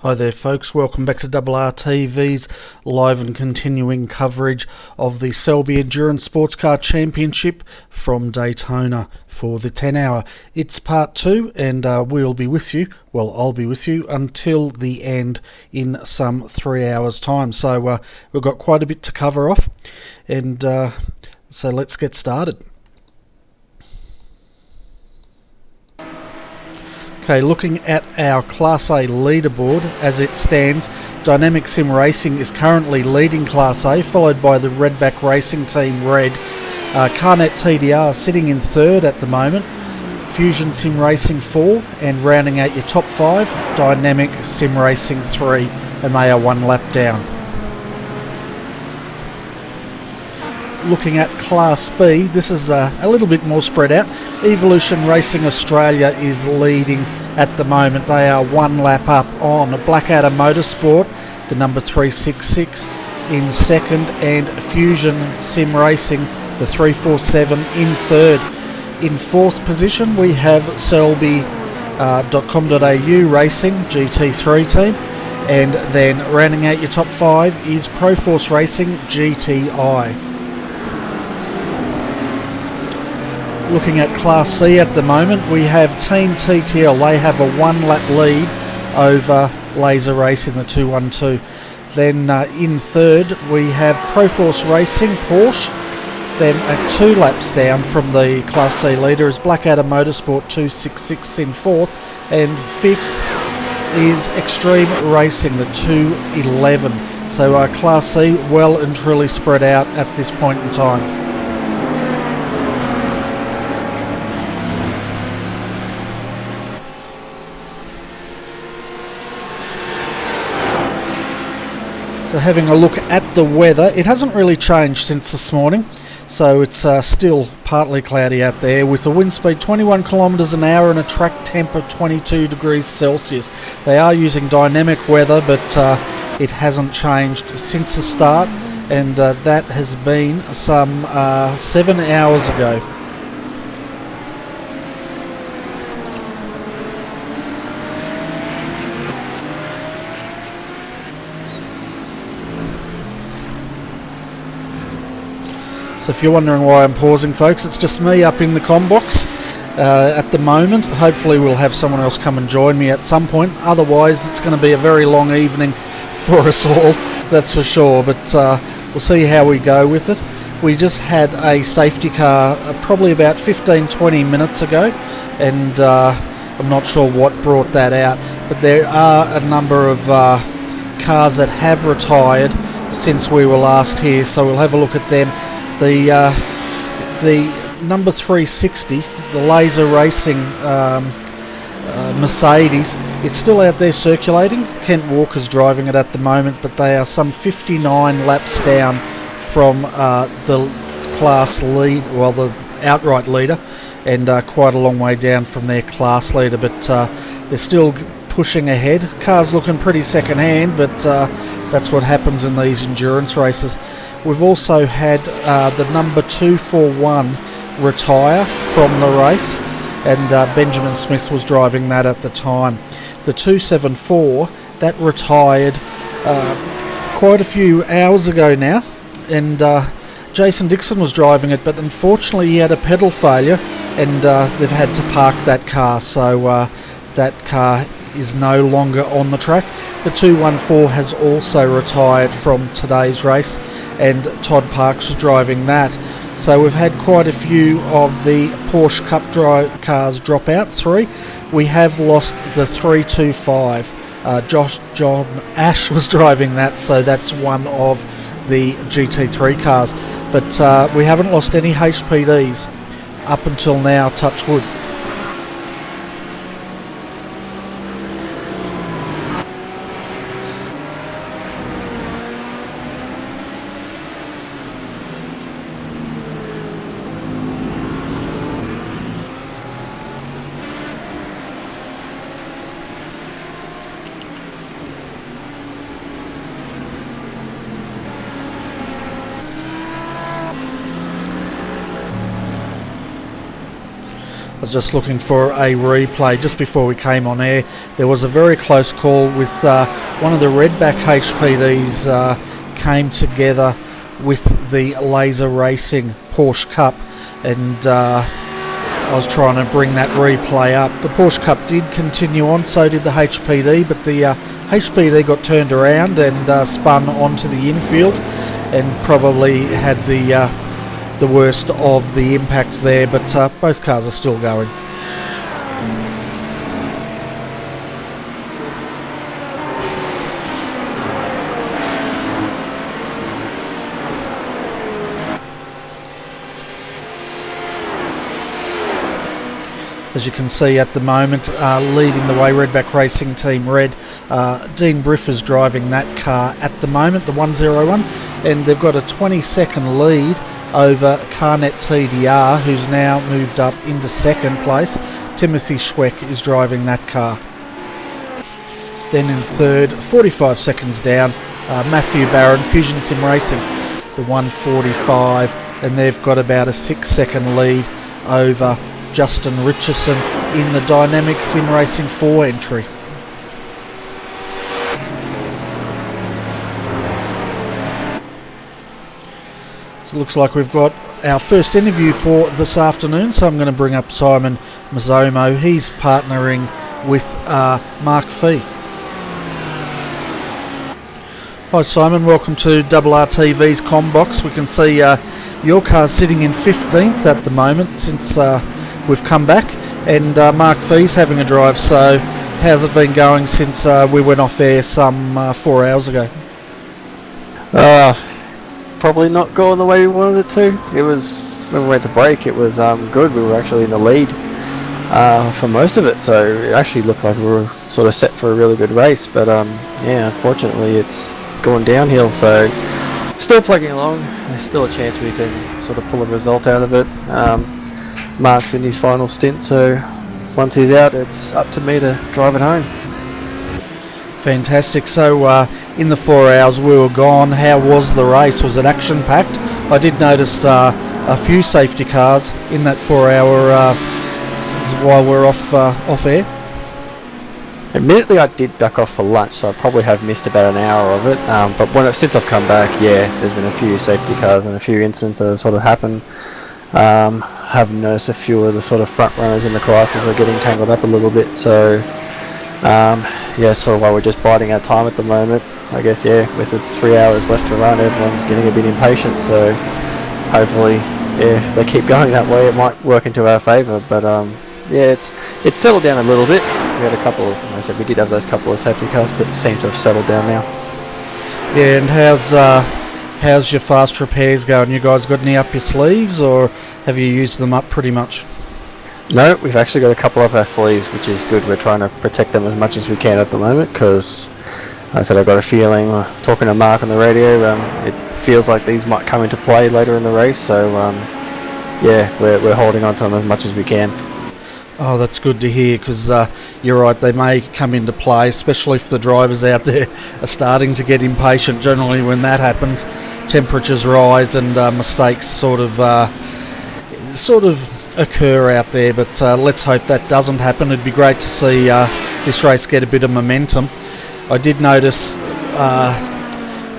Hi there folks, welcome back to RRTV's live and continuing coverage of the Selby Endurance Sports Car Championship from Daytona for the 10 hour. It's part 2 and we'll be with you, well I'll be with you until the end in some 3 hours time. So we've got quite a bit to cover off and so let's get started. Okay, looking at our Class A leaderboard as it stands, Dynamic Sim Racing is currently leading Class A, followed by the Redback Racing Team Red. Carnet TDR sitting in third at the moment, Fusion Sim Racing 4, and rounding out your top 5, Dynamic Sim Racing 3, and they are one lap down. Looking at Class B, this is a little bit more spread out. Evolution Racing Australia is leading at the moment. They are one lap up on Blackadder Motorsport, the number 366, in second, and Fusion Sim Racing, the 347, in third. In fourth position, we have Selby.com.au Racing GT3 team, and then rounding out your top 5 is Proforce Racing GTI. Looking at Class C at the moment, we have Team TTL. They have a 1 lap lead over Laser Racing, the 212. Then in third, we have Proforce Racing Porsche. Then 2 laps down from the Class C leader is Blackadder Motorsport 266 in fourth. And fifth is Extreme Racing, the 211. So Class C well and truly spread out at this point in time. So having a look at the weather, it hasn't really changed since this morning, so it's still partly cloudy out there with a wind speed 21 kilometres an hour and a track temp of 22 degrees Celsius. They are using dynamic weather, but it hasn't changed since the start, and that has been some 7 hours ago. So if you're wondering why I'm pausing, folks, it's just me up in the comm box at the moment. Hopefully we'll have someone else come and join me at some point. Otherwise, it's going to be a very long evening for us all, that's for sure. But we'll see how we go with it. We just had a safety car probably about 15-20 minutes ago, and I'm not sure what brought that out. But there are a number of cars that have retired since we were last here, so we'll have a look at them. The number 360, the Laser Racing Mercedes, it's still out there circulating. Kent Walker's driving it at the moment, but they are some 59 laps down from the class lead, well, the outright leader, and quite a long way down from their class leader, but they're still pushing ahead. Car's looking pretty second hand, but that's what happens in these endurance races. We've also had the number 241 retire from the race, and Benjamin Smith was driving that at the time. The 274, that retired quite a few hours ago now, and Jason Dixon was driving it, but unfortunately he had a pedal failure, and they've had to park that car, so that car is no longer on the track. The 214 has also retired from today's race, and Todd Parks is driving that. So we've had quite a few of the Porsche Cup cars drop out. 3. We have lost the 325. John Ash was driving that, so that's one of the GT3 cars. But we haven't lost any HPDs up until now, touch wood. was just looking for a replay just before we came on air. There was a very close call with one of the Redback HPDs came together with the Laser Racing Porsche Cup, and I was trying to bring that replay up. The Porsche Cup did continue on, so did the HPD, but the HPD got turned around and spun onto the infield and probably had the worst of the impact there, but both cars are still going. As you can see at the moment, leading the way, Redback Racing Team Red. Dean Briffer's driving that car at the moment, the 101, and they've got a 20-second lead over Carnet TDR, who's now moved up into second place. Timothy Schweck is driving that car. Then in third, 45 seconds down, Matthew Barron, Fusion Sim Racing, the 145, and they've got about a 6-second lead over Justin Richardson in the Dynamic Sim Racing 4 entry. So it looks like we've got our first interview for this afternoon, so I'm going to bring up Simon Mazzomo. He's partnering with Mark Fee. Hi Simon, welcome to RRTV's Combox. We can see your car's sitting in 15th at the moment since we've come back, and Mark Fee's having a drive. So how's it been going since we went off air some 4 hours ago? It's probably not going the way we wanted it to. It was, when we went to break, it was good. We were actually in the lead for most of it, so it actually looked like we were sort of set for a really good race, but yeah, unfortunately it's going downhill. So still plugging along. There's still a chance we can sort of pull a result out of it. Mark's in his final stint, so once he's out, it's up to me to drive it home. Fantastic. So in the 4 hours we were gone, how was the race? Was it action packed? I did notice a few safety cars in that 4 hour while we're off air. Admittedly, I did duck off for lunch, so I probably have missed about an hour of it, but since I've come back, yeah, there's been a few safety cars and a few incidents that have sort of happened. Have noticed a few of the sort of front runners in the classes are getting tangled up a little bit, so yeah, sort of why we're just biding our time at the moment. I guess, yeah, with the 3 hours left to run, everyone's getting a bit impatient, so hopefully, yeah, if they keep going that way, it might work into our favour. But yeah, it's settled down a little bit. We had a couple of, like I said, we did have those couple of safety cars, but it seems to have settled down now. Yeah, and how's your fast repairs going? You guys got any up your sleeves, or have you used them up pretty much? No, we've actually got a couple of our sleeves, which is good. We're trying to protect them as much as we can at the moment, because I said I've got a feeling, talking to Mark on the radio, it feels like these might come into play later in the race, so yeah, we're holding on to them as much as we can. Oh, that's good to hear, because you're right, they may come into play, especially if the drivers out there are starting to get impatient. Generally when that happens, temperatures rise and mistakes sort of occur out there, but let's hope that doesn't happen. It'd be great to see this race get a bit of momentum. I did notice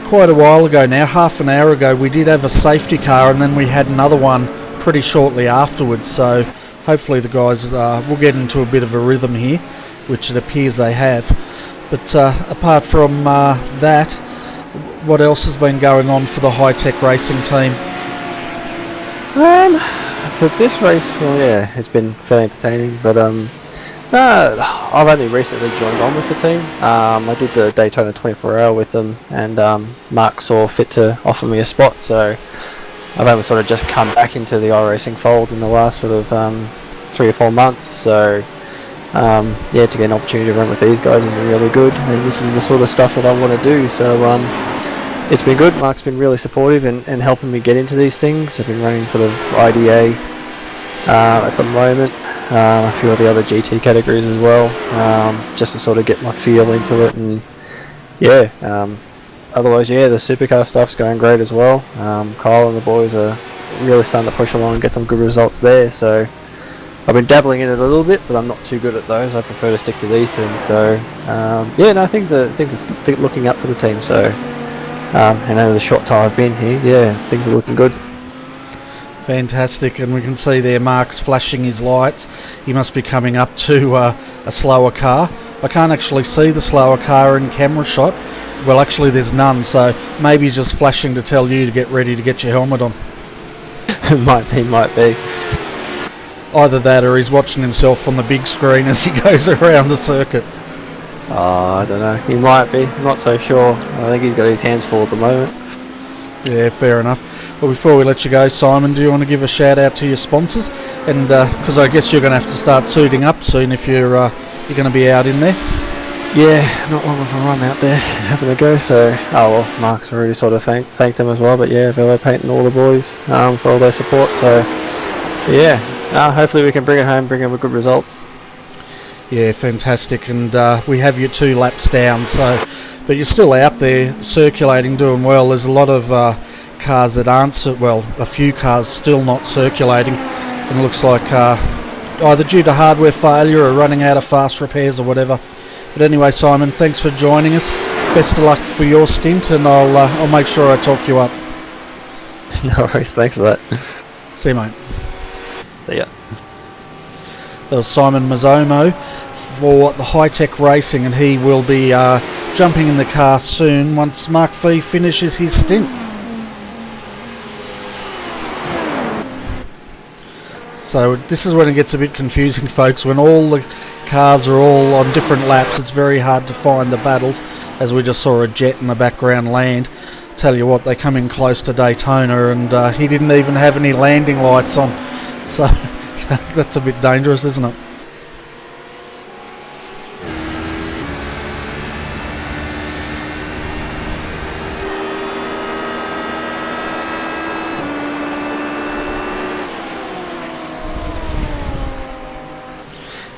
quite a while ago now, half an hour ago, we did have a safety car, and then we had another one pretty shortly afterwards, so hopefully the guys will get into a bit of a rhythm here, which it appears they have. But apart from that, what else has been going on for the high-tech racing team? For this race, well, yeah, it's been fairly entertaining, but I've only recently joined on with the team. I did the Daytona 24-hour with them, and Mark saw fit to offer me a spot, so I've only sort of just come back into the iRacing fold in the last sort of 3 or 4 months, so yeah, to get an opportunity to run with these guys is really good, and this is the sort of stuff that I want to do, so it's been good. Mark's been really supportive and helping me get into these things. I've been running sort of IDA at the moment, a few of the other GT categories as well, just to sort of get my feel into it, and yeah, otherwise, yeah, the supercar stuff's going great as well. Kyle and the boys are really starting to push along and get some good results there, so I've been dabbling in it a little bit, but I'm not too good at those. I prefer to stick to these things. So yeah, no, things are looking up for the team. So and over the short time I've been here, yeah, things are looking good. Fantastic, and we can see there Mark's flashing his lights. He must be coming up to a slower car. I can't actually see the slower car in camera shot. Well, actually there's none, so maybe he's just flashing to tell you to get ready to get your helmet on. Might be. Either that or he's watching himself on the big screen as he goes around the circuit. Oh, I don't know. He might be. I'm not so sure. I think he's got his hands full at the moment. Yeah, fair enough. Well, before we let you go, Simon, do you want to give a shout out to your sponsors? And because I guess you're going to have to start suiting up soon if you're going to be out in there. Yeah, not long of a run out there having a go. So, Mark's already sort of thanked him as well. But yeah, Velo Paint and all the boys for all their support. So yeah, hopefully we can bring it home, bring him a good result. Yeah, fantastic, and we have you 2 laps down, so but you're still out there circulating, doing well. There's a lot of cars that aren't, well, a few cars still not circulating, and it looks like either due to hardware failure or running out of fast repairs or whatever. But anyway, Simon, thanks for joining us. Best of luck for your stint, and I'll make sure I talk you up. No worries, thanks for that. See you, mate. See ya. That was Simon Mazzomo for the High Tech Racing, and he will be jumping in the car soon once Mark V finishes his stint. So this is when it gets a bit confusing, folks. When all the cars are all on different laps, it's very hard to find the battles, as we just saw a jet in the background land. Tell you what, they come in close to Daytona, and he didn't even have any landing lights on. So that's a bit dangerous, isn't it?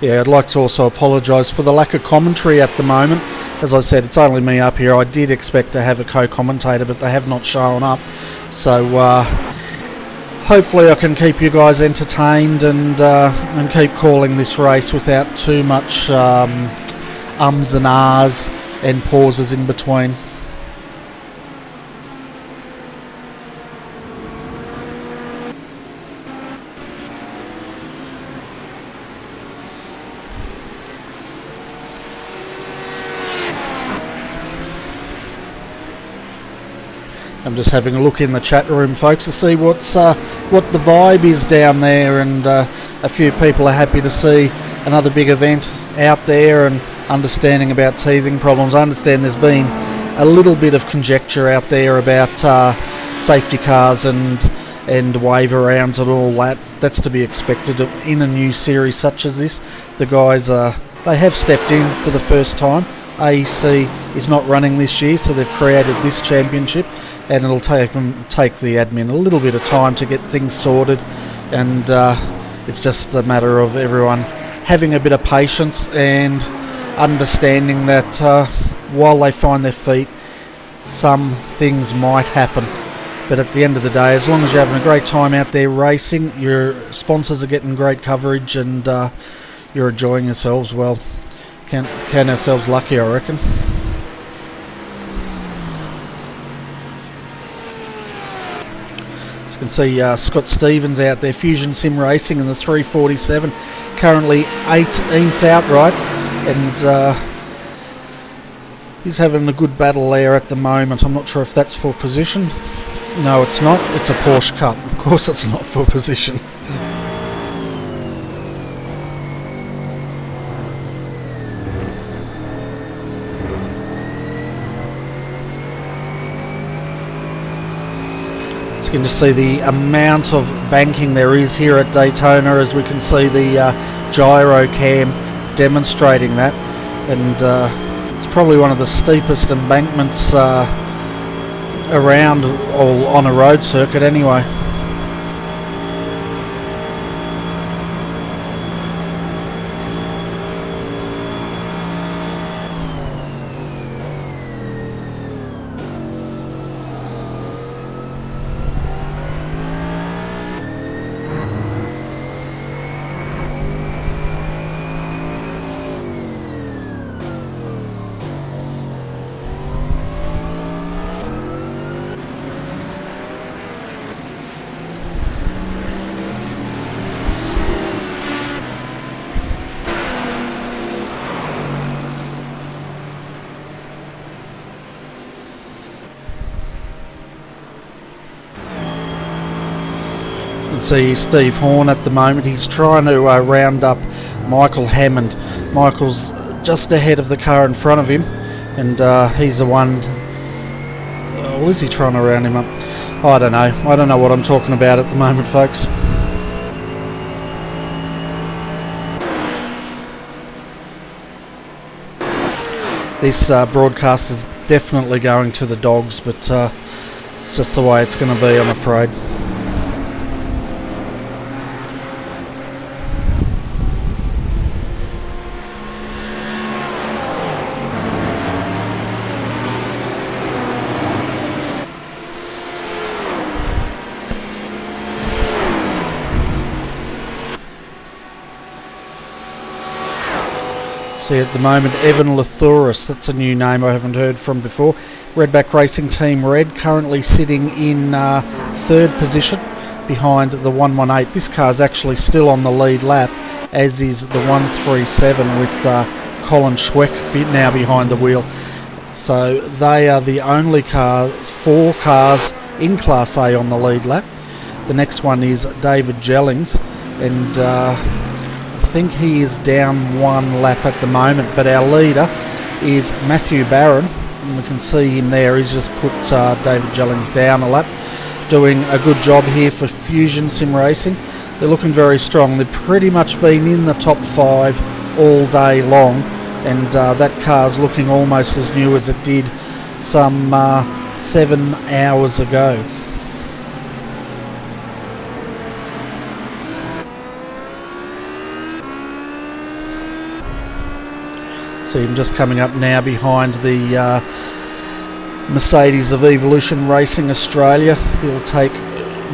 Yeah, I'd like to also apologise for the lack of commentary at the moment. As I said, it's only me up here. I did expect to have a co-commentator, but they have not shown up. So hopefully I can keep you guys entertained and keep calling this race without too much ums and ahs and pauses in between. I'm just having a look in the chat room, folks, to see what the vibe is down there, and a few people are happy to see another big event out there and understanding about teething problems. I understand there's been a little bit of conjecture out there about safety cars and waiver rounds and all that. That's to be expected in a new series such as this. The guys they have stepped in for the first time. AEC is not running this year, so they've created this championship, and it'll take the admin a little bit of time to get things sorted, and it's just a matter of everyone having a bit of patience and understanding that while they find their feet, some things might happen. But at the end of the day, as long as you're having a great time out there racing, your sponsors are getting great coverage, and you're enjoying yourselves, well, count ourselves lucky, I reckon. So you can see Scott Stevens out there, Fusion Sim Racing in the 347, currently 18th outright, and he's having a good battle there at the moment. I'm not sure if that's for position. No, it's not. It's a Porsche Cup. Of course it's not for position. So you can just see the amount of banking there is here at Daytona, as we can see the gyro cam demonstrating that, and it's probably one of the steepest embankments around, or on a road circuit anyway. can see Steve Horn at the moment. He's trying to round up Michael Hammond. Michael's just ahead of the car in front of him, and he's the one. Or is he trying to round him up? I don't know. I don't know what I'm talking about at the moment, folks. This broadcast is definitely going to the dogs, but it's just the way it's going to be, I'm afraid. See at the moment Evan Lathuris, that's a new name I haven't heard from before. Redback Racing Team Red currently sitting in third position behind the 118. This car's actually still on the lead lap, as is the 137 with Colin Schweck now behind the wheel. So they are the only four cars in Class A on the lead lap. The next one is David Jellings, and I think he is down one lap at the moment, but our leader is Matthew Barron, and we can see him there. He's just put David Jellings down a lap, doing a good job here for Fusion Sim Racing. They're looking very strong. They've pretty much been in the top 5 all day long, and that car's looking almost as new as it did some 7 hours ago. See him just coming up now behind the Mercedes of Evolution Racing Australia. He'll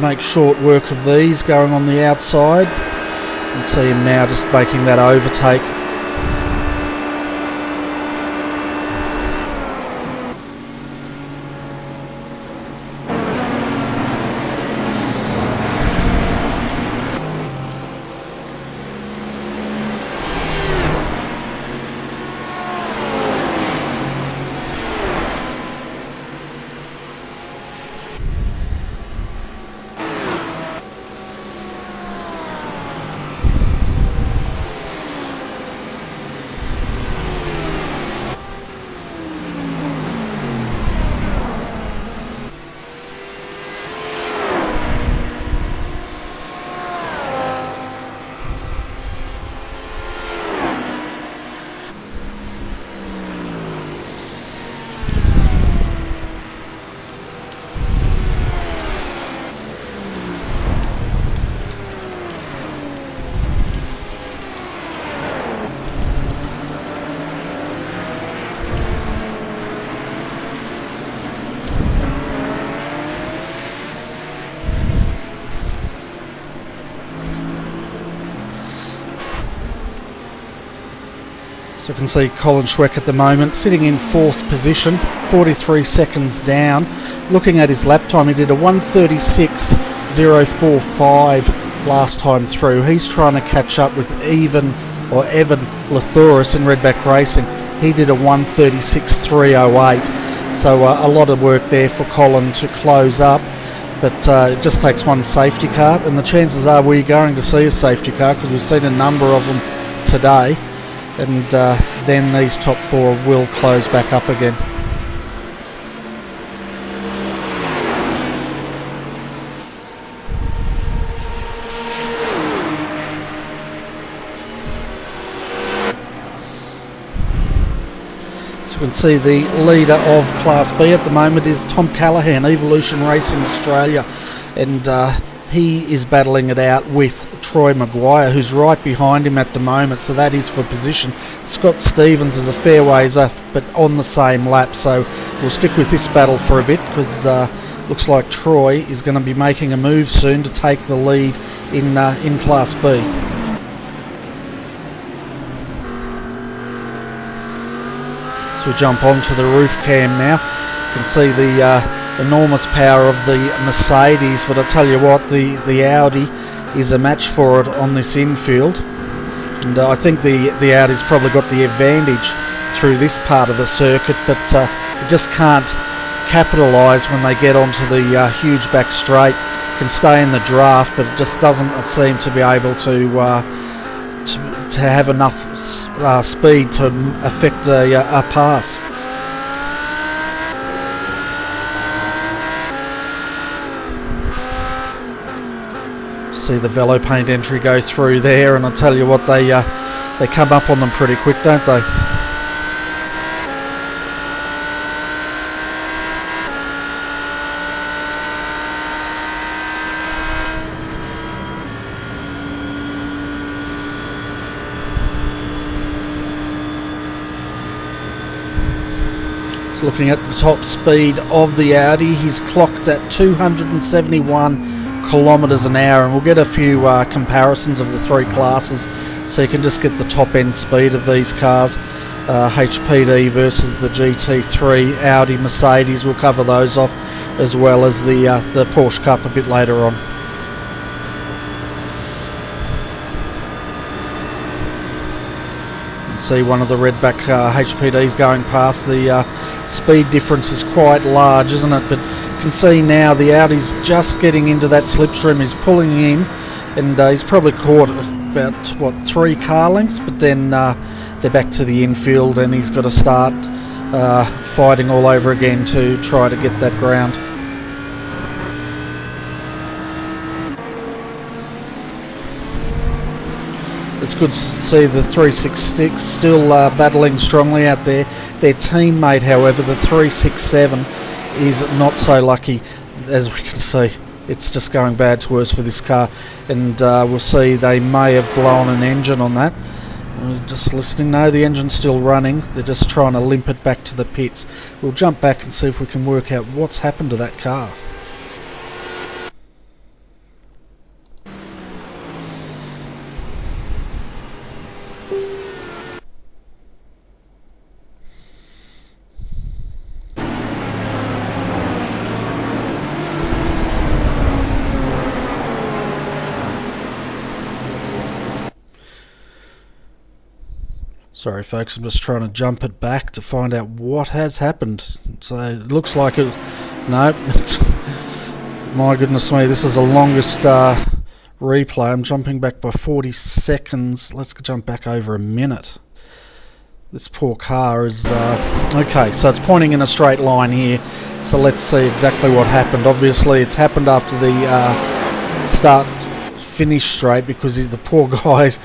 make short work of these going on the outside. And see him now just making that overtake. So you can see Colin Schweck at the moment sitting in 4th position, 43 seconds down. Looking at his lap time, he did a 1:36.045 last time through. He's trying to catch up with Evan Lathuris in Redback Racing. He did a 1:36.308. So a lot of work there for Colin to close up. But it just takes one safety car, and the chances are we're going to see a safety car because we've seen a number of them today. And then these top 4 will close back up again. So you can see the leader of Class B at the moment is Tom Callaghan, Evolution Racing Australia, and he is battling it out with Troy Maguire, who's right behind him at the moment, so that is for position. Scott Stevens is a fair ways off, but on the same lap, so we'll stick with this battle for a bit, because looks like Troy is going to be making a move soon to take the lead in Class B. So we jump onto the roof cam now. You can see the enormous power of the Mercedes, but I tell you what, the Audi is a match for it on this infield, and I think the Audi's probably got the advantage through this part of the circuit, but you just can't capitalise when they get onto the huge back straight. You can stay in the draft, but it just doesn't seem to be able to have enough speed to affect a pass. See the velo paint entry go through there, and I tell you what, they come up on them pretty quick, don't they? So looking at the top speed of the Audi, he's clocked at 271 kilometers an hour, and we'll get a few comparisons of the three classes so you can just get the top end speed of these cars. HPD versus the GT3, Audi, Mercedes, we'll cover those off, as well as the Porsche Cup a bit later on. See one of the redback HPDs going past. The speed difference is quite large, isn't it? But you can see now the Audi's just getting into that slipstream. He's pulling in, and he's probably caught about, what, 3 car lengths, but then they're back to the infield, and he's got to start fighting all over again to try to get that ground. It's good to see the 366 still battling strongly out there. Their teammate, however, the 367, is not so lucky, as we can see. It's just going bad to worse for this car, and we'll see they may have blown an engine on that. We're just listening. No, the engine's still running. They're just trying to limp it back to the pits. We'll jump back and see if we can work out what's happened to that car. Sorry folks, I'm just trying to jump it back to find out what has happened. So it looks like it... No, my goodness me, this is the longest replay. I'm jumping back by 40 seconds. Let's jump back over a minute. This poor car is... okay, so it's pointing in a straight line here. So let's see exactly what happened. Obviously it's happened after the start-finish straight, because the poor guy's...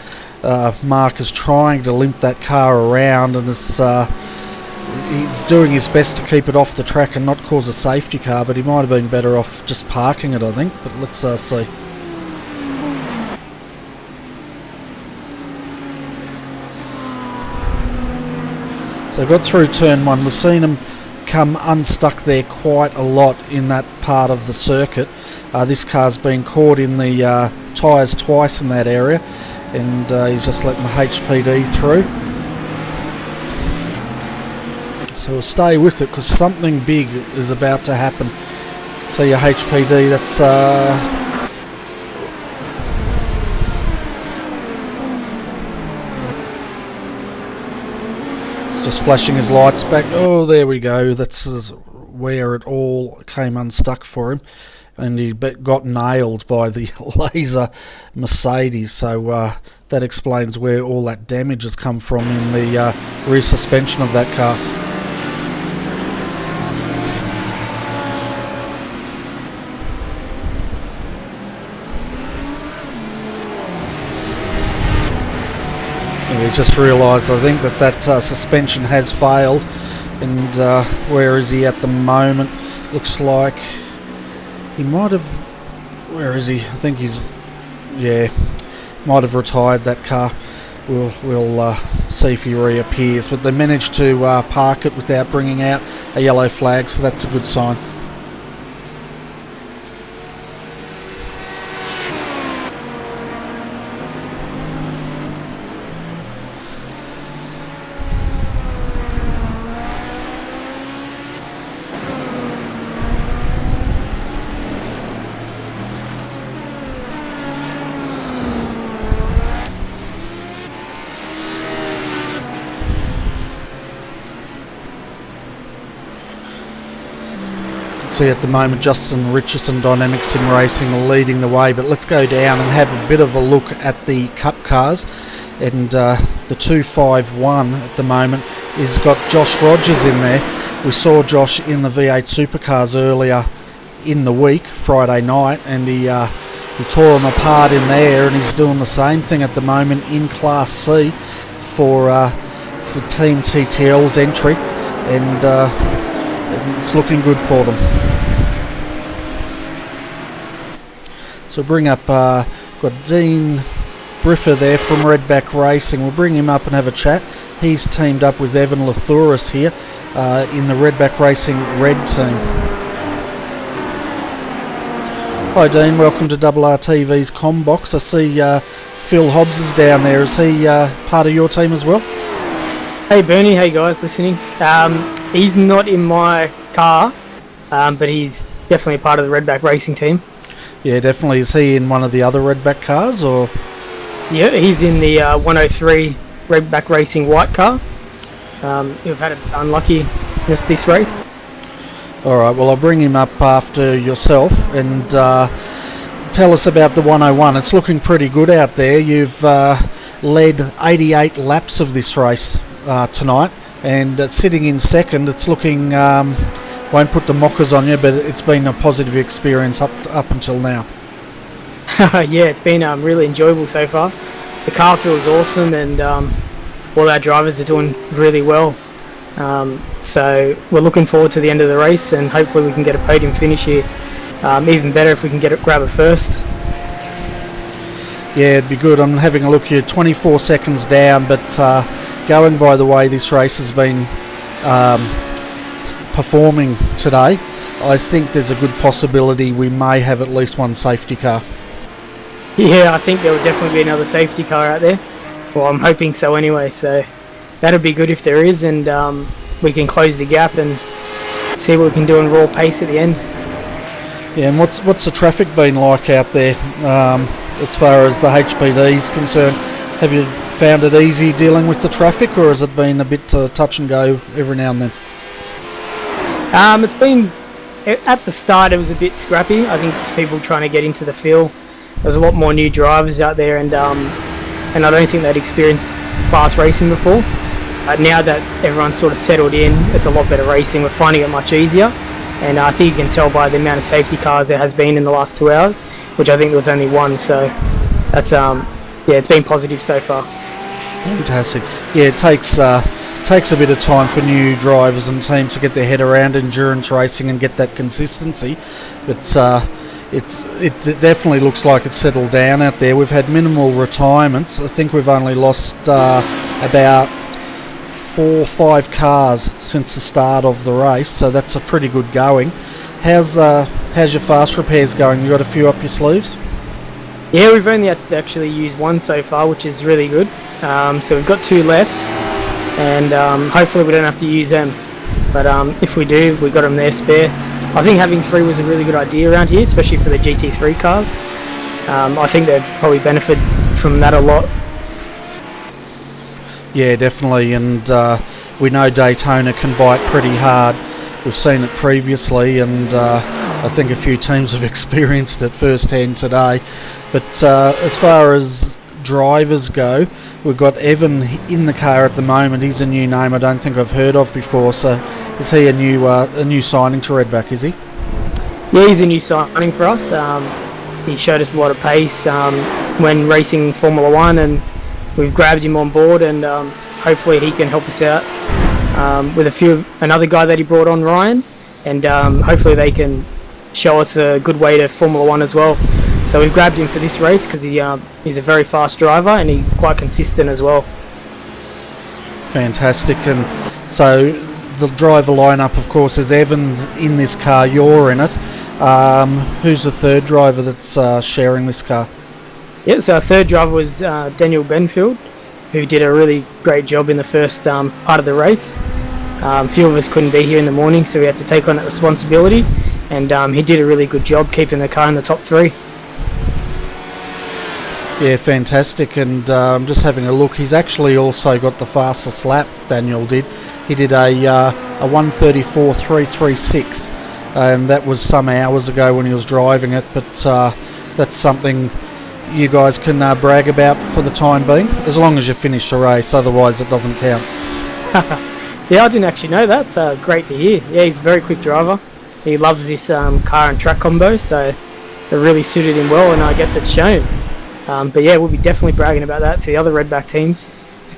Mark is trying to limp that car around, and he's doing his best to keep it off the track and not cause a safety car, but he might have been better off just parking it, I think. But let's see. So got through turn 1. We've seen him come unstuck there quite a lot in that part of the circuit. This car's been caught in the tyres twice in that area, and he's just letting the HPD through. So we'll stay with it, because something big is about to happen. You can see your HPD, that's it's just flashing his lights back. Oh, there we go. That's where it all came unstuck for him, and he got nailed by the laser Mercedes. So that explains where all that damage has come from in the rear suspension of that car. And he's just realised, I think, that suspension has failed. And where is he at the moment? Looks like he might have... Where is he? I think he's... Yeah, might have retired that car. We'll see if he reappears. But they managed to park it without bringing out a yellow flag, so that's a good sign. See at the moment Justin Richardson Dynamic Sim Racing are leading the way, but let's go down and have a bit of a look at the Cup cars. And the 251 at the moment is got Josh Rogers in there. We saw Josh in the V8 Supercars earlier in the week, Friday night, and he tore them apart in there, and he's doing the same thing at the moment in Class C for Team TTL's entry, and it's looking good for them. So bring up, got Dean Briffer there from Redback Racing. We'll bring him up and have a chat. He's teamed up with Evan Lathouris here in the Redback Racing Red team. Hi Dean, welcome to RRTV's Combox. I see Phil Hobbs is down there. Is he part of your team as well? Hey Bernie, hey guys listening. He's not in my car, but he's definitely a part of the Redback Racing team. Yeah, definitely. Is he in one of the other Redback cars, or? Yeah, he's in the 103 Redback Racing white car. You've had unluckiness this race. Alright, well I'll bring him up after yourself and tell us about the 101. It's looking pretty good out there. You've led 88 laps of this race tonight, and sitting in second, it's looking, won't put the mockers on you, but it's been a positive experience up until now. Yeah, it's been really enjoyable so far. The car feels awesome, and all our drivers are doing really well. So we're looking forward to the end of the race, and hopefully we can get a podium finish here. Even better if we can grab it first. Yeah, it'd be good. I'm having a look here, 24 seconds down, but going by the way this race has been performing today, I think there's a good possibility we may have at least one safety car. Yeah, I think there will definitely be another safety car out there. Well, I'm hoping so anyway, so that'll be good if there is, and we can close the gap and see what we can do in raw pace at the end. Yeah, and what's the traffic been like out there as far as the HPD is concerned? Have you found it easy dealing with the traffic, or has it been a bit touch and go every now and then? It's been, at the start it was a bit scrappy. I think just people trying to get into the feel. There's a lot more new drivers out there, and I don't think they'd experienced fast racing before. Now that everyone's sort of settled in, it's a lot better racing. We're finding it much easier, and I think you can tell by the amount of safety cars there has been in the last 2 hours, which I think there was only one. So that's it's been positive so far. Fantastic. Yeah, it takes a bit of time for new drivers and teams to get their head around endurance racing and get that consistency, but it definitely looks like it's settled down out there. We've had minimal retirements. I think we've only lost about 4 or 5 cars since the start of the race, so that's a pretty good going. How's your fast repairs going? You got a few up your sleeves? Yeah, we've only had to actually use one so far, which is really good. So we've got 2 left, and hopefully we don't have to use them. But if we do, we've got them there spare. I think having 3 was a really good idea around here, especially for the GT3 cars. I think they'd probably benefit from that a lot. Yeah, definitely, and we know Daytona can bite pretty hard. We've seen it previously, and I think a few teams have experienced it firsthand today. But as far as drivers go, we've got Evan in the car at the moment. He's a new name I don't think I've heard of before. So is he a new signing to Redback, is he? Yeah, he's a new signing for us. He showed us a lot of pace when racing Formula 1, and we've grabbed him on board, and hopefully he can help us out with another guy that he brought on, Ryan, and hopefully they can show us a good way to Formula 1 as well. So we've grabbed him for this race because he's a very fast driver, and he's quite consistent as well. Fantastic. And so the driver lineup, of course, is Evans in this car, you're in it. Who's the third driver that's sharing this car? Yeah, so our third driver was Daniel Benfield, who did a really great job in the first part of the race. A few of us couldn't be here in the morning, so we had to take on that responsibility, and he did a really good job keeping the car in the top 3. Yeah, fantastic, and I'm just having a look. He's actually also got the fastest lap, Daniel did. He did a 1:34.336 and that was some hours ago when he was driving it, but that's something you guys can brag about for the time being, as long as you finish the race, otherwise it doesn't count. Yeah, I didn't actually know that, so great to hear. Yeah, he's a very quick driver. He loves this car and track combo, so it really suited him well, and I guess it's shown. But yeah, we'll be definitely bragging about that to the other Redback teams.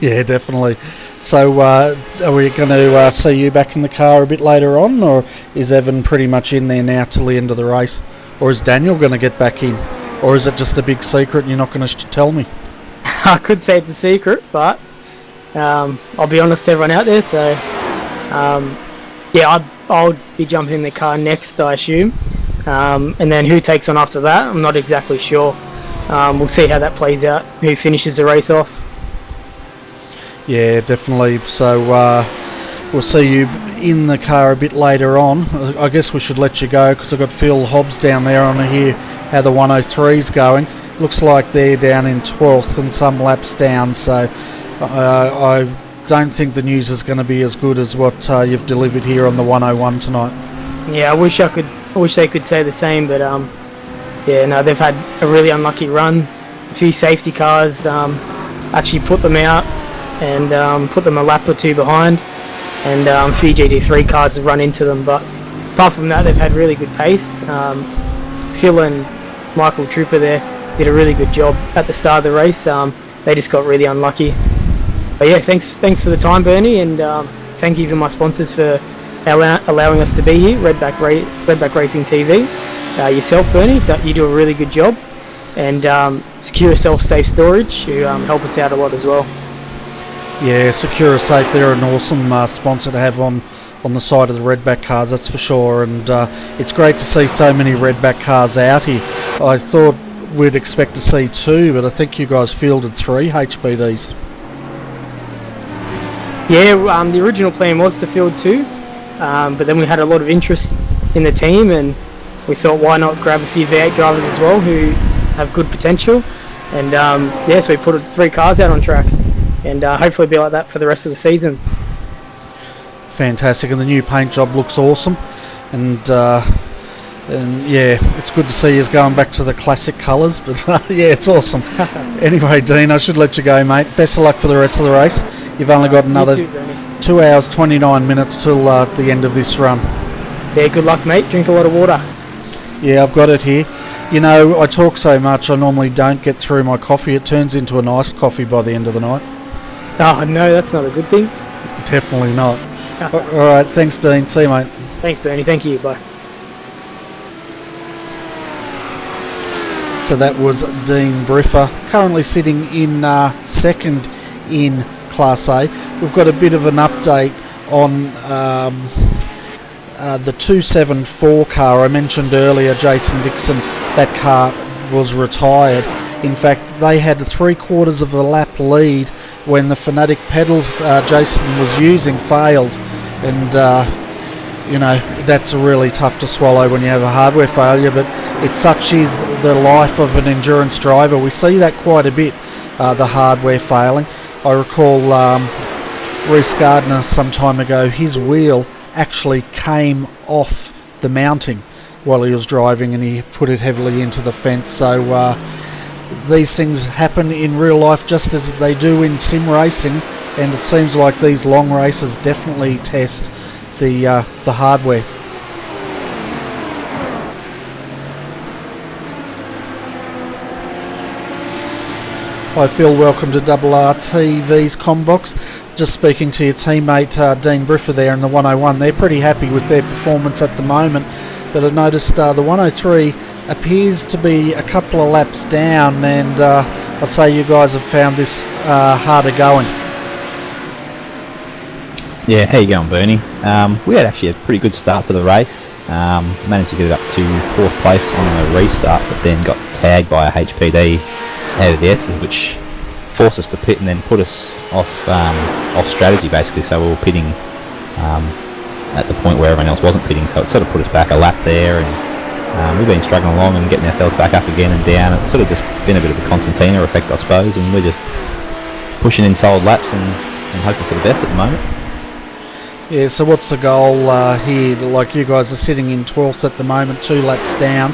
Yeah, definitely. So are we going to see you back in the car a bit later on, or is Evan pretty much in there now till the end of the race? Or is Daniel going to get back in? Or is it just a big secret and you're not going to tell me? I could say it's a secret, but I'll be honest to everyone out there, so yeah, I'll be jumping in the car next, I assume. And then who takes on after that, I'm not exactly sure. We'll see how that plays out, who finishes the race off. Yeah, definitely. So we'll see you in the car a bit later on. I guess we should let you go because I've got Phil Hobbs down there on here, how the 103's going. Looks like they're down in 12th and some laps down, so I don't think the news is going to be as good as what you've delivered here on the 101 tonight. Yeah, I wish they could say the same, but yeah, no, they've had a really unlucky run. A few safety cars actually put them out and put them a lap or two behind, and a few GT3 cars have run into them, but apart from that they've had really good pace. Phil and Michael Trooper there did a really good job at the start of the race. They just got really unlucky. But yeah, thanks for the time, Bernie, and thank you to my sponsors for allowing us to be here, Redback Racing TV. Yourself, Bernie, you do a really good job, and Secure Self Safe Storage, who help us out a lot as well. Yeah, Secure Safe, they're an awesome sponsor to have on the side of the Redback cars, that's for sure, and it's great to see so many Redback cars out here. I thought we'd expect to see 2, but I think you guys fielded 3 HBDs. Yeah, the original plan was to field 2, but then we had a lot of interest in the team, and we thought why not grab a few V8 drivers as well who have good potential, and yeah, so we put 3 cars out on track, and hopefully be like that for the rest of the season. Fantastic, and the new paint job looks awesome, and yeah, it's good to see you going back to the classic colours, but yeah, it's awesome. Anyway, Dean, I should let you go, mate. Best of luck for the rest of the race. You've only got another 2 hours 29 minutes till the end of this run. Yeah, good luck, mate. Drink a lot of water. Yeah, I've got it here. You know, I talk so much, I normally don't get through my coffee. It turns into an iced coffee by the end of the night. Oh, no, that's not a good thing. Definitely not. Alright, thanks, Dean. See you, mate. Thanks, Bernie. Thank you. Bye. So that was Dean Briffer, currently sitting in second in Class A. We've got a bit of an update on the 274 car. I mentioned earlier, Jason Dixon, that car was retired. In fact, they had 3/4 of a lap lead when the Fanatic pedals Jason was using failed, and you know, that's really tough to swallow when you have a hardware failure, but it's such is the life of an endurance driver. We see that quite a bit, the hardware failing. I recall Reece Gardner some time ago, his wheel actually came off the mounting while he was driving and he put it heavily into the fence. So these things happen in real life just as they do in sim racing, and it seems like these long races definitely test the hardware. Hi Phil, welcome to RRTV's Combox. Just speaking to your teammate Dean Briffer there in the 101. They're pretty happy with their performance at the moment, but I noticed the 103 appears to be a couple of laps down, and I'd say you guys have found this harder going. Yeah, how you going, Bernie? We had actually a pretty good start to the race. Managed to get it up to 4th place on a restart, but then got tagged by a HPD out of the S's, which forced us to pit and then put us off strategy basically. So we were pitting at the point where everyone else wasn't pitting, so it sort of put us back a lap there, and we've been struggling along and getting ourselves back up again and down. It's sort of just been a bit of a concertina effect, I suppose, and we're just pushing in solid laps and hoping for the best at the moment. Yeah, so what's the goal here? Like, you guys are sitting in 12th at the moment, 2 laps down.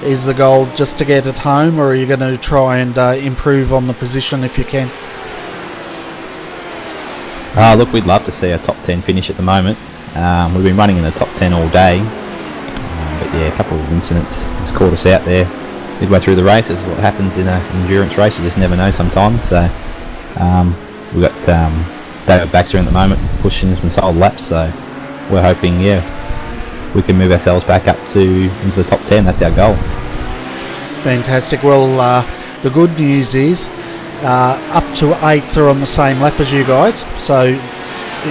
Is the goal just to get it home, or are you going to try and improve on the position if you can? Look, we'd love to see a top 10 finish at the moment. We've been running in the top 10 all day, but yeah, a couple of incidents has caught us out there midway through the race. This is what happens in an endurance race, you just never know sometimes. So we've got David Baxter at the moment pushing some solid laps, so we're hoping, we can move ourselves back up into the top 10. That's our goal. Fantastic. Well, the good news is up to 8s are on the same lap as you guys, so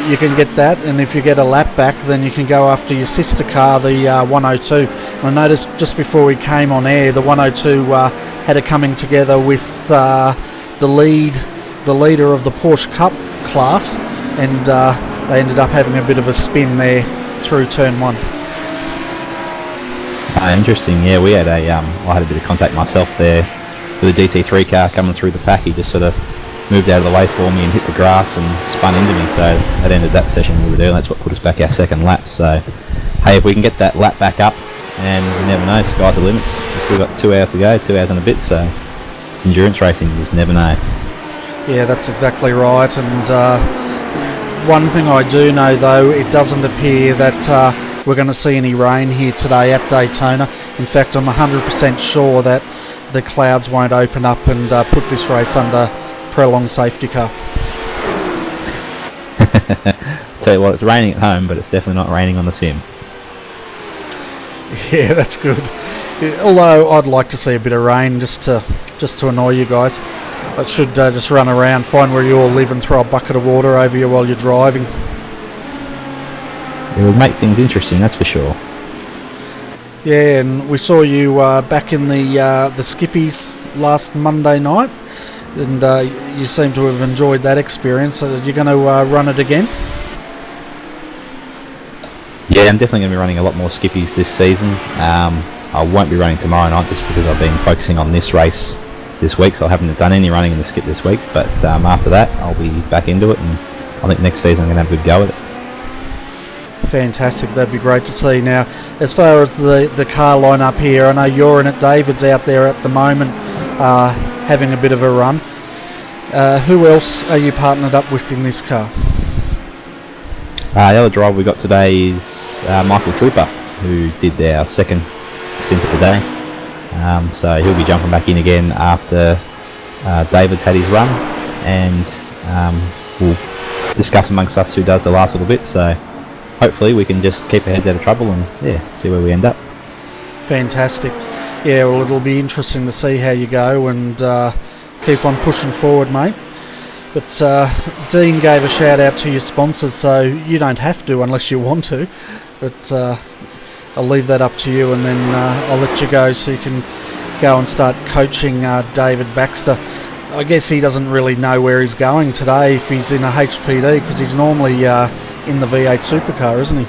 you can get that, and if you get a lap back, then you can go after your sister car, the 102. And I noticed just before we came on air, the 102 had it coming together with the leader of the Porsche Cup class, and they ended up having a bit of a spin there through turn 1. Interesting. Yeah, we had I had a bit of contact myself there with a DT3 car coming through the pack. He just sort of moved out of the way for me and hit the grass and spun into me, so that ended that session we were doing. That's what put us back our second lap. So hey, if we can get that lap back up, and you never know, sky's the limits. We've still got 2 hours to go, 2 hours and a bit, so it's endurance racing, you just never know. Yeah, that's exactly right. And one thing I do know, though, it doesn't appear that we're going to see any rain here today at Daytona. In fact, I'm 100% sure that the clouds won't open up and put this race under prolonged safety car. Tell you what, it's raining at home, but it's definitely not raining on the sim. Yeah, that's good. Although I'd like to see a bit of rain just to annoy you guys. I should just run around, find where you all live, and throw a bucket of water over you while you're driving. It would make things interesting, that's for sure. Yeah, and we saw you back in the Skippies last Monday night, and you seem to have enjoyed that experience. Are you going to run it again? Yeah, I'm definitely going to be running a lot more Skippies this season. I won't be running tomorrow night just because I've been focusing on this race this week, so I haven't done any running in the Skip this week, but after that I'll be back into it, and I think next season I'm going to have a good go at it. Fantastic, that'd be great to see. Now, as far as the car lineup here, I know you're in it, David's out there at the moment having a bit of a run. Who else are you partnered up with in this car? The other driver we got today is Michael Trooper, who did our second stint of the day. So he'll be jumping back in again after David's had his run, and we'll discuss amongst us who does the last little bit. So hopefully we can just keep our heads out of trouble and see where we end up. Fantastic. Yeah, well, it'll be interesting to see how you go, and keep on pushing forward, mate. But Dean gave a shout out to your sponsors, so you don't have to unless you want to, but I'll leave that up to you, and then I'll let you go so you can go and start coaching David Baxter. I guess he doesn't really know where he's going today if he's in a HPD, because he's normally in the V8 supercar, isn't he?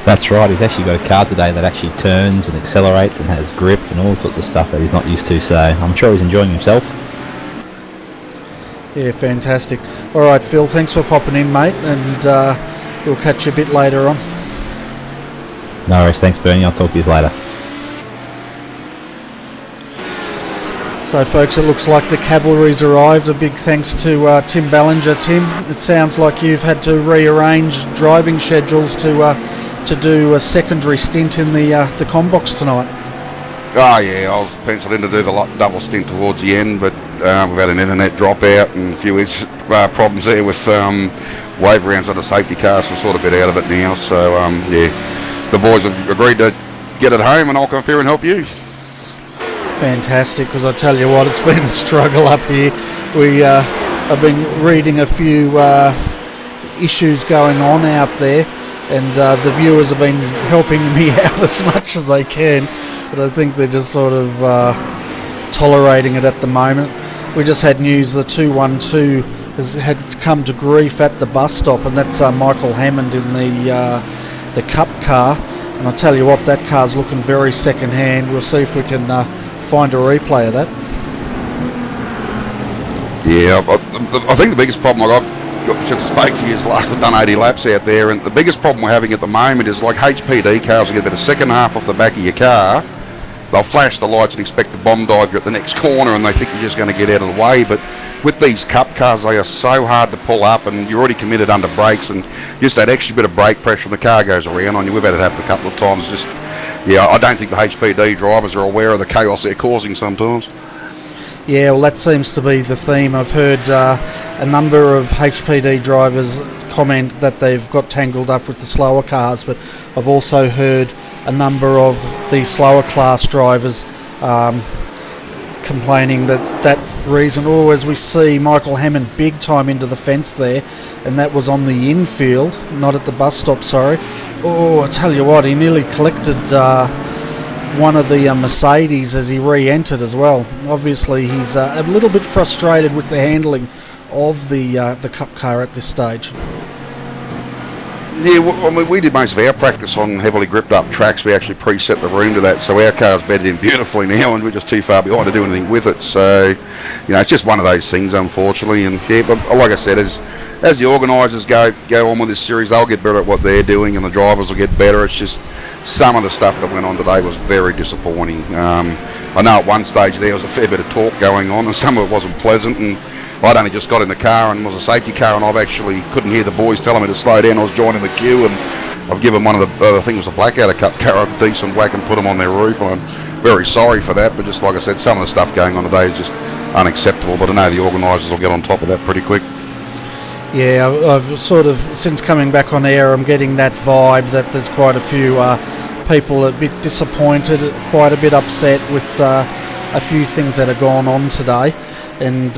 That's right, he's actually got a car today that actually turns and accelerates and has grip and all sorts of stuff that he's not used to, so I'm sure he's enjoying himself. Yeah, fantastic. Alright, Phil, thanks for popping in, mate, and we'll catch you a bit later on. No worries, thanks Bernie, I'll talk to you later. So folks, it looks like the cavalry's arrived. A big thanks to Tim Ballinger. Tim, it sounds like you've had to rearrange driving schedules to do a secondary stint in the Combox tonight. Oh yeah, I was penciled in to do the double stint towards the end, but we've had an internet dropout and a few problems there with wave rounds on the safety car, so we're sort of a bit out of it now. So yeah, the boys have agreed to get it home, and I'll come up here and help you. Fantastic, because I tell you what, it's been a struggle up here. I've been reading a few issues going on out there, and the viewers have been helping me out as much as they can, but I think they're just sort of tolerating it at the moment. We just had news the 212 had come to grief at the bus stop, and that's Michael Hammond in the Cup car. And I'll tell you what, that car's looking very second hand. We'll see if we can find a replay of that. Yeah, I think the biggest problem I got since I spoke to you last, I've done 80 laps out there, and the biggest problem we're having at the moment is like HPD cars will get about a second half off the back of your car. They'll flash the lights and expect to bomb dive you at the next corner, and they think you're just going to get out of the way. But with these cup cars, they are so hard to pull up, and you're already committed under brakes, and just that extra bit of brake pressure when the car goes around on you. We've had it happen a couple of times. Just, yeah, I don't think the HPD drivers are aware of the chaos they're causing sometimes. Yeah, well, that seems to be the theme. I've heard a number of HPD drivers comment that they've got tangled up with the slower cars, but I've also heard a number of the slower class drivers complaining that reason. As we see Michael Hammond big time into the fence there, and that was on the infield, not at the bus stop, sorry. I tell you what, he nearly collected one of the Mercedes as he re-entered as well. Obviously he's a little bit frustrated with the handling of the Cup car at this stage. Yeah, I mean, we did most of our practice on heavily gripped up tracks. We actually preset the room to that, so our car's bedded in beautifully now, and we're just too far behind to do anything with it. So, you know, it's just one of those things, unfortunately. And yeah, but like I said, as the organisers go on with this series, they'll get better at what they're doing, and the drivers will get better. It's just some of the stuff that went on today was very disappointing. I know at one stage there was a fair bit of talk going on, and some of it wasn't pleasant. And I'd only just got in the car, and it was a safety car, and I've actually couldn't hear the boys telling me to slow down. I was joining the queue, and I've given one of the, I think it was a Blackout Cup car, a decent whack and put them on their roof. And I'm very sorry for that, but just like I said, some of the stuff going on today is just unacceptable. But I know the organisers will get on top of that pretty quick. Yeah, I've sort of, since coming back on air, I'm getting that vibe that there's quite a few people a bit disappointed, quite a bit upset with a few things that have gone on today. And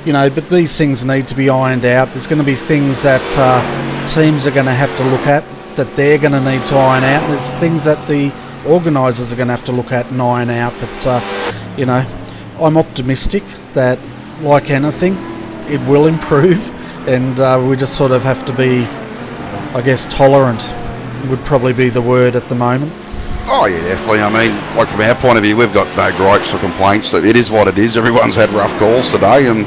you know, but these things need to be ironed out. There's going to be things that teams are going to have to look at, that they're going to need to iron out. There's things that the organisers are going to have to look at and iron out. But, you know, I'm optimistic that, like anything, it will improve. And we just sort of have to be, I guess, tolerant would probably be the word at the moment. Oh yeah, definitely. I mean, like from our point of view, we've got no gripes or complaints. That it is what it is. Everyone's had rough calls today, and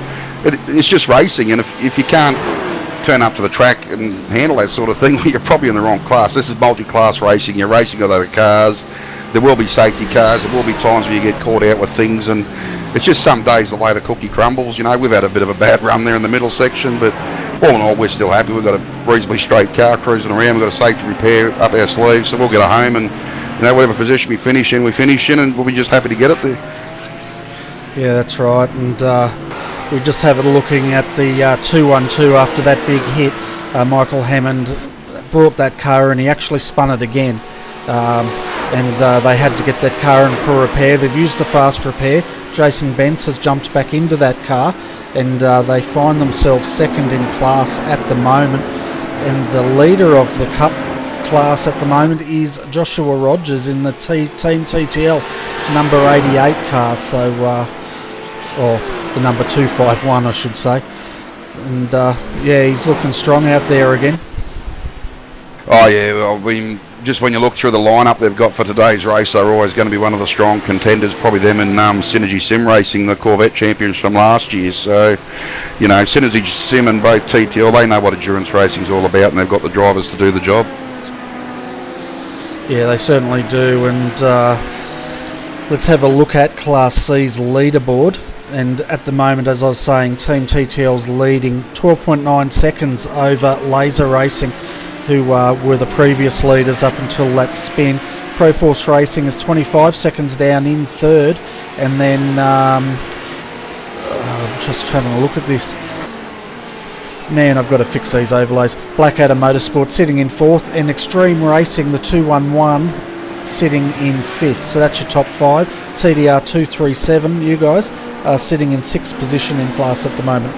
it's just racing. And if you can't turn up to the track and handle that sort of thing, well, you're probably in the wrong class. This is multi-class racing. You're racing with other cars. There will be safety cars. There will be times where you get caught out with things, and it's just some days the way the cookie crumbles. You know, we've had a bit of a bad run there in the middle section, but all in all, we're still happy. We've got a reasonably straight car cruising around. We've got a safety repair up our sleeves, so we'll get home and, you know, whatever position we finish in, and we'll be just happy to get it there. Yeah, that's right. And we just have it looking at the 212 after that big hit. Michael Hammond brought that car and he actually spun it again. And they had to get that car in for repair. They've used a fast repair. Jason Bentz has jumped back into that car, and they find themselves second in class at the moment. And the leader of the Cup class at the moment is Joshua Rogers in the Team TTL number 88 car, so or the number 251 I should say. And yeah, he's looking strong out there again. Oh yeah, well, I mean, just when you look through the lineup they've got for today's race, they're always going to be one of the strong contenders, probably them and Synergy Sim Racing, the Corvette champions from last year. So, you know, Synergy Sim and both TTL, they know what endurance racing's all about, and they've got the drivers to do the job. Yeah, they certainly do. And let's have a look at Class C's leaderboard. And at the moment, as I was saying, Team TTL's leading 12.9 seconds over Laser Racing, who were the previous leaders up until that spin. Proforce Racing is 25 seconds down in third. And then, I'm just having a look at this. Man, I've got to fix these overlays. Blackadder Motorsport sitting in fourth, and Extreme Racing, the 211, sitting in fifth. So that's your top five. TDR 237, you guys, are sitting in sixth position in class at the moment.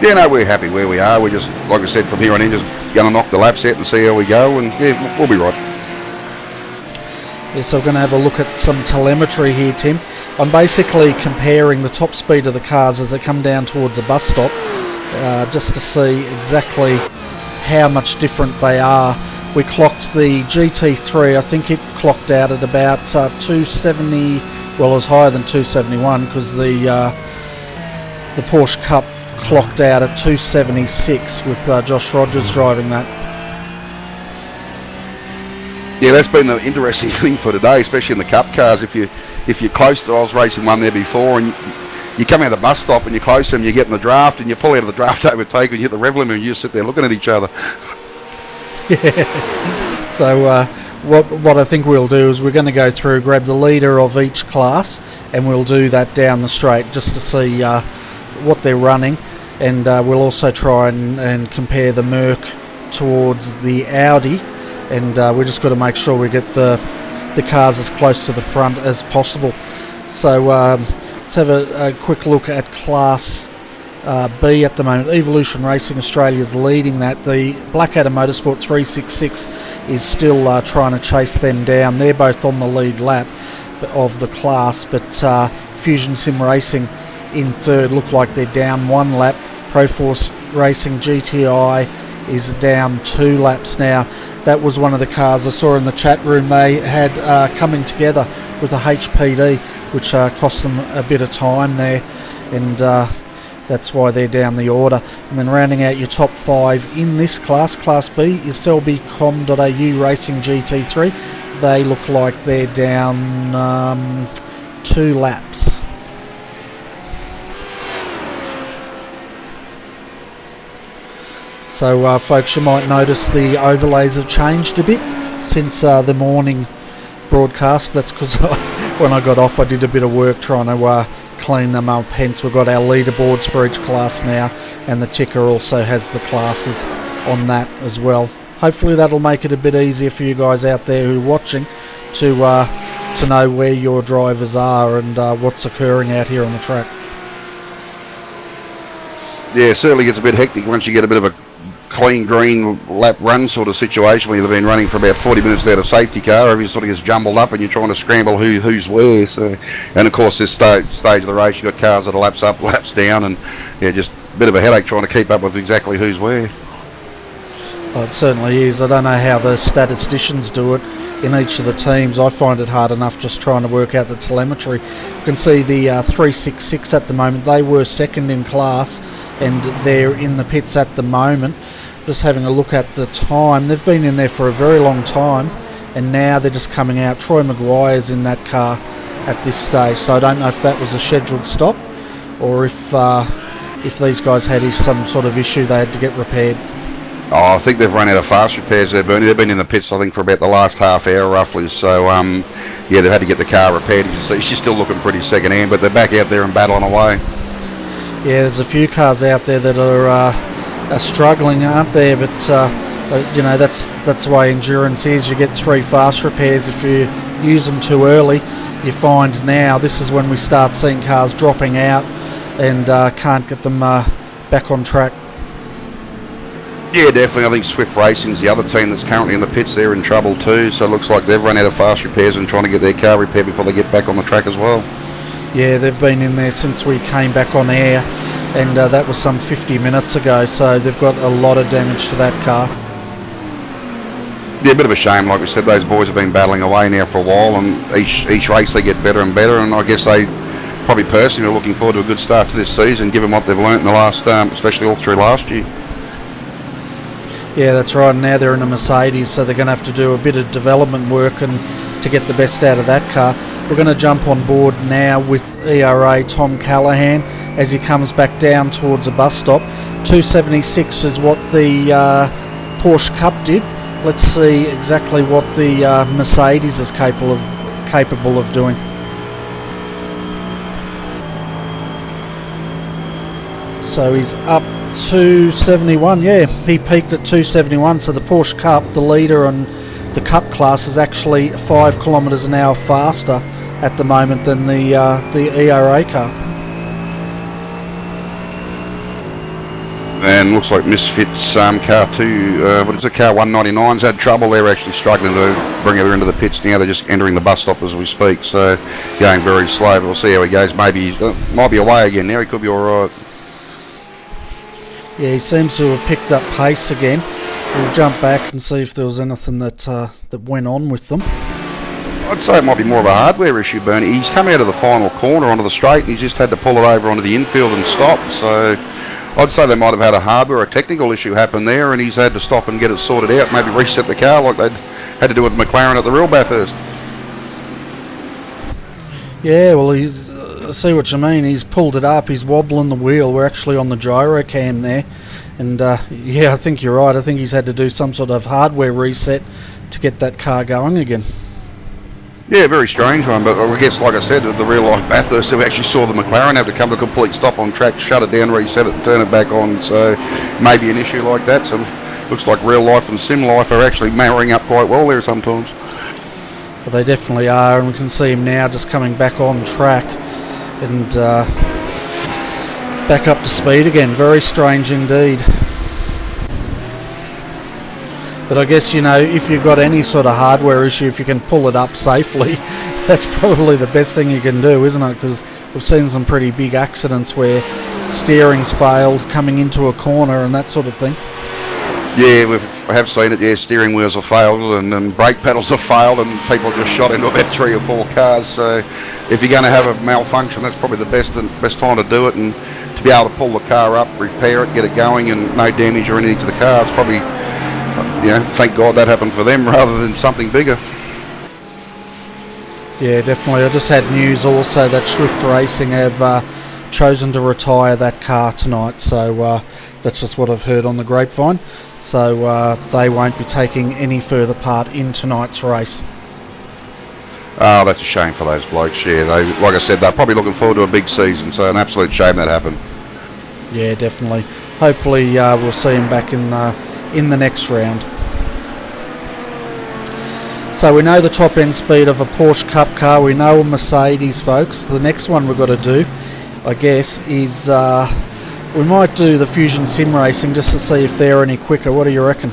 Yeah, no, we're happy where we are. We're just, like I said, from here on in, just going to knock the laps out and see how we go, and yeah, we'll be right. Yeah, so we're going to have a look at some telemetry here, Tim. I'm basically comparing the top speed of the cars as they come down towards a bus stop, just to see exactly how much different they are. We clocked the GT3, I think it clocked out at about 270, well, it was higher than 271 because the Porsche Cup clocked out at 276 with Josh Rogers driving that. Yeah, that's been the interesting thing for today, especially in the Cup cars. If you're close to, I was racing one there before, and you come out of the bus stop and you're close to them, you get in the draft, and you pull out of the draft overtake and you hit the rev limiter, and you just sit there looking at each other. Yeah. So what I think we'll do is we're going to go through, grab the leader of each class, and we'll do that down the straight just to see what they're running, and we'll also try and compare the Merc towards the Audi, and we just got to make sure we get the cars as close to the front as possible. So let's have a quick look at Class B at the moment. Evolution Racing Australia is leading that. The Blackadder Motorsport 366 is still trying to chase them down. They're both on the lead lap of the class, but Fusion Sim Racing in third look like they're down 1 lap. Proforce Racing GTI is down 2 laps now. That was one of the cars I saw in the chat room. They had coming together with a HPD, which cost them a bit of time there, and that's why they're down the order. And then rounding out your top 5 in this class, Class B, is Selby.com.au Racing GT3. They look like they're down 2 laps. So folks, you might notice the overlays have changed a bit since the morning broadcast. That's because when I got off I did a bit of work trying to clean them up, hence we've got our leaderboards for each class now, and the ticker also has the classes on that as well. Hopefully that'll make it a bit easier for you guys out there who are watching to know where your drivers are and what's occurring out here on the track. Yeah, it certainly gets a bit hectic once you get a bit of a clean green lap run sort of situation where you've been running for about 40 minutes without a safety car. Everything sort of gets jumbled up and you're trying to scramble who's where. So, and of course this stage of the race you've got cars that are laps up, laps down, and yeah, just a bit of a headache trying to keep up with exactly who's where. Oh, it certainly is. I don't know how the statisticians do it in each of the teams. I find it hard enough just trying to work out the telemetry. You can see the 366 at the moment. They were second in class and they're in the pits at the moment. Just having a look at the time. They've been in there for a very long time and now they're just coming out. Troy Maguire's in that car at this stage. So I don't know if that was a scheduled stop or if these guys had some sort of issue they had to get repaired. Oh, I think they've run out of fast repairs there, Bernie. They've been in the pits, I think, for about the last half hour, roughly. So, yeah, they've had to get the car repaired. You can see she's still looking pretty second-hand, but they're back out there and battling away. Yeah, there's a few cars out there that are struggling, aren't there? But, you know, that's the way endurance is. You get 3 fast repairs. If you use them too early, you find now this is when we start seeing cars dropping out and can't get them back on track. Yeah, definitely. I think Swift Racing's the other team that's currently in the pits. They're in trouble too, so it looks like they've run out of fast repairs and trying to get their car repaired before they get back on the track as well. Yeah, they've been in there since we came back on air, and that was some 50 minutes ago, so they've got a lot of damage to that car. Yeah, a bit of a shame. Like we said, those boys have been battling away now for a while, and each race they get better and better, and I guess they probably personally are looking forward to a good start to this season, given what they've learnt in the last, especially all through last year. Yeah, that's right. Now they're in a Mercedes, so they're going to have to do a bit of development work and to get the best out of that car. We're going to jump on board now with ERA Tom Callahan as he comes back down towards a bus stop. 276 is what the Porsche Cup did. Let's see exactly what the Mercedes is capable of doing. So he's up 271, yeah, he peaked at 271, so the Porsche Cup, the leader on the Cup class, is actually 5 kilometres an hour faster at the moment than the ERA car. And looks like Misfits car 2, what is it, car 199's had trouble. They're actually struggling to bring her into the pits now. They're just entering the bus stop as we speak, so going very slow, but we'll see how he goes. Maybe might be away again now, he could be alright. Yeah, he seems to have picked up pace again. We'll jump back and see if there was anything that went on with them. I'd say it might be more of a hardware issue, Bernie. He's come out of the final corner onto the straight and he's just had to pull it over onto the infield and stop. So I'd say they might have had a hardware or technical issue happen there, and he's had to stop and get it sorted out, maybe reset the car like they'd had to do with McLaren at the real Bathurst. Yeah, well, I see what you mean. He's pulled it up, he's wobbling the wheel. We're actually on the gyro cam there. And yeah, I think you're right. I think he's had to do some sort of hardware reset to get that car going again. Yeah, very strange one, but I guess, like I said, at the real life Bathurst, we actually saw the McLaren have to come to a complete stop on track, shut it down, reset it, and turn it back on. So maybe an issue like that. So looks like real life and sim life are actually marrying up quite well there sometimes. But they definitely are, and we can see him now just coming back on track and back up to speed again. Very strange indeed. But I guess, you know, if you've got any sort of hardware issue, if you can pull it up safely, that's probably the best thing you can do, isn't it? Because we've seen some pretty big accidents where steering's failed coming into a corner and that sort of thing. Yeah, we have seen it. Yeah, steering wheels have failed and brake pedals have failed, and people just shot into about 3 or 4 cars. So if you're going to have a malfunction, that's probably the best time to do it, and to be able to pull the car up, repair it, get it going, and no damage or anything to the car, it's probably, you know, thank God that happened for them rather than something bigger. Yeah, definitely. I just had news also that Swift Racing have chosen to retire that car tonight, so that's just what I've heard on the grapevine. So they won't be taking any further part in tonight's race. Oh, that's a shame for those blokes. Yeah, they, like I said, they're probably looking forward to a big season, so an absolute shame that happened. Yeah, definitely. Hopefully we'll see him back in the next round. So we know the top end speed of a Porsche Cup car. We know a Mercedes, folks. The next one we've got to do, I guess, is we might do the Fusion Sim Racing just to see if they're any quicker. What do you reckon?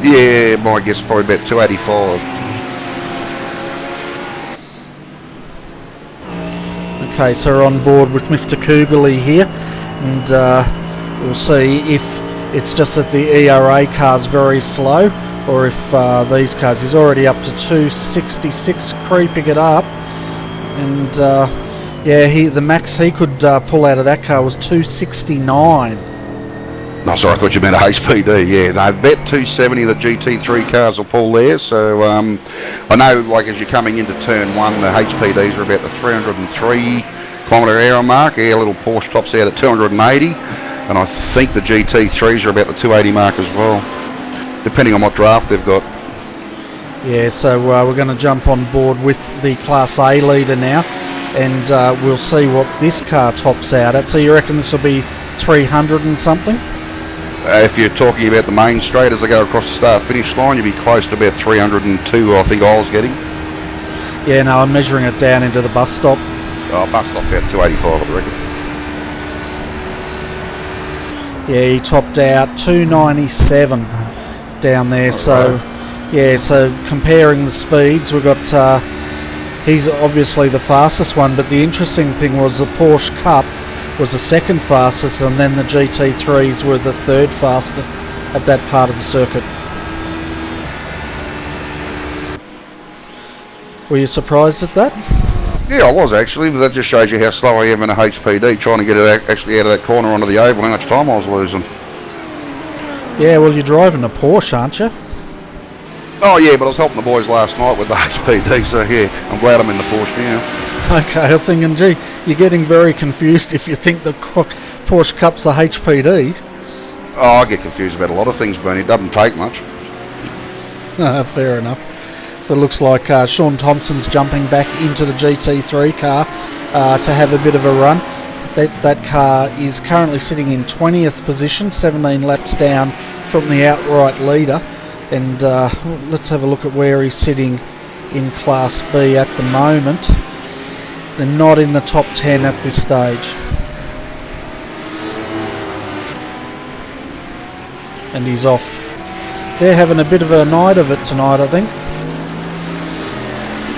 Yeah, my guess probably about 285. Okay, so we're on board with Mr. Kugeley here, and we'll see if it's just that the ERA car's very slow, or if these cars, he's already up to 266, creeping it up, and yeah, the max he could pull out of that car was 269. No, sorry, I thought you meant a HPD. Yeah, they bet 270 the GT3 cars will pull there. So I know, like, as you're coming into turn 1, the HPDs are about the 303 km/h mark. Yeah, little Porsche tops out at 280, and I think the GT3s are about the 280 mark as well, depending on what draft they've got. Yeah, so we're going to jump on board with the Class A leader now, and we'll see what this car tops out at. So you reckon this will be 300 and something? If you're talking about the main straight as they go across the start-finish line, you'd be close to about 302, I think I was getting. Yeah, no, I'm measuring it down into the bus stop. Oh, bus stop about 285, I reckon. Yeah, he topped out 297 down there. So, yeah, so comparing the speeds, we've got, he's obviously the fastest one, but the interesting thing was the Porsche Cup was the second fastest, and then the GT3s were the third fastest at that part of the circuit. Were you surprised at that? Yeah, I was actually, but that just shows you how slow I am in a HPD, trying to get it actually out of that corner onto the oval, how much time I was losing. Yeah, well, you're driving a Porsche, aren't you? Oh yeah, but I was helping the boys last night with the HPD, so yeah, I'm glad I'm in the Porsche now. Okay, I was thinking, gee, you're getting very confused if you think the Porsche Cup's the HPD. Oh, I get confused about a lot of things, Bernie. It doesn't take much. Fair enough. So it looks like Sean Thompson's jumping back into the GT3 car to have a bit of a run. That car is currently sitting in 20th position, 17 laps down from the outright leader. And let's have a look at where he's sitting in Class B at the moment. They're not in the top 10 at this stage. And he's off. They're having a bit of a night of it tonight, I think.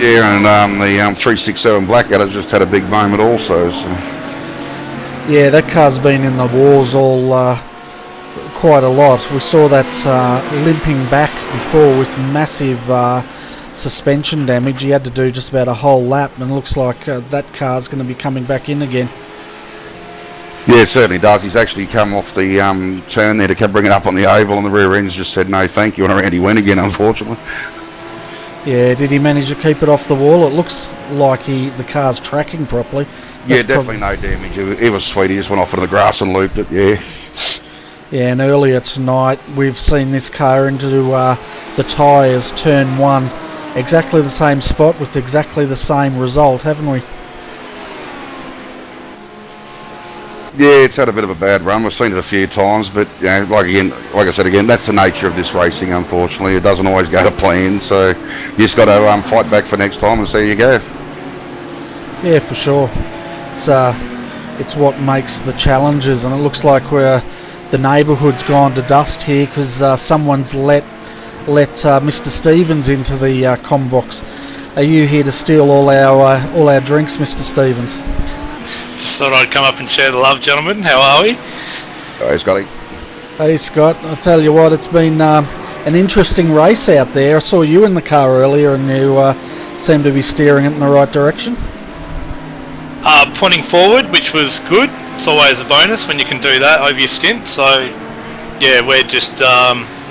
Yeah, and the 367 Blackadder just had a big moment also. So. Yeah, that car's been in the wars all quite a lot. We saw that limping back before with massive suspension damage. He had to do just about a whole lap, and it looks like that car's going to be coming back in again. Yeah, it certainly does. He's actually come off the turn there to bring it up on the oval, and the rear end's just said no thank you, and around he went again, unfortunately. Yeah, did he manage to keep it off the wall? It looks like the car's tracking properly. Yeah, definitely no damage. It was sweet. He just went off into the grass and looped it, yeah. Yeah, and earlier tonight we've seen this car into the tyres, turn 1. Exactly the same spot with exactly the same result, haven't we? Yeah, it's had a bit of a bad run. We've seen it a few times, but you know, like I said again, that's the nature of this racing. Unfortunately, it doesn't always go to plan. So you just got to fight back for next time and see how you go. Yeah, for sure. It's what makes the challenges, and it looks like the neighbourhood's gone to dust here because someone's let Mr. Stevens into the comm box. Are you here to steal all our drinks, Mr. Stevens? Just thought I'd come up and share the love, gentlemen. How are we? Hey, Scotty. Hey, Scott. I'll tell you what, it's been an interesting race out there. I saw you in the car earlier and you seemed to be steering it in the right direction. Pointing forward, which was good. It's always a bonus when you can do that over your stint. So, yeah, we're just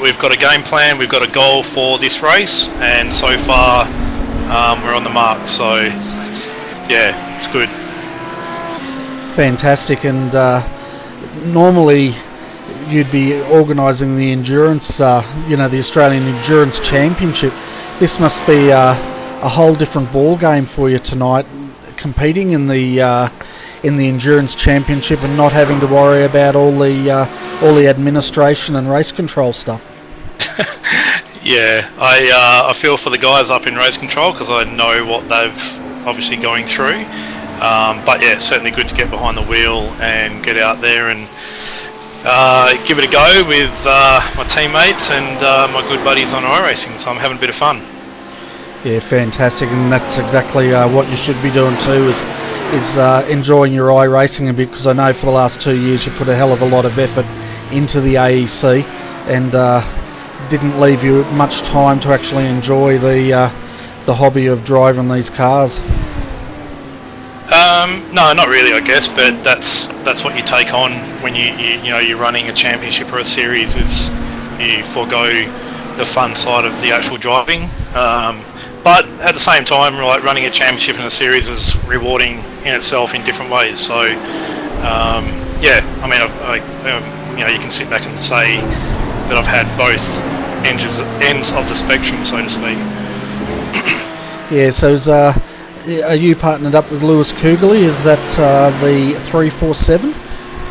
we've got a game plan, we've got a goal for this race, and so far we're on the mark. So, yeah, it's good. Fantastic. And normally you'd be organising the endurance, the Australian Endurance Championship. This must be a whole different ball game for you tonight, competing in the Endurance Championship and not having to worry about all the administration and race control stuff. Yeah, I feel for the guys up in race control because I know what they've obviously going through. But yeah, it's certainly good to get behind the wheel and get out there and give it a go with my teammates and my good buddies on iRacing. So I'm having a bit of fun. Yeah, fantastic, and that's exactly what you should be doing too. Is enjoying your iRacing a bit, because I know for the last 2 years you put a hell of a lot of effort into the AEC and didn't leave you much time to actually enjoy the hobby of driving these cars. No, not really, I guess, but that's what you take on when you're running a championship or a series, is you forego the fun side of the actual driving. But at the same time, like, running a championship and a series is rewarding in itself in different ways. So, yeah, I mean, you can sit back and say that I've had both ends of the spectrum, so to speak. Yeah, so are you partnered up with Lewis Kugeley? Is that the 347?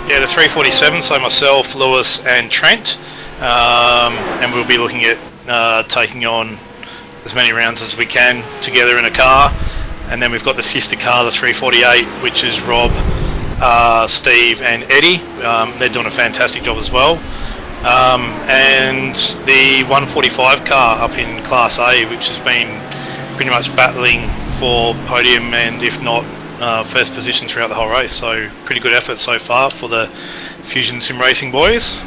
Yeah, the 347, so myself, Lewis and Trent, and we'll be looking at taking on as many rounds as we can together in a car. And then we've got the sister car, the 348, which is Rob, Steve and Eddie. They're doing a fantastic job as well. And the 145 car up in Class A, which has been pretty much battling for podium and if not first position throughout the whole race. So pretty good effort so far for the Fusion Sim Racing boys.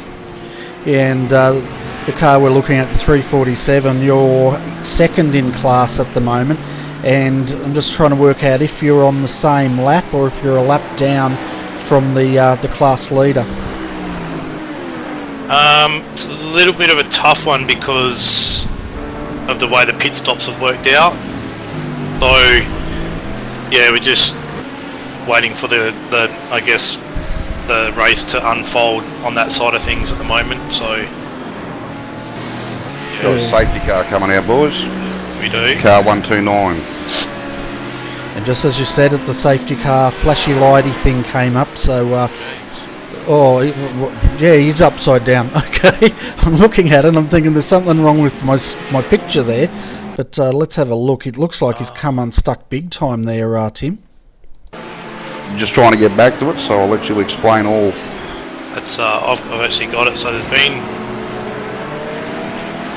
Yeah, and the car we're looking at, the 347, you're second in class at the moment, and I'm just trying to work out if you're on the same lap or if you're a lap down from the class leader. It's a little bit of a tough one because of the way the pit stops have worked out. So yeah, we're just waiting for the race to unfold on that side of things at the moment. So yeah. Got a safety car coming out, boys. We do. Car 129. And just as you said it, the safety car flashy lighty thing came up, so yeah, he's upside down. Okay, I'm looking at it and I'm thinking there's something wrong with my picture there, but let's have a look. It looks like he's come unstuck big time there, Tim. Just trying to get back to it, so I'll let you explain all. It's I've actually got it. So there's been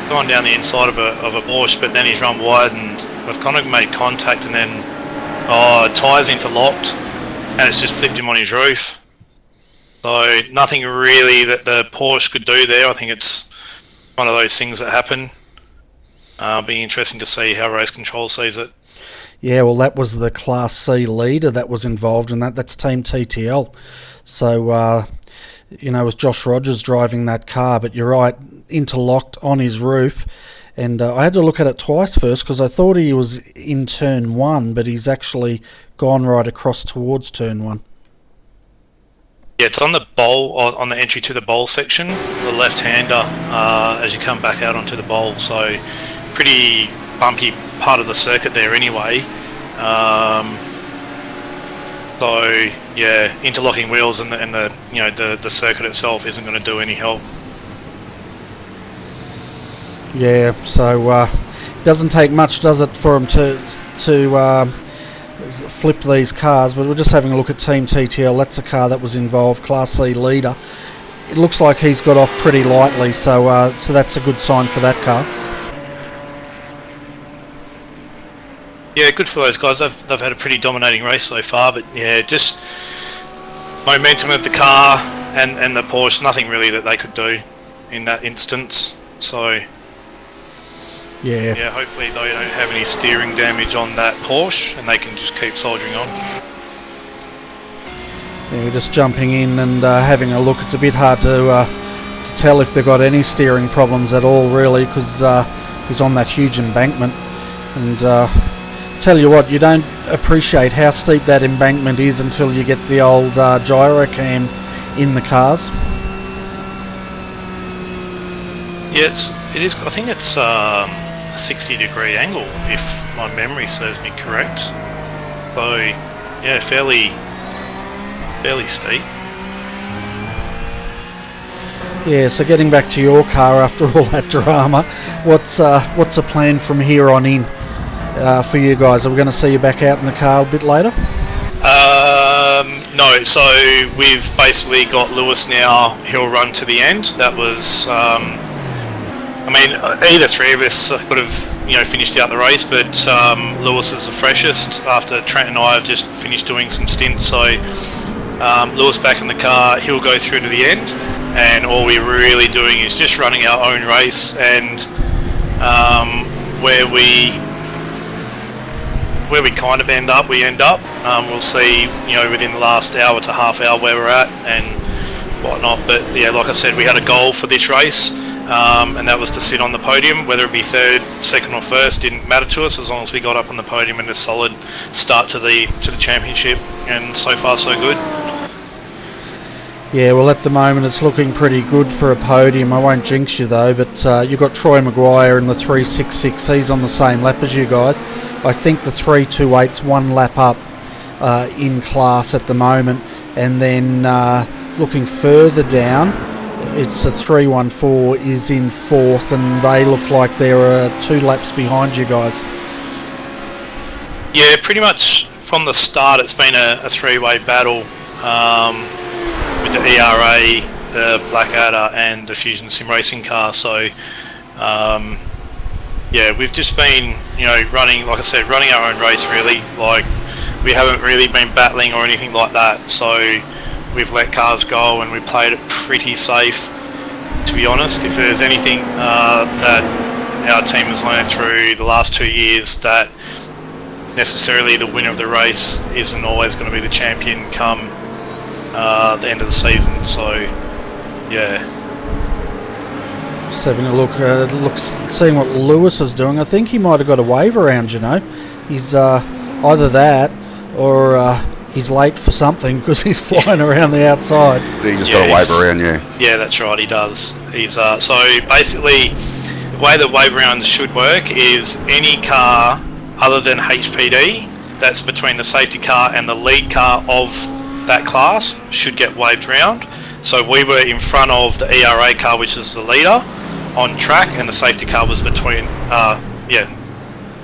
gone down the inside of a Porsche, but then he's run wide and we've kind of made contact, and then tyres interlocked and it's just flipped him on his roof. So nothing really that the Porsche could do there. I think it's one of those things that happen. Be interesting to see how race control sees it. Yeah, well, that was the Class C leader that was involved in that. That's Team TTL. So, it was Josh Rogers driving that car, but you're right, interlocked on his roof. And I had to look at it twice first because I thought he was in turn 1, but he's actually gone right across towards turn 1. Yeah, it's on the bowl, on the entry to the bowl section, the left-hander, as you come back out onto the bowl. So, pretty bumpy part of the circuit there anyway. So yeah, interlocking wheels and the circuit itself isn't going to do any help. Yeah, so it doesn't take much, does it, for him to flip these cars? But we're just having a look at Team TTL. That's a car that was involved, Class C leader. It looks like he's got off pretty lightly, so that's a good sign for that car. Yeah, good for those guys. They've had a pretty dominating race so far, but yeah, just momentum of the car and the Porsche, nothing really that they could do in that instance. So yeah, hopefully they don't have any steering damage on that Porsche and they can just keep soldiering on. Yeah, we're just jumping in and having a look. It's a bit hard to tell if they've got any steering problems at all, really, because he's on that huge embankment. And tell you what, you don't appreciate how steep that embankment is until you get the old gyrocam in the cars. Yeah, it is. I think it's a 60-degree angle, if my memory serves me correct. So yeah, fairly steep. Yeah, so getting back to your car after all that drama, what's the plan from here on in for you guys? Are we going to see you back out in the car a bit later? No, so we've basically got Lewis now. He'll run to the end. That was, either three of us could have, finished out the race, but Lewis is the freshest after Trent and I have just finished doing some stints. So Lewis back in the car, he'll go through to the end, and all we're really doing is just running our own race, and where we kind of end up, we end up. We'll see, within the last hour to half hour where we're at and whatnot. But yeah, like I said, we had a goal for this race, and that was to sit on the podium. Whether it be third, second, or first didn't matter to us as long as we got up on the podium and a solid start to the championship. And so far, so good. Yeah, well, at the moment it's looking pretty good for a podium. I won't jinx you though, but you've got Troy Maguire in the 3.66. He's on the same lap as you guys. I think the 3.28's one lap up in class at the moment. And then looking further down, it's a 3.14 is in fourth, and they look like they're 2 laps behind you guys. Yeah, pretty much from the start it's been a three-way battle. With the ERA, the Blackadder, and the Fusion Sim Racing car. So, yeah, we've just been, running, like I said, running our own race really. Like, we haven't really been battling or anything like that. So, we've let cars go and we played it pretty safe, to be honest. If there's anything that our team has learned through the last 2 years, that necessarily the winner of the race isn't always going to be the champion come the end of the season. So yeah, just having a look, seeing what Lewis is doing. I think he might have got a wave around. He's either that or he's late for something because he's flying around the outside. He just got a wave around. Yeah, that's right, he does. He's so basically the way the wave around should work is any car other than HPD that's between the safety car and the lead car of that class should get waved round. So we were in front of the ERA car, which is the leader, on track, and the safety car was between,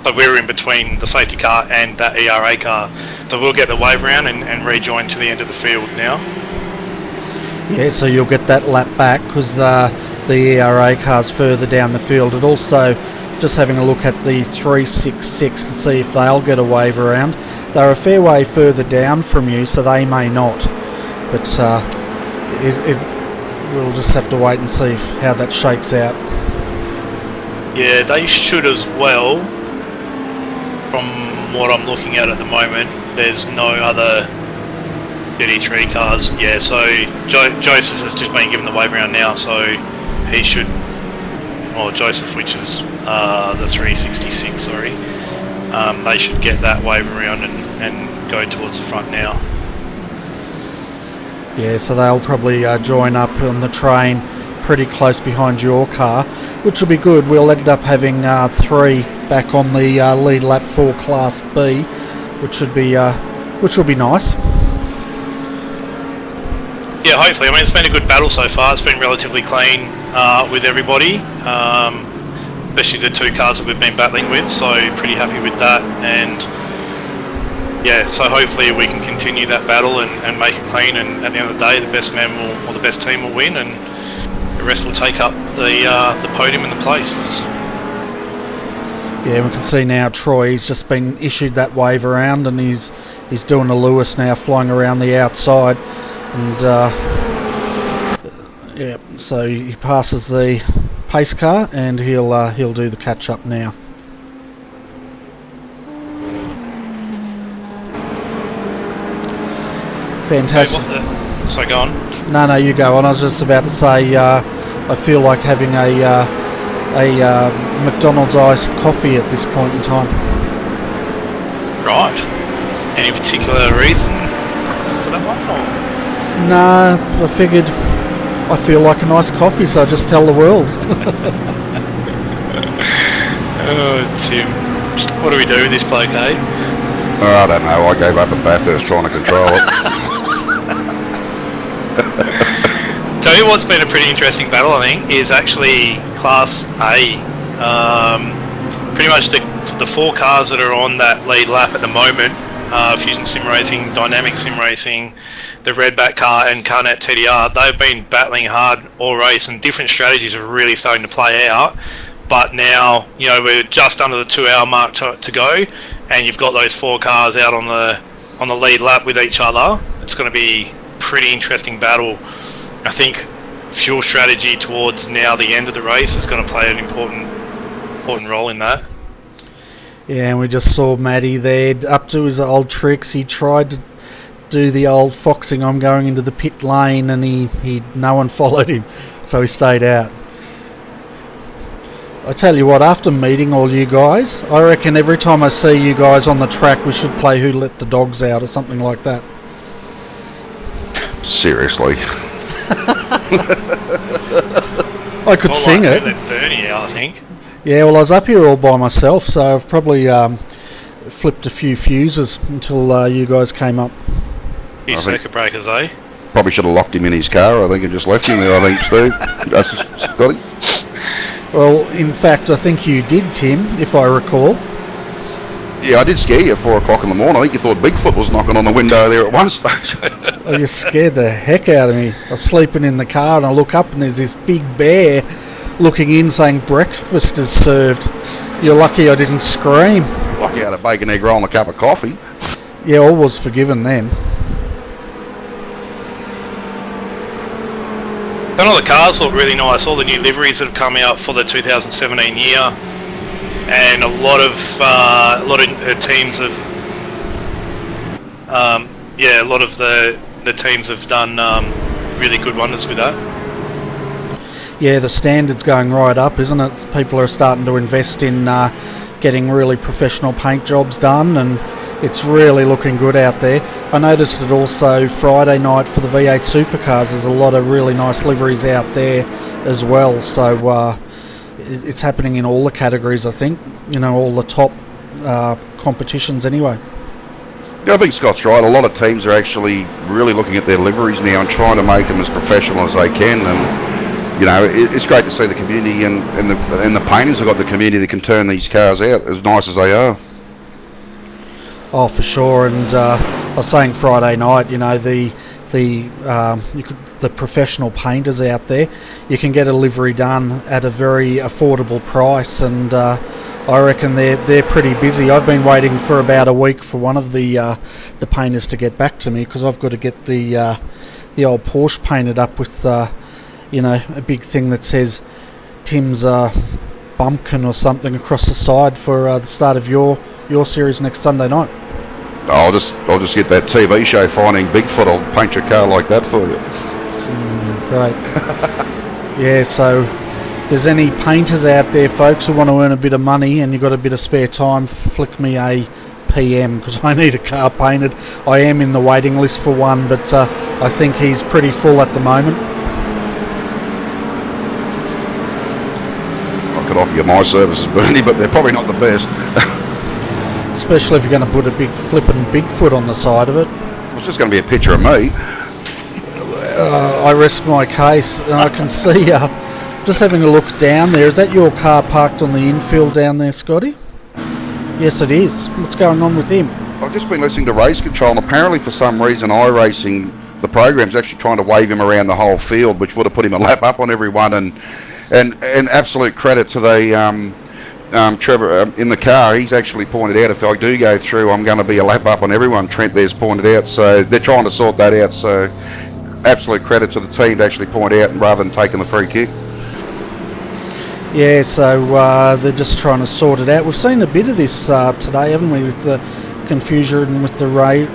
but we were in between the safety car and that ERA car. So we'll get the wave round and rejoin to the end of the field now. Yeah, so you'll get that lap back because the ERA car's further down the field. And also, just having a look at the 3.66 to see if they'll get a wave around. They're a fair way further down from you, so they may not. But we'll just have to wait and see how that shakes out. Yeah, they should as well. From what I'm looking at the moment, there's no other 33 cars. Yeah, so Joseph has just been given the wave around now, so he should. Or Joseph, which is the 366, sorry. They should get that wave around and go towards the front now. Yeah, so they'll probably join up on the train pretty close behind your car, which will be good. We'll end up having 3 back on the lead lap for Class B, which will be nice. Yeah, hopefully. I mean, it's been a good battle so far. It's been relatively clean with everybody, especially the 2 cars that we've been battling with. So pretty happy with that. And yeah, so hopefully we can continue that battle and make it clean. And at the end of the day, the best man or the best team will win, and the rest will take up the podium and the places. Yeah, we can see now Troy's just been issued that wave around, and he's doing a Lewis now, flying around the outside, and yeah, so he passes the pace car, and he'll do the catch up now. Fantastic. So go on. No, you go on. I was just about to say, I feel like having a McDonald's iced coffee at this point in time. Right. Any particular reason for that one? Or? Nah, I figured I feel like a nice coffee, so I just tell the world. Oh, Tim. What do we do with this bloke, eh? I don't know. I gave up at Bathurst trying to control it. Tell you what's been a pretty interesting battle, I think, is actually Class A. Pretty much the 4 cars that are on that lead lap at the moment, Fusion Sim Racing, Dynamic Sim Racing, the Redback car and Carnet TDR, they've been battling hard all race, and different strategies are really starting to play out. But now, you know, we're just under the 2-hour mark to go, and you've got those 4 cars out on the lead lap with each other. It's going to be a pretty interesting battle. I think fuel strategy towards now the end of the race is going to play an important role in that. Yeah, and we just saw Matty there up to his old tricks. He tried to do the old foxing. I'm going into the pit lane, and no one followed him, so he stayed out. I tell you what, after meeting all you guys, I reckon every time I see you guys on the track, we should play Who Let the Dogs Out or something like that. Seriously. I could sing it. Let Bernie out, I think. Yeah, well, I was up here all by myself, so I've probably flipped a few fuses until you guys came up. Few circuit breakers, eh? Probably should have locked him in his car, I think, and just left him there, I think, Steve. That's Scotty. Well, in fact, I think you did, Tim, if I recall. Yeah, I did scare you at 4 o'clock in the morning. I think you thought Bigfoot was knocking on the window there at one stage. Oh, you scared the heck out of me. I was sleeping in the car, and I look up, and there's this big bear looking in saying breakfast is served. You're lucky I didn't scream. Lucky out of bacon, egg roll and a cup of coffee. Yeah, all was forgiven then. And all the cars look really nice. All the new liveries that have come out for the 2017 year, and a lot of teams have, a lot of the teams have done really good wonders with that. Yeah, the standard's going right up, isn't it? People are starting to invest in getting really professional paint jobs done, and it's really looking good out there. I noticed it also Friday night for the V8 supercars. There's a lot of really nice liveries out there as well. So it's happening in all the categories, I think. You know, all the top competitions anyway. Yeah, I think Scott's right. A lot of teams are actually really looking at their liveries now and trying to make them as professional as they can. And you know, it's great to see the community and the painters have got the community that can turn these cars out as nice as they are. Oh, for sure. And I was saying Friday night, you know, the professional painters out there, you can get a livery done at a very affordable price, and I reckon they're pretty busy. I've been waiting for about a week for one of the painters to get back to me, because I've got to get the old Porsche painted up with you know, a big thing that says Tim's bumpkin or something across the side for the start of your series next Sunday night. I'll just get that TV show Finding Bigfoot. I'll paint your car like that for you. Great. Yeah, so if there's any painters out there, folks, who want to earn a bit of money and you've got a bit of spare time, flick me a PM, because I need a car painted. I am in the waiting list for one, but I think he's pretty full at the moment. I could offer you my services, Bernie, but they're probably not the best. Especially if you're going to put a big flippin' Bigfoot on the side of it. It's just going to be a picture of me. I rest my case, and I can see, just having a look down there, is that your car parked on the infield down there, Scotty? Yes, it is. What's going on with him? I've just been listening to Race Control, and apparently for some reason iRacing, the program's actually trying to wave him around the whole field, which would have put him a lap up on everyone, and absolute credit to the Trevor in the car. He's actually pointed out, if I do go through, I'm going to be a lap up on everyone. Trent there's pointed out, so they're trying to sort that out, so absolute credit to the team to actually point out rather than taking the free kick. Yeah, so they're just trying to sort it out. We've seen a bit of this today, haven't we, with the confusion with the wave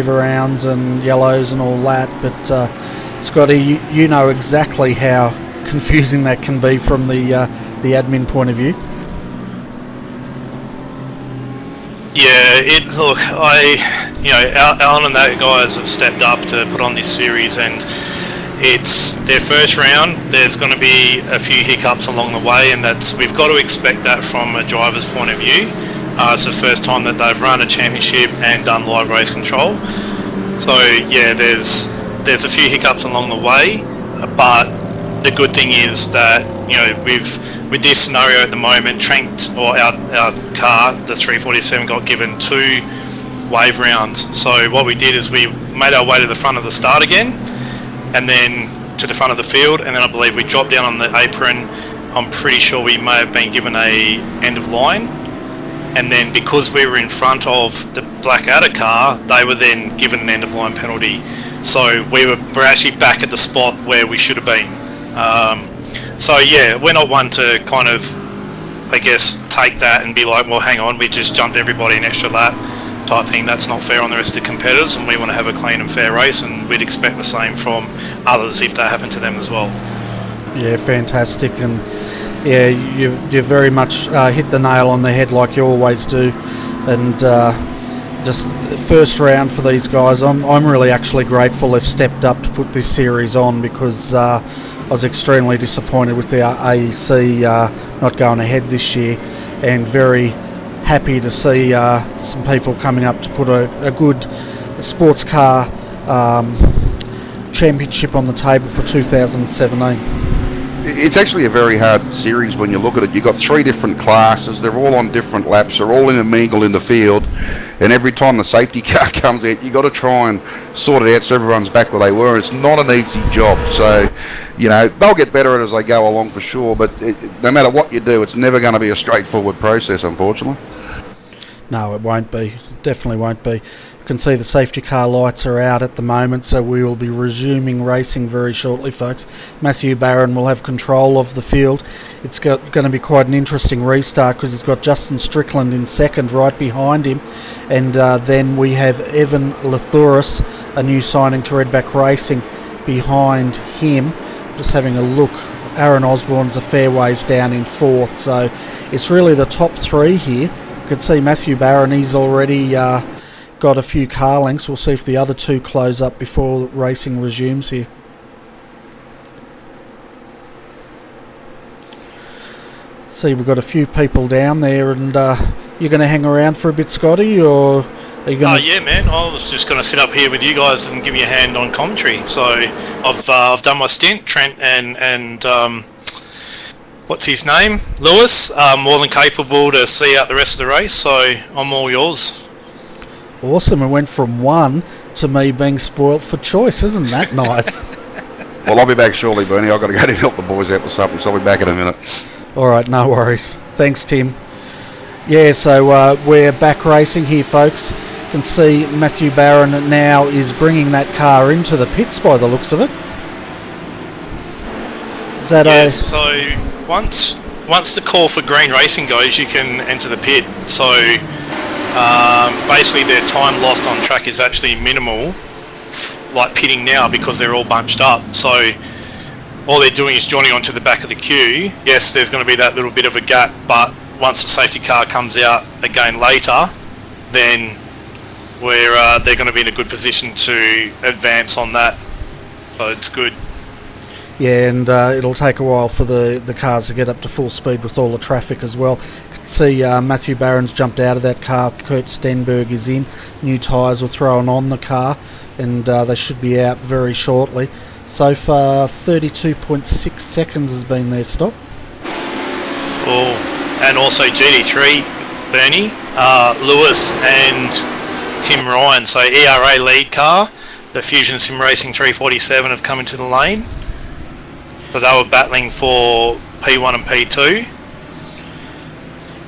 arounds and yellows and all that. But Scotty, you know exactly how confusing that can be from the admin point of view. Yeah, look, Alan and that guys have stepped up to put on this series, and it's their first round. There's going to be a few hiccups along the way, and we've got to expect that from a driver's point of view. It's the first time that they've run a championship and done live race control. So yeah, there's a few hiccups along the way, but the good thing is that with this scenario at the moment, Trent, or our car, the 347, got given 2 wave rounds. So what we did is we made our way to the front of the start again, and then to the front of the field, and then I believe we dropped down on the apron. I'm pretty sure we may have been given a end of line, and then because we were in front of the Blackadder car, they were then given an end of line penalty. So we're actually back at the spot where we should have been. So yeah, we're not one to kind of, I guess, take that and be like, well, hang on, we just jumped everybody an extra lap type thing. That's not fair on the rest of the competitors, and we want to have a clean and fair race, and we'd expect the same from others if that happened to them as well. Yeah, fantastic, and yeah, you've very much hit the nail on the head like you always do, and just first round for these guys. I'm really actually grateful they've stepped up to put this series on, because I was extremely disappointed with the AEC not going ahead this year, and very happy to see some people coming up to put a good sports car championship on the table for 2017. It's actually a very hard series when you look at it. You've got 3 different classes. They're all on different laps. They're all intermingled in the field. And every time the safety car comes out, you've got to try and sort it out so everyone's back where they were. It's not an easy job. So, they'll get better at it as they go along for sure. But no matter what you do, it's never going to be a straightforward process, unfortunately. No, it won't be. Definitely won't be. You can see the safety car lights are out at the moment, so we will be resuming racing very shortly, folks. Matthew Barron will have control of the field. It's going to be quite an interesting restart, because he's got Justin Strickland in second right behind him, and then we have Evan Lathuris, a new signing to Redback Racing, behind him. Just having a look. Aaron Osborne's a fair ways down in 4th, so it's really the top 3 here. You can see Matthew Barron, he's already got a few car lengths. We'll see if the other 2 close up before racing resumes here. See, we've got a few people down there, and you're going to hang around for a bit, Scotty, or are you going to... Yeah, man. I was just going to sit up here with you guys and give you a hand on commentary. So I've done my stint. Trent and what's his name? Lewis, more than capable to see out the rest of the race, so I'm all yours. Awesome. It went from 1 to me being spoilt for choice. Isn't that nice? Well, I'll be back shortly, Bernie. I've got to go to help the boys out with something, so I'll be back in a minute. All right, no worries. Thanks, Tim. Yeah, so we're back racing here, folks. You can see Matthew Barron now is bringing that car into the pits by the looks of it. Is that so once once the call for green racing goes, you can enter the pit. So basically their time lost on track is actually minimal, like pitting now, because they're all bunched up. So all they're doing is joining onto the back of the queue. Yes, there's going to be that little bit of a gap, but once the safety car comes out again later, then they're going to be in a good position to advance on that. So it's good. Yeah, and it'll take a while for the cars to get up to full speed with all the traffic as well. You can see Matthew Barron's jumped out of that car. Kurt Stenberg is in. New tyres were thrown on the car, and they should be out very shortly. So far, 32.6 seconds has been their stop. Oh, and also GD3, Bernie, Lewis and Tim Ryan. So ERA lead car. The Fusion Sim Racing 347 have come into the lane. So they were battling for P1 and P2.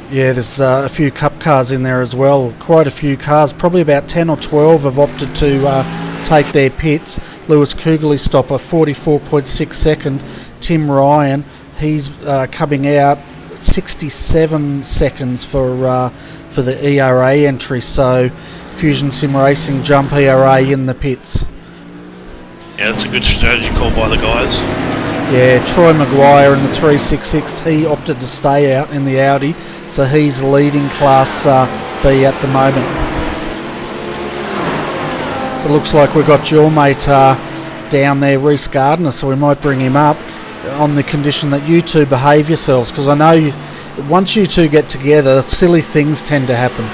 Yeah, there's a few cup cars in there as well. Quite a few cars. Probably about 10 or 12 have opted to take their pits. Lewis Kugel's stopper, 44.6 second. Tim Ryan, he's coming out 67 seconds for the ERA entry. So Fusion Sim Racing jump ERA in the pits. Yeah, that's a good strategy call by the guys. Yeah, Troy Maguire in the 366, he opted to stay out in the Audi, so he's leading Class B at the moment. So it looks like we've got your mate down there, Reece Gardner, so we might bring him up on the condition that you two behave yourselves, because I know once you two get together, silly things tend to happen.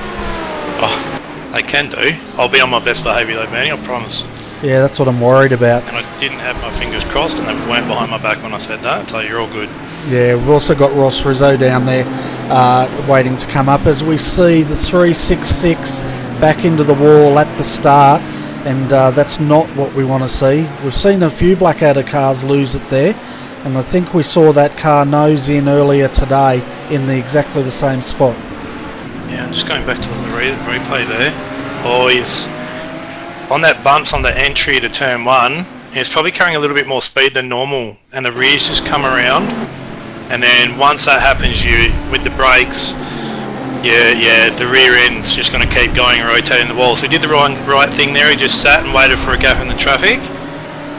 Oh, they can do. I'll be on my best behaviour though, Manny, I promise. Yeah, that's what I'm worried about. And I didn't have my fingers crossed, and they weren't behind my back when I said that, so you're all good. Yeah, we've also got Ross Rizzo down there waiting to come up as we see the 366 back into the wall at the start, and that's not what we want to see. We've seen a few Blackadder cars lose it there, and I think we saw that car nose in earlier today in exactly the same spot. Yeah, I'm just going back to the replay there. Oh, yes. On that bumps on the entry to turn 1, it's probably carrying a little bit more speed than normal, and the rears just come around, and then once that happens, you with the brakes, the rear end's just going to keep going and rotating the wall. So he did the right thing there. He just sat and waited for a gap in the traffic.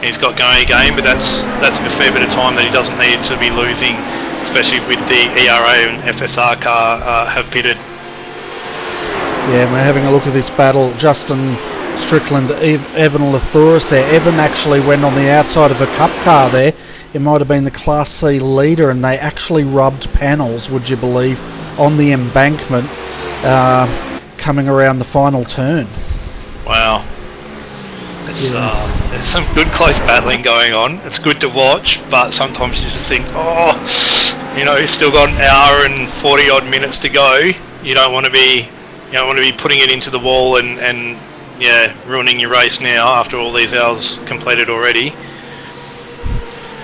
He's got going again, but that's a fair bit of time that he doesn't need to be losing, especially with the ERA and FSR car have pitted. Yeah, we're having a look at this battle. Justin Strickland, Evan Lathuris there. Evan actually went on the outside of a cup car there. It might have been the Class C leader, and they actually rubbed panels, would you believe, on the embankment coming around the final turn. Wow. It's, there's some good close battling going on. It's good to watch, but sometimes you just think, you've still got an hour and 40 odd minutes to go. You don't want to be putting it into the wall and ruining your race now after all these hours completed already.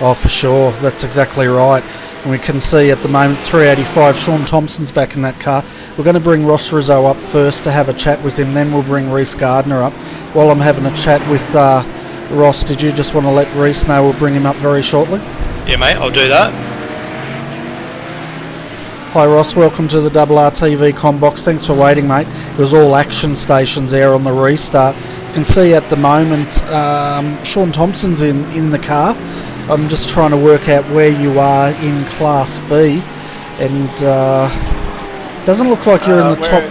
Oh, for sure. That's exactly right. And we can see at the moment 385, Sean Thompson's back in that car. We're going to bring Ross Rizzo up first to have a chat with him, then we'll bring Reece Gardner up. While I'm having a chat with Ross, did you just want to let Reece know we'll bring him up very shortly? Yeah, mate, I'll do that. Hi Ross, welcome to the RRTV Combox. Thanks for waiting, mate. It was all action stations there on the restart. You can see at the moment Sean Thompson's in the car. I'm just trying to work out where you are in Class B, and doesn't look like you're in the top.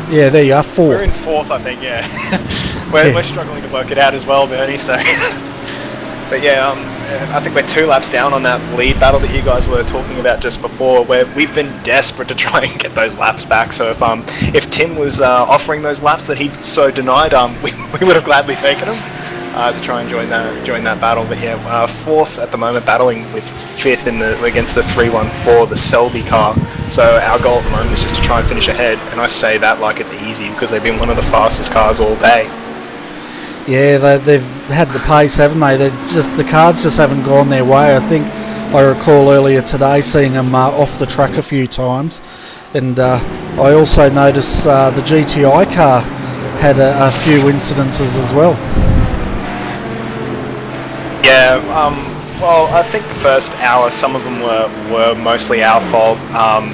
Yeah, there you are, fourth. We're in fourth, I think. Yeah, we're struggling to work it out as well, Bernie. So, but yeah, I think we're 2 laps down on that lead battle that you guys were talking about just before, where we've been desperate to try and get those laps back. So if Tim was offering those laps that he so denied, we would have gladly taken them to try and join that battle. But yeah, fourth at the moment, battling with fifth against the 314, the Selby car. So our goal at the moment is just to try and finish ahead, and I say that like it's easy because they've been one of the fastest cars all day. Yeah, they've had the pace, haven't they? The cars just haven't gone their way. I think I recall earlier today seeing them off the track a few times, and I also noticed the GTI car had a few incidences as well. Yeah, Well, I think the first hour, some of them were mostly our fault,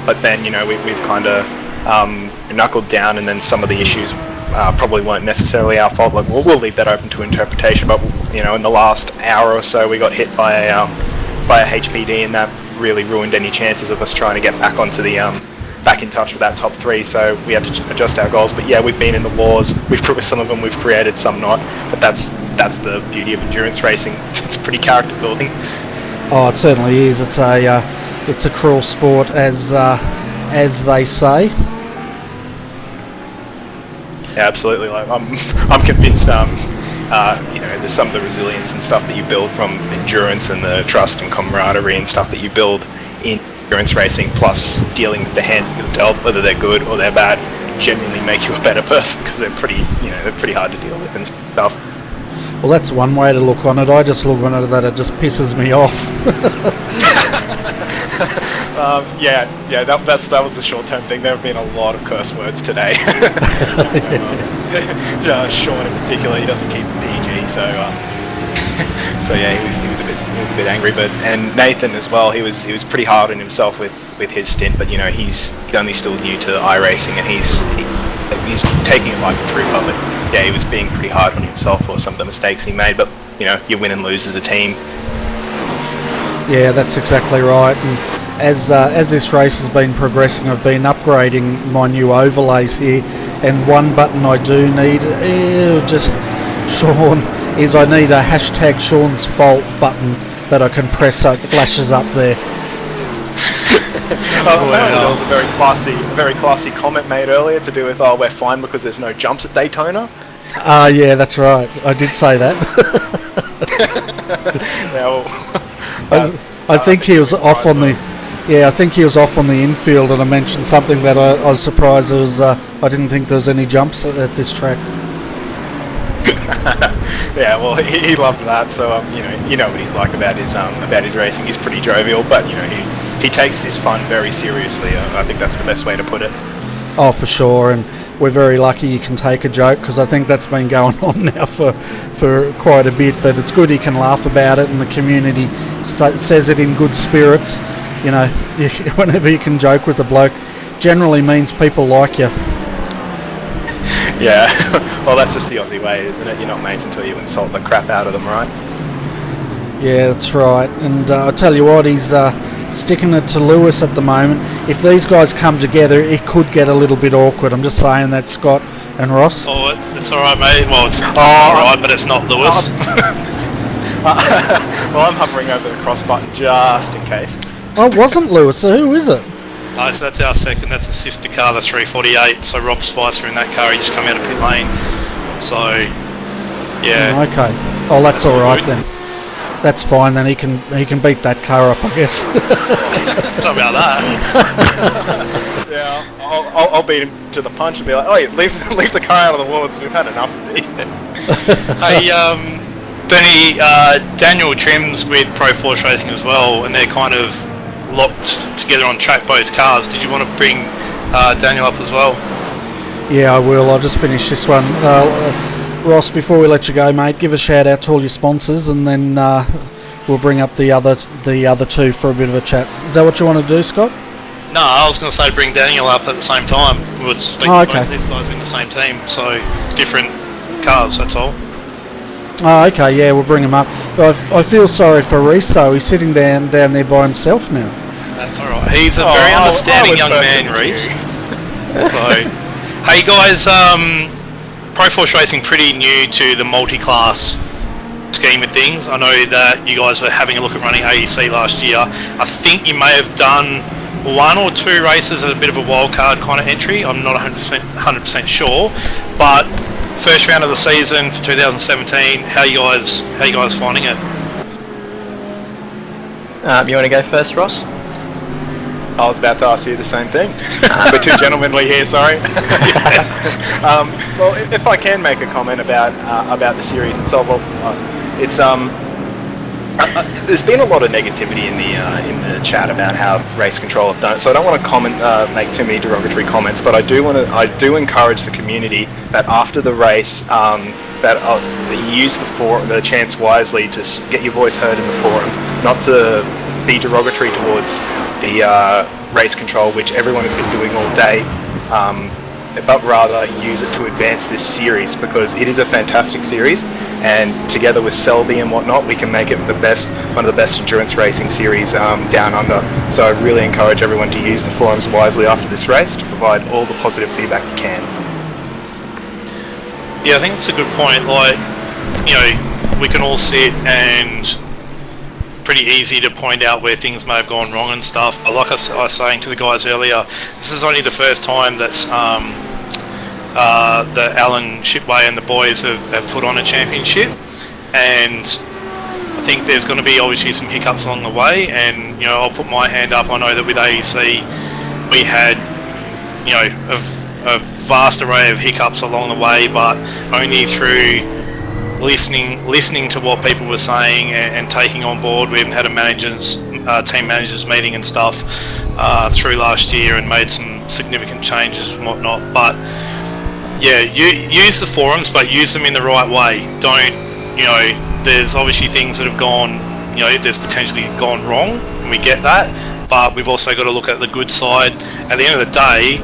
but then, you know, we've kind of knuckled down, and then some of the issues probably weren't necessarily our fault. Like, we'll leave that open to interpretation, but, you know, in the last hour or so, we got hit by a HPD, and that really ruined any chances of us trying to get back onto the back in touch with that top 3, so we had to adjust our goals. But yeah, we've been in the wars, we've proved some of them, we've created some not, but that's the beauty of endurance racing. It's pretty character building. Oh, it certainly is. It's a cruel sport, as they say. Yeah, absolutely. Like, I'm convinced you know, there's some of the resilience and stuff that you build from endurance, and the trust and camaraderie and stuff that you build in endurance racing, plus dealing with the hands that you're dealt, whether they're good or they're bad, genuinely make you a better person, because they're pretty hard to deal with and stuff. Well, that's one way to look on it. I just look on it that it just pisses me off. That was the short-term thing. There have been a lot of curse words today. Sean in particular, he doesn't keep PG, so yeah, he was a bit angry. And Nathan as well, he was pretty hard on himself with his stint. But you know, he's only still new to iRacing, and he's taking it like a trooper. But yeah, he was being pretty hard on himself for some of the mistakes he made. But you know, you win and lose as a team. Yeah, that's exactly right. And as this race has been progressing, I've been upgrading my new overlays here, and one button I do need, Sean, is I need a hashtag Sean's Fault button that I can press so it flashes up there. There was a very classy comment made earlier to do with, we're fine because there's no jumps at Daytona. Yeah, that's right. I did say that. I think he was off on the. Yeah, I think he was off on the infield, and I mentioned something that I was surprised there was. I didn't think there was any jumps at this track. Yeah, well, he loved that. So you know what he's like about his racing. He's pretty jovial, but you know he takes his fun very seriously. I think that's the best way to put it. Oh, for sure, and we're very lucky you can take a joke, because I think that's been going on now for quite a bit. But it's good he can laugh about it, and the community says it in good spirits. You know, whenever you can joke with the bloke, generally means people like you. Yeah, well, that's just the Aussie way, isn't it? You're not mates until you insult the crap out of them, right? Yeah, that's right. And I'll tell you what, he's sticking it to Lewis at the moment. If these guys come together, it could get a little bit awkward. I'm just saying that, Scott and Ross. Oh, it's all right, mate. Well, it's all right, but it's not Lewis. Well, I'm hovering over the cross button just in case. Oh, it wasn't Lewis, so who is it? No, so that's our second. That's a sister car, the 348. So Rob Spicer in that car, he just come out of pit lane. So, yeah. Okay. Oh, that's all right then. That's fine then. He can beat that car up, I guess. Talk about that. Yeah, I'll beat him to the punch and be like, "Oh, yeah, leave the car out of the woods. We've had enough of this." Hey, Bernie, Daniel trims with Pro Force Racing as well, and they're kind of locked together on track, both cars. Did you want to bring Daniel up as well? Yeah, I will. I'll just finish this one. Ross, before we let you go, mate, give a shout out to all your sponsors, and then we'll bring up the other two for a bit of a chat. Is that what you want to do, Scott? No, I was going to say bring Daniel up at the same time. We would speak to both these guys in the same team, so different cars, that's all. Oh, okay, yeah, we'll bring him up. I feel sorry for Reese, though. He's sitting down there by himself now. That's all right. He's a very understanding young man, Reese. So, hey guys, Pro Force Racing pretty new to the multi-class scheme of things. I know that you guys were having a look at running AEC last year. I think you may have done one or two races as a bit of a wildcard kind of entry. I'm not 100% sure, but first round of the season for 2017. How you guys finding it? You want to go first, Ross? I was about to ask you the same thing. We're too gentlemanly here, sorry. Well, if I can make a comment about the series itself, it's there's been a lot of negativity in the chat about how Race Control have done it. So I don't want to make too many derogatory comments, but I do encourage the community that after the race, that you use the chance wisely to get your voice heard in the forum. not to be derogatory towards the race control, which everyone has been doing all day, but rather use it to advance this series, because it is a fantastic series, and together with Selby and whatnot, we can make it one of the best endurance racing series down under. So I really encourage everyone to use the forums wisely after this race to provide all the positive feedback you can. Yeah, I think it's a good point. Like, you know, we can all sit and pretty easy to point out where things may have gone wrong and stuff. But like I was saying to the guys earlier, this is only the first time that's that Alan Shipway and the boys have put on a championship, and I think there's going to be obviously some hiccups along the way. And you know, I'll put my hand up. I know that with AEC we had, you know, a vast array of hiccups along the way, but only through listening to what people were saying and taking on board. We even had a team managers meeting and stuff through last year, and made some significant changes and whatnot. But yeah, you use the forums, but use them in the right way. Don't, you know, there's obviously things that have gone, you know, there's potentially gone wrong, and we get that, but we've also got to look at the good side. At the end of the day,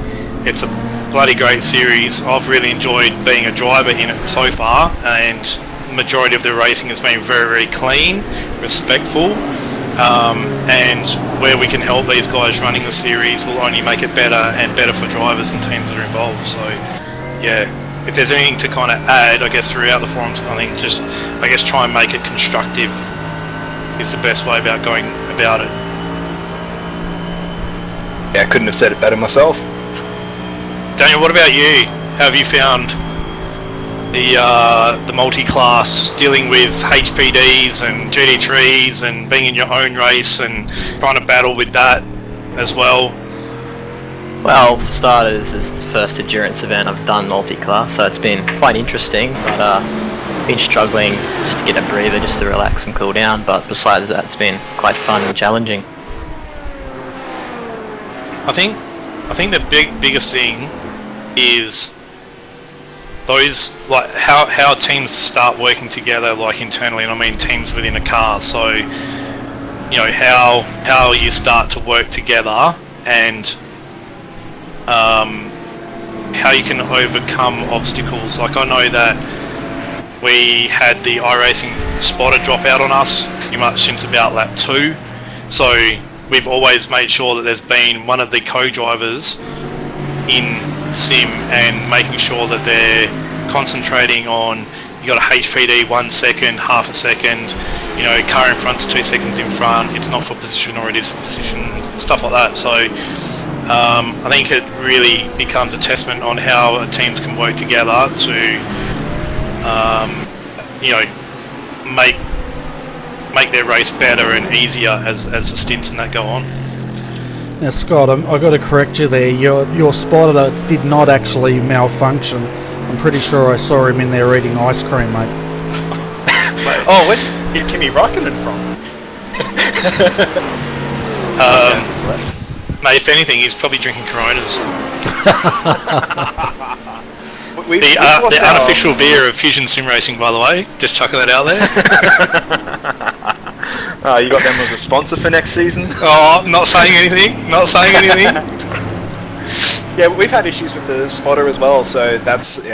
it's a bloody great series. I've really enjoyed being a driver in it so far, and the majority of the racing has been very, very clean, respectful, and where we can help these guys running the series will only make it better and better for drivers and teams that are involved. So yeah, if there's anything to kind of add, I guess, throughout the forums, I think just, I guess, try and make it constructive is the best way about going about it. Yeah, I couldn't have said it better myself. Daniel, what about you? How have you found the multi-class, dealing with HPDs and GT3s and being in your own race and trying to battle with that as well? Well, for starters, this is the first endurance event I've done multi-class, so it's been quite interesting, but been struggling just to get a breather, just to relax and cool down, but besides that, it's been quite fun and challenging. I think the biggest thing is those, like, how teams start working together, like internally, and I mean teams within a car. So, you know, how you start to work together, and how you can overcome obstacles. Like, I know that we had the iRacing spotter drop out on us pretty much since about lap 2, so we've always made sure that there's been one of the co-drivers in sim and making sure that they're concentrating on, you got a HPD 1 second, half a second, you know, car in front's 2 seconds in front, it's not for position or it is for position, stuff like that. So I think it really becomes a testament on how teams can work together to, you know, make their race better and easier as the stints and that go on. Now, Scott, I've got to correct you there. Your spotter did not actually malfunction. I'm pretty sure I saw him in there eating ice cream, mate. Oh, where did Timmy Raikkonen from? Mate, if anything, he's probably drinking Coronas. The unofficial beer of Fusion Sim Racing, by the way. Just chucking that out there. You got them as a sponsor for next season? Oh, not saying anything. Not saying anything. Yeah, we've had issues with the spotter as well, so that's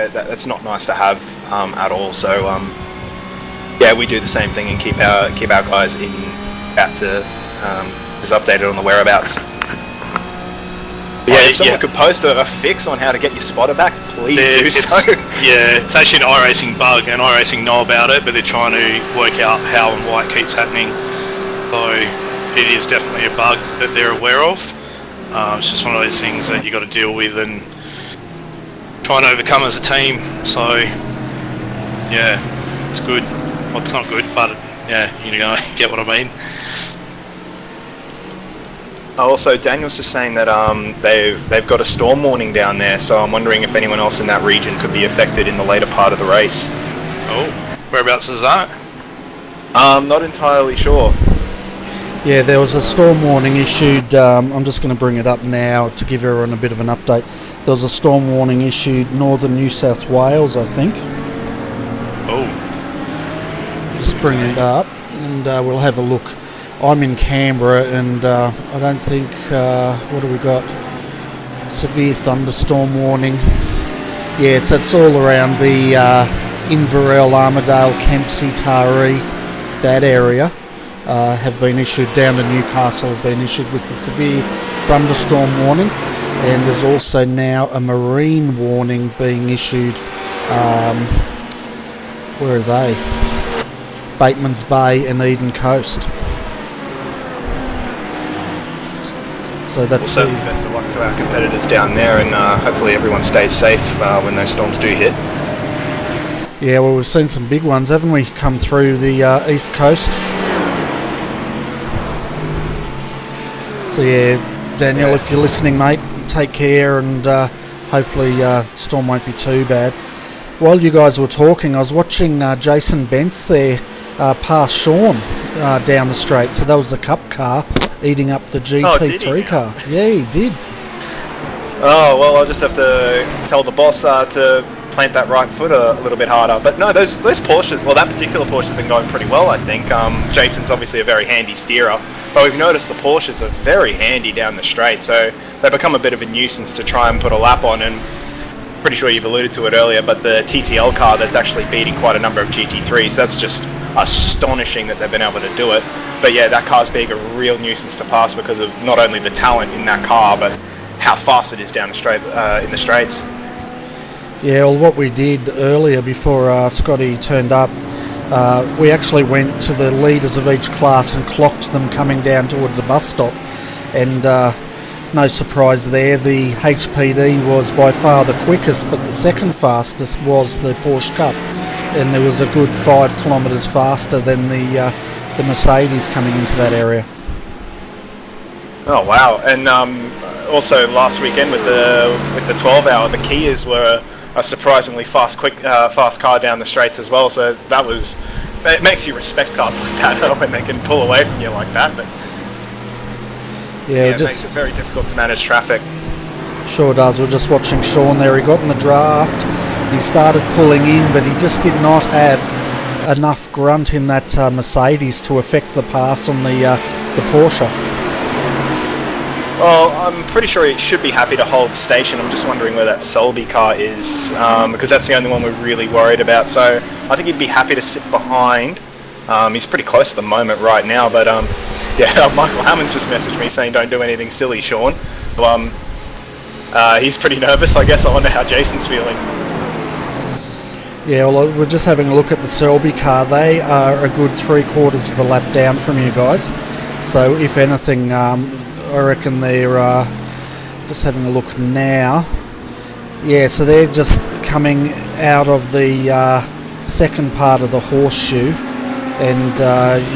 not nice to have at all. So yeah, we do the same thing and keep our guys is updated on the whereabouts. Yeah, if someone could post a fix on how to get your spotter back, please do so. Yeah, it's actually an iRacing bug, and iRacing know about it, but they're trying to work out how and why it keeps happening. So it is definitely a bug that they're aware of. It's just one of those things that you got to deal with and try and overcome as a team. So yeah, it's good. Well, it's not good, but yeah, you know, get what I mean. Also, Daniel's just saying that they've got a storm warning down there, so I'm wondering if anyone else in that region could be affected in the later part of the race. Oh, whereabouts is that? Not entirely sure. Yeah, there was a storm warning issued. I'm just going to bring it up now to give everyone a bit of an update. There was a storm warning issued northern New South Wales, I think. Oh. Just bring it up, and we'll have a look. I'm in Canberra, and I don't think, what do we got? Severe thunderstorm warning. Yeah, so it's all around the Inverell, Armidale, Kempsey, Taree, that area have been issued, down to Newcastle have been issued with the severe thunderstorm warning, and there's also now a marine warning being issued. Where are they? Bateman's Bay and Eden Coast. So that's also best of luck to our competitors down there, and hopefully everyone stays safe when those storms do hit. Yeah, well, we've seen some big ones, haven't we, come through the east coast. So yeah, Daniel, if you're listening, mate, take care, and hopefully the storm won't be too bad. While you guys were talking, I was watching Jason Bentz there past Sean down the straight. So that was the Cup car eating up the GT3 car. Yeah, he did. Oh, well, I'll just have to tell the boss to plant that right foot a little bit harder. But no, those Porsches, well, that particular Porsche has been going pretty well, I think. Jason's obviously a very handy steerer, but we've noticed the Porsches are very handy down the straight, so they become a bit of a nuisance to try and put a lap on. And pretty sure you've alluded to it earlier, but the TTL car that's actually beating quite a number of GT3s, that's just astonishing that they've been able to do it. But yeah, that car's being a real nuisance to pass because of not only the talent in that car, but how fast it is down the straight in the straights. Yeah, well, what we did earlier before Scotty turned up, we actually went to the leaders of each class and clocked them coming down towards the bus stop, and no surprise there, the HPD was by far the quickest, but the second fastest was the Porsche Cup, and there was a good 5 kilometres faster than the Mercedes coming into that area. Oh wow! And also last weekend with the 12-hour, the Kias were a surprisingly fast car down the straights as well. So it makes you respect cars like that when they can pull away from you like that. But yeah, it makes it very difficult to manage traffic. Sure does. We're just watching Sean there. He got in the draft and he started pulling in, but he just did not have enough grunt in that Mercedes to affect the pass on the Porsche. Well, I'm pretty sure he should be happy to hold station. I'm just wondering where that Selby car is, because that's the only one we're really worried about. So I think he'd be happy to sit behind. He's pretty close at the moment right now, but yeah, Michael Hammond's just messaged me saying don't do anything silly, Sean. Well, he's pretty nervous, I guess. I wonder how Jason's feeling. Yeah, well, we're just having a look at the Selby car. They are a good 3/4 of a lap down from you guys. So if anything, I reckon they're just having a look now. Yeah, so they're just coming out of the second part of the horseshoe, and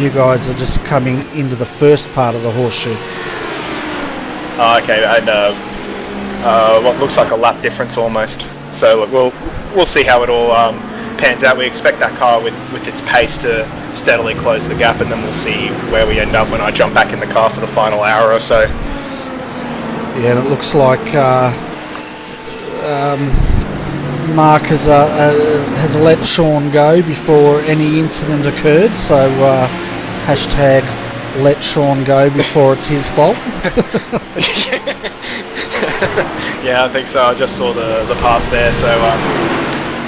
you guys are just coming into the first part of the horseshoe. Okay, and what looks like a lap difference almost. So look, we'll see how it all pans out. We expect that car with its pace to steadily close the gap, and then we'll see where we end up when I jump back in the car for the final hour or so. Yeah, and it looks like Mark has let Sean go before any incident occurred, so hashtag let Sean go before it's his fault. Yeah, I think so. I just saw the pass there, so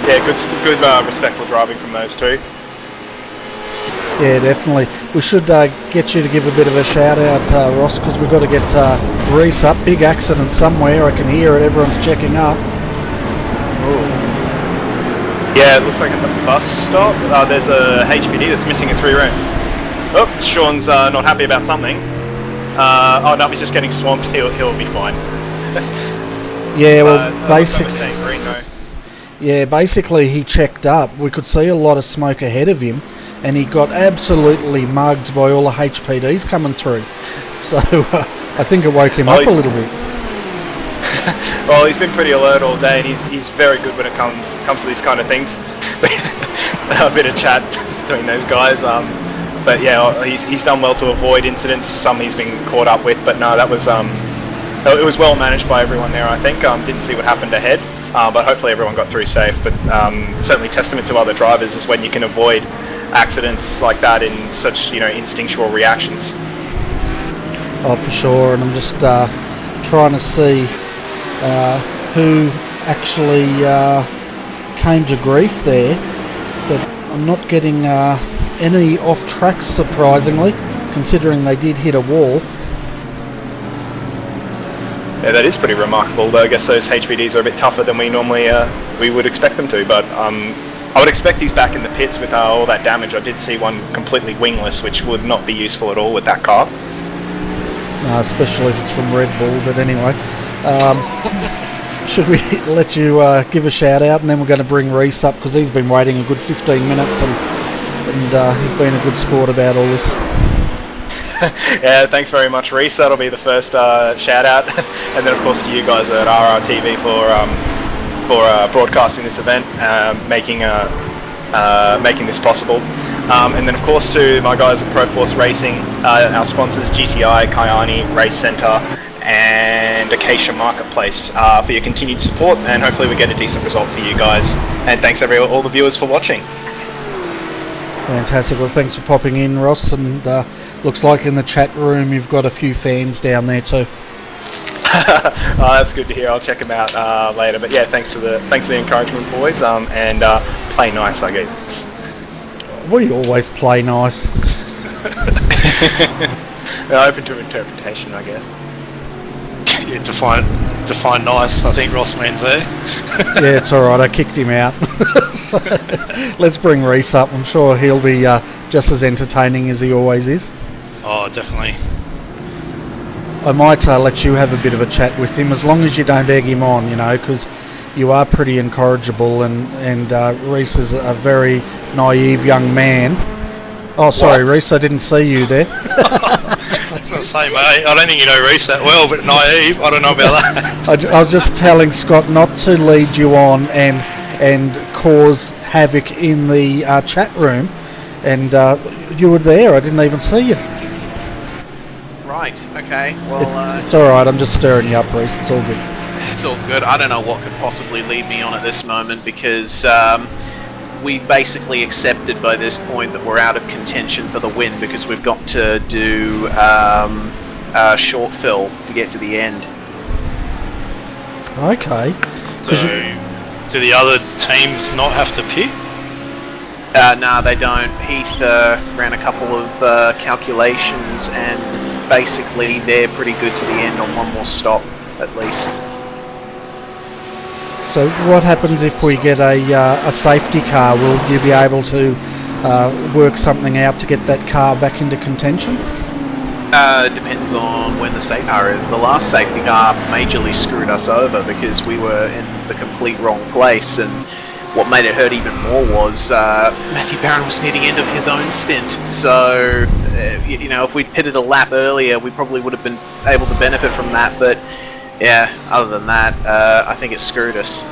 yeah, good respectful driving from those two. Yeah, definitely. We should get you to give a bit of a shout out, Ross, because we've got to get Reese up. Big accident somewhere. I can hear it. Everyone's checking up. Ooh. Yeah, it looks like at the bus stop, there's a HPD that's missing its rear end. Oh, Sean's not happy about something. Oh no, he's just getting swamped. He'll be fine. Yeah, well, basically he checked up. We could see a lot of smoke ahead of him, and he got absolutely mugged by all the HPDs coming through. So I think it woke him up a little bit. Well, he's been pretty alert all day, and he's very good when it comes to these kind of things. A bit of chat between those guys. But yeah, he's done well to avoid incidents. Some he's been caught up with, but no, that was it was well managed by everyone there, I think. Didn't see what happened ahead, but hopefully everyone got through safe. But certainly testament to other drivers is when you can avoid accidents like that in such, instinctual reactions. Oh, for sure. And I'm just trying to see who actually came to grief there, but I'm not getting any off tracks, surprisingly, considering they did hit a wall. Yeah, that is pretty remarkable, though I guess those HPDs are a bit tougher than we normally we would expect them to, but I would expect he's back in the pits with all that damage. I did see one completely wingless, which would not be useful at all with that car. No, especially if it's from Red Bull, but anyway. Should we let you give a shout out, and then we're going to bring Reese up, because he's been waiting a good 15 minutes and he's been a good sport about all this. Yeah, thanks very much, Reese. That'll be the first shout out, and then of course to you guys at RRTV for broadcasting this event, making this possible, and then of course to my guys at Pro Force Racing, our sponsors GTI, Kayani, Race Centre, and Acacia Marketplace for your continued support, and hopefully we get a decent result for you guys. And thanks all the viewers for watching. Fantastic. Well, thanks for popping in, Ross, and looks like in the chat room you've got a few fans down there too. That's good to hear. I'll check them out later. But yeah, thanks for the encouragement, boys. And play nice, I guess. We always play nice. Open to interpretation, I guess. Yeah, define nice, I think Ross means there. Yeah, it's alright, I kicked him out. So, let's bring Reese up. I'm sure he'll be just as entertaining as he always is. Oh, definitely. I might let you have a bit of a chat with him, as long as you don't egg him on, because you are pretty incorrigible, and Reese is a very naive young man. Oh, sorry, What? Reese, I didn't see you there. I was going to say, mate, I don't think you know Reese that well, but naive, I don't know about that. I was just telling Scott not to lead you on and cause havoc in the chat room, and you were there. I didn't even see you. Right, okay, well... It's alright, I'm just stirring you up, Reese. It's all good. It's all good. I don't know what could possibly lead me on at this moment, because we basically accepted by this point that we're out of contention for the win, because we've got to do a short fill to get to the end. Okay. So, do the other teams not have to pit? No, they don't. Heath ran a couple of calculations, and basically they're pretty good to the end on one more stop, at least. So what happens if we get a safety car? Will you be able to work something out to get that car back into contention? Depends on when the safety car is. The last safety car majorly screwed us over because we were in the complete wrong place, and what made it hurt even more was Matthew Barron was near the end of his own stint. So, if we'd pitted a lap earlier, we probably would have been able to benefit from that, but yeah, other than that, I think it screwed us.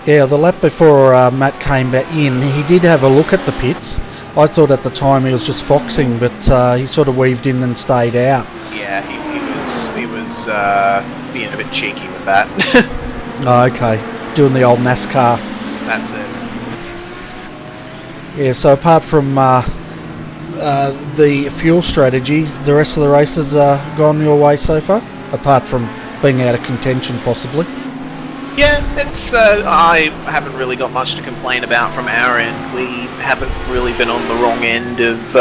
Yeah, the lap before Matt came back in, he did have a look at the pits. I thought at the time he was just foxing, but he sort of weaved in and stayed out. Yeah, he was being a bit cheeky with that. Oh, okay, doing the old NASCAR. That's it. Yeah, so apart from the fuel strategy, the rest of the races gone your way so far? Apart from being out of contention, possibly. Yeah, it's. I haven't really got much to complain about from our end. We haven't really been on the wrong end of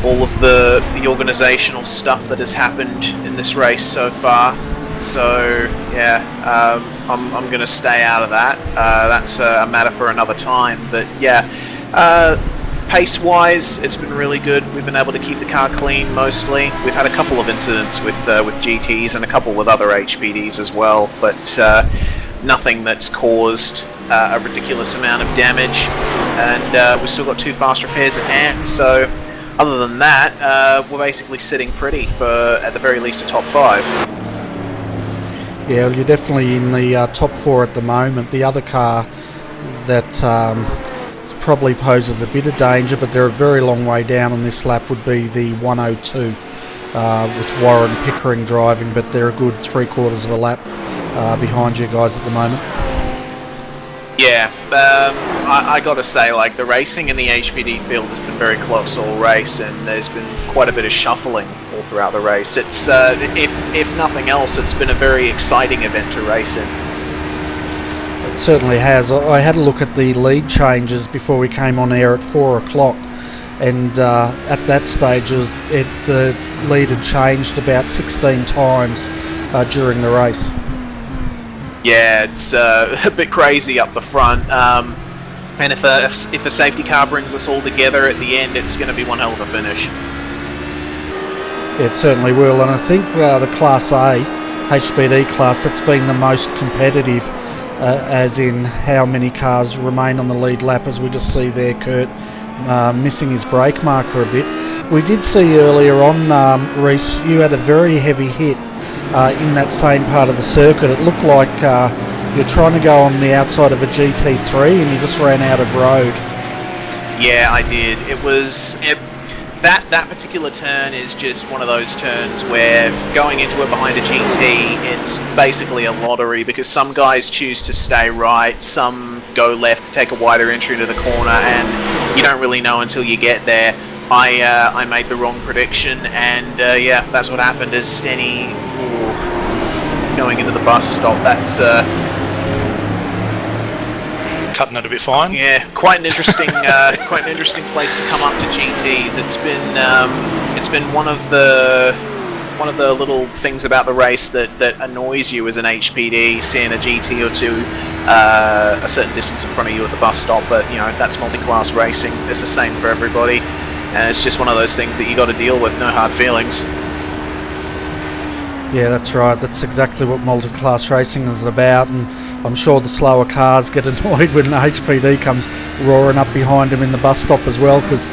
all of the organisational stuff that has happened in this race so far. So yeah, I'm going to stay out of that. That's a matter for another time. But yeah. Pace-wise, it's been really good. We've been able to keep the car clean mostly. We've had a couple of incidents with GTs and a couple with other HPDs as well, but nothing that's caused a ridiculous amount of damage. And we've still got 2 fast repairs at hand. So, other than that, we're basically sitting pretty for, at the very least, a top 5. Yeah, well, you're definitely in the top 4 at the moment. The other car that probably poses a bit of danger, but they're a very long way down on this lap, would be the 102 with Warren Pickering driving, but they're a good 3/4 of a lap behind you guys at the moment. Yeah, I gotta say, like, the racing in the HPD field has been very close all race, and there's been quite a bit of shuffling all throughout the race. It's, if nothing else, it's been a very exciting event to race in. It certainly has. I had a look at the lead changes before we came on air at 4 o'clock, and at that stage the lead had changed about 16 times during the race. Yeah, it's a bit crazy up the front, and if a safety car brings us all together at the end, it's going to be one hell of a finish. It certainly will, and I think the Class A, HPD class, it's been the most competitive, as in how many cars remain on the lead lap, as we just see there, Kurt missing his brake marker a bit. We did see earlier on, Reese, you had a very heavy hit in that same part of the circuit. It looked like you're trying to go on the outside of a GT3 and you just ran out of road. Yeah, I did. It was... That particular turn is just one of those turns where going into it behind a GT, it's basically a lottery, because some guys choose to stay right, some go left to take a wider entry into the corner, and you don't really know until you get there. I made the wrong prediction, and yeah, that's what happened. As Stenny going into the bus stop, that's cutting it a bit fine. yeah, quite an interesting quite an interesting place to come up to GTs. It's been one of the little things about the race that annoys you as an HPD, seeing a GT or two a certain distance in front of you at the bus stop. But you know, that's multi-class racing. It's the same for everybody, and it's just one of those things that you got to deal with. No hard feelings. Yeah, that's right. That's exactly what multi-class racing is about, and I'm sure the slower cars get annoyed when the HPD comes roaring up behind them in the bus stop as well, because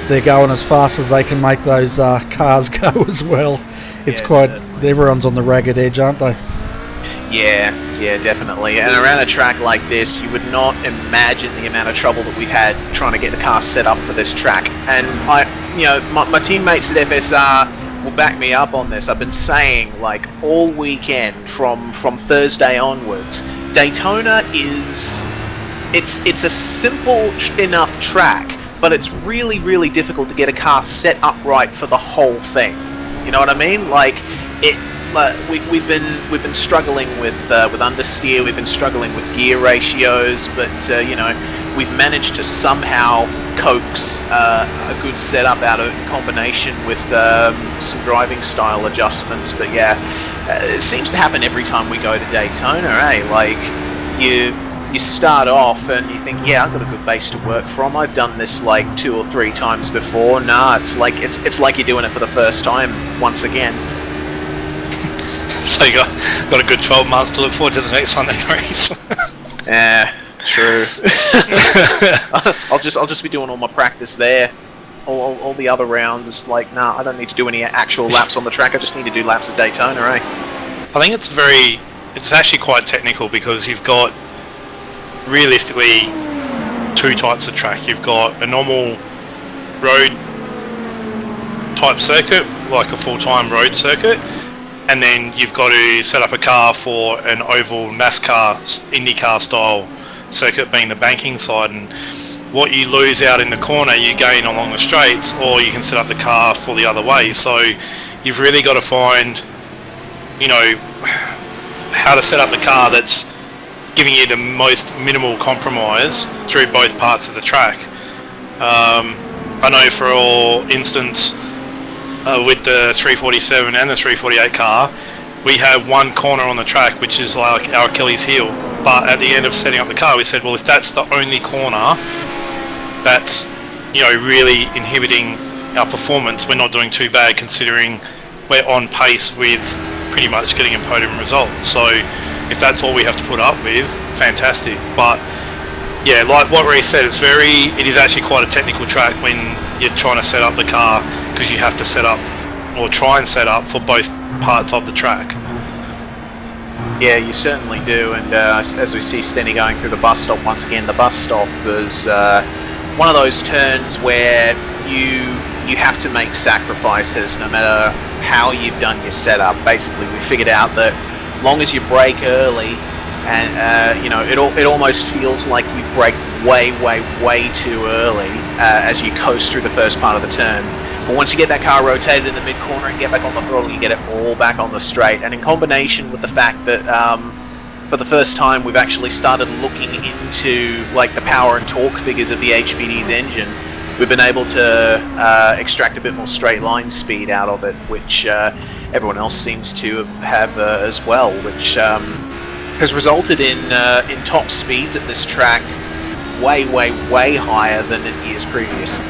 they're going as fast as they can make those cars go as well. It's everyone's on the ragged edge, aren't they? Yeah, definitely. And around a track like this, you would not imagine the amount of trouble that we've had trying to get the car set up for this track. And my teammates at FSR will back me up on this. I've been saying, like, all weekend from Thursday onwards, Daytona it's a simple enough track, but it's really, really difficult to get a car set up right for the whole thing. You know what I mean? Like, we've been struggling with understeer, we've been struggling with gear ratios, but you know, we've managed to somehow coax a good setup out of combination with some driving style adjustments. But yeah, it seems to happen every time we go to Daytona, eh? Like, you start off and you think, yeah, I've got a good base to work from. I've done this like 2 or 3 times before. Nah, it's like you're doing it for the first time once again. So you got a good 12 months to look forward to the next one then, Reese. Yeah, true. I'll just be doing all my practice there. All the other rounds, it's like, nah, I don't need to do any actual laps on the track. I just need to do laps at Daytona, eh? I think it's actually quite technical, because you've got realistically 2 types of track. You've got a normal road type circuit, like a full-time road circuit, and then you've got to set up a car for an oval NASCAR, IndyCar style circuit, being the banking side. And what you lose out in the corner, you gain along the straights, or you can set up the car for the other way. So you've really got to find, you know, how to set up the car that's giving you the most minimal compromise through both parts of the track. I know, for instance, with the 347 and the 348 car, we have one corner on the track which is like our Achilles heel, but at the end of setting up the car we said, well, if that's the only corner that's, you know, really inhibiting our performance, we're not doing too bad, considering we're on pace with pretty much getting a podium result. So if that's all we have to put up with, fantastic. But yeah, like what Reece said, it is actually quite a technical track when you're trying to set up the car, because you have to set up, or try and set up, for both parts of the track. Yeah, you certainly do. And as we see Stenny going through the bus stop once again, the bus stop was one of those turns where you have to make sacrifices no matter how you've done your setup. Basically, we figured out that long as you brake early, and it almost feels like you brake way too early as you coast through the first part of the turn. But once you get that car rotated in the mid corner and get back on the throttle, you get it all back on the straight. And in combination with the fact that for the first time we've actually started looking into like the power and torque figures of the HPD's engine, we've been able to extract a bit more straight line speed out of it, which everyone else seems to have as well, which has resulted in top speeds at this track way higher than in years previous.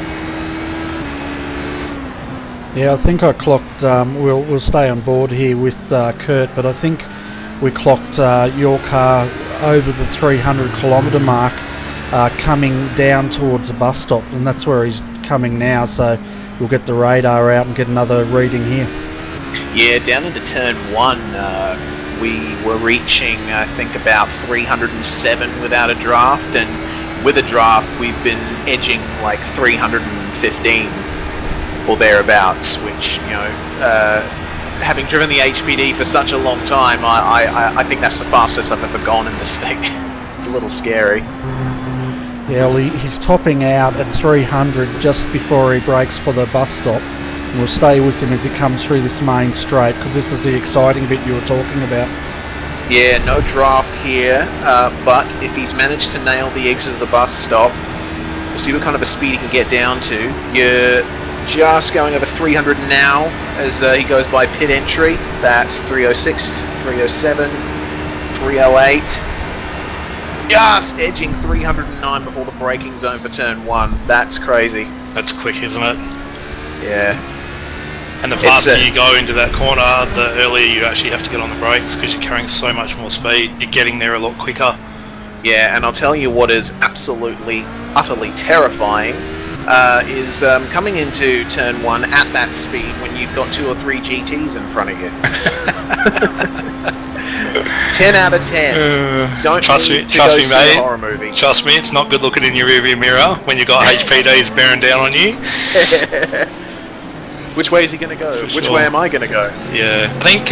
Yeah, I think I clocked, we'll stay on board here with Kurt, but I think we clocked your car over the 300 kilometre mark coming down towards the bus stop, and that's where he's coming now, so we'll get the radar out and get another reading here. Yeah, down into turn 1 we were reaching I think about 307 without a draft, and with a draft we've been edging like 315 or thereabouts, which, having driven the HPD for such a long time, I think that's the fastest I've ever gone in this thing. It's a little scary. Yeah, well, he's topping out at 300 just before he breaks for the bus stop, and we'll stay with him as he comes through this main straight, because this is the exciting bit you were talking about. Yeah, no draft here, but if he's managed to nail the exit of the bus stop, we'll see what kind of a speed he can get down to. You're just going over 300 now as he goes by pit entry. That's 306, 307, 308. Just edging 309 before the braking zone for turn 1. That's crazy. That's quick, isn't it? Yeah. And the faster you go into that corner, the earlier you actually have to get on the brakes, because you're carrying so much more speed. You're getting there a lot quicker. Yeah, and I'll tell you what is absolutely, utterly terrifying is coming into turn 1 at that speed when you've got 2 or 3 GTs in front of you. 10 out of 10. Don't trust me, mate. A horror movie. Trust me, it's not good looking in your rearview mirror when you've got HPDs bearing down on you. Which way is he going to go? Which way am I going to go? Yeah, I think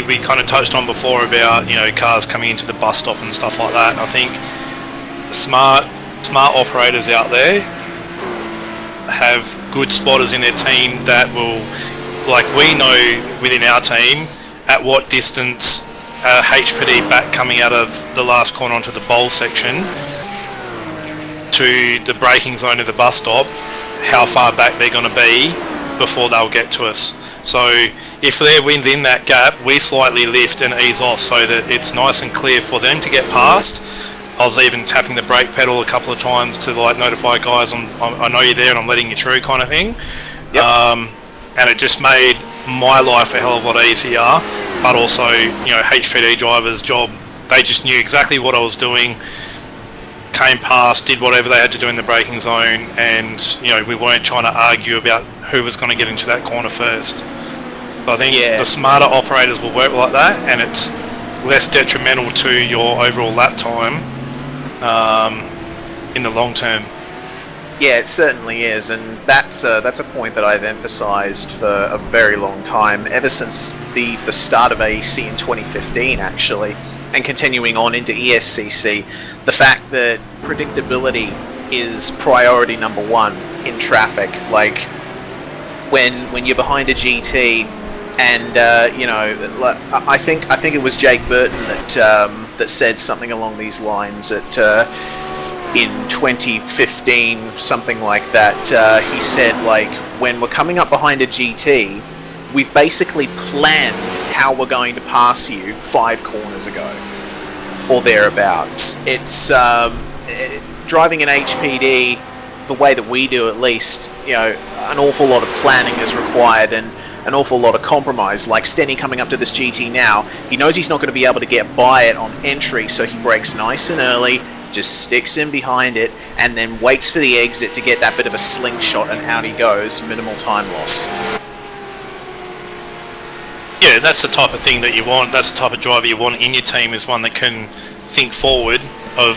we kind of touched on before about cars coming into the bus stop and stuff like that. And I think smart operators out there have good spotters in their team that will, like we know within our team, at what distance HPD back coming out of the last corner onto the bowl section to the braking zone of the bus stop, how far back they're going to be before they'll get to us. So if they're within that gap, we slightly lift and ease off so that it's nice and clear for them to get past. I was even tapping the brake pedal a couple of times to notify guys I know you're there and I'm letting you through, kind of thing. Yep. And it just made my life a hell of a lot easier, but also HPD drivers' job, they just knew exactly what I was doing, came past, did whatever they had to do in the braking zone, and we weren't trying to argue about who was going to get into that corner first. So I think the smarter operators will work like that, and it's less detrimental to your overall lap time in the long term. Yeah, it certainly is, and that's a point that I've emphasised for a very long time, ever since the start of AEC in 2015, actually, and continuing on into ESCC. The fact that predictability is priority number 1 in traffic. Like when you're behind a GT, and I think it was Jake Burton that said something along these lines that. In 2015, something like that, he said, like, when we're coming up behind a GT, we've basically planned how we're going to pass you 5 corners ago, or thereabouts. It's driving an HPD the way that we do, at least. An awful lot of planning is required and an awful lot of compromise. Like Stenny coming up to this GT now, he knows he's not going to be able to get by it on entry, so he brakes nice and early, just sticks in behind it, and then waits for the exit to get that bit of a slingshot, and out he goes, minimal time loss. Yeah, that's the type of thing that you want. That's the type of driver you want in your team, is one that can think forward of,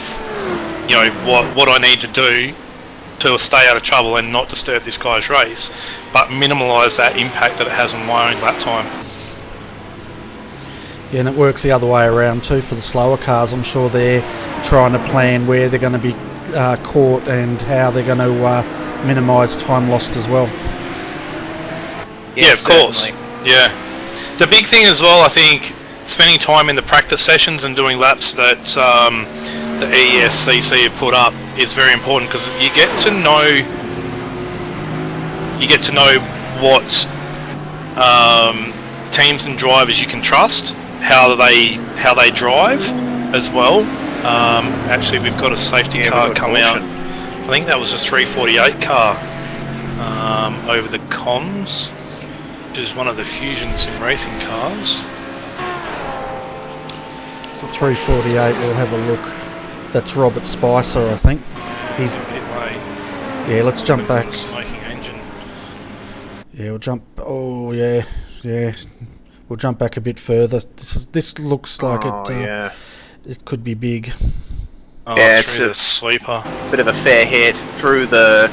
what I need to do to stay out of trouble and not disturb this guy's race, but minimalise that impact that it has on my own lap time. Yeah, and it works the other way around too for the slower cars. I'm sure they're trying to plan where they're going to be caught and how they're going to minimise time lost as well. Yeah, of course. Yeah. The big thing as well, I think, spending time in the practice sessions and doing laps that the ESCC have put up is very important, because you get to know what teams and drivers you can trust, how they drive as well. Actually, we've got a safety car come out. I think that was a 348 car over the comms, which is one of the Fusions in racing cars. So 348, we'll have a look. That's Robert Spicer, I think. He's in pit lane. Yeah, let's jump back. Smoking engine. Yeah, we'll jump. Oh yeah. We'll jump back a bit further. This looks like it could be big. Oh, yeah, it's the sweeper. Bit of a fair hit through the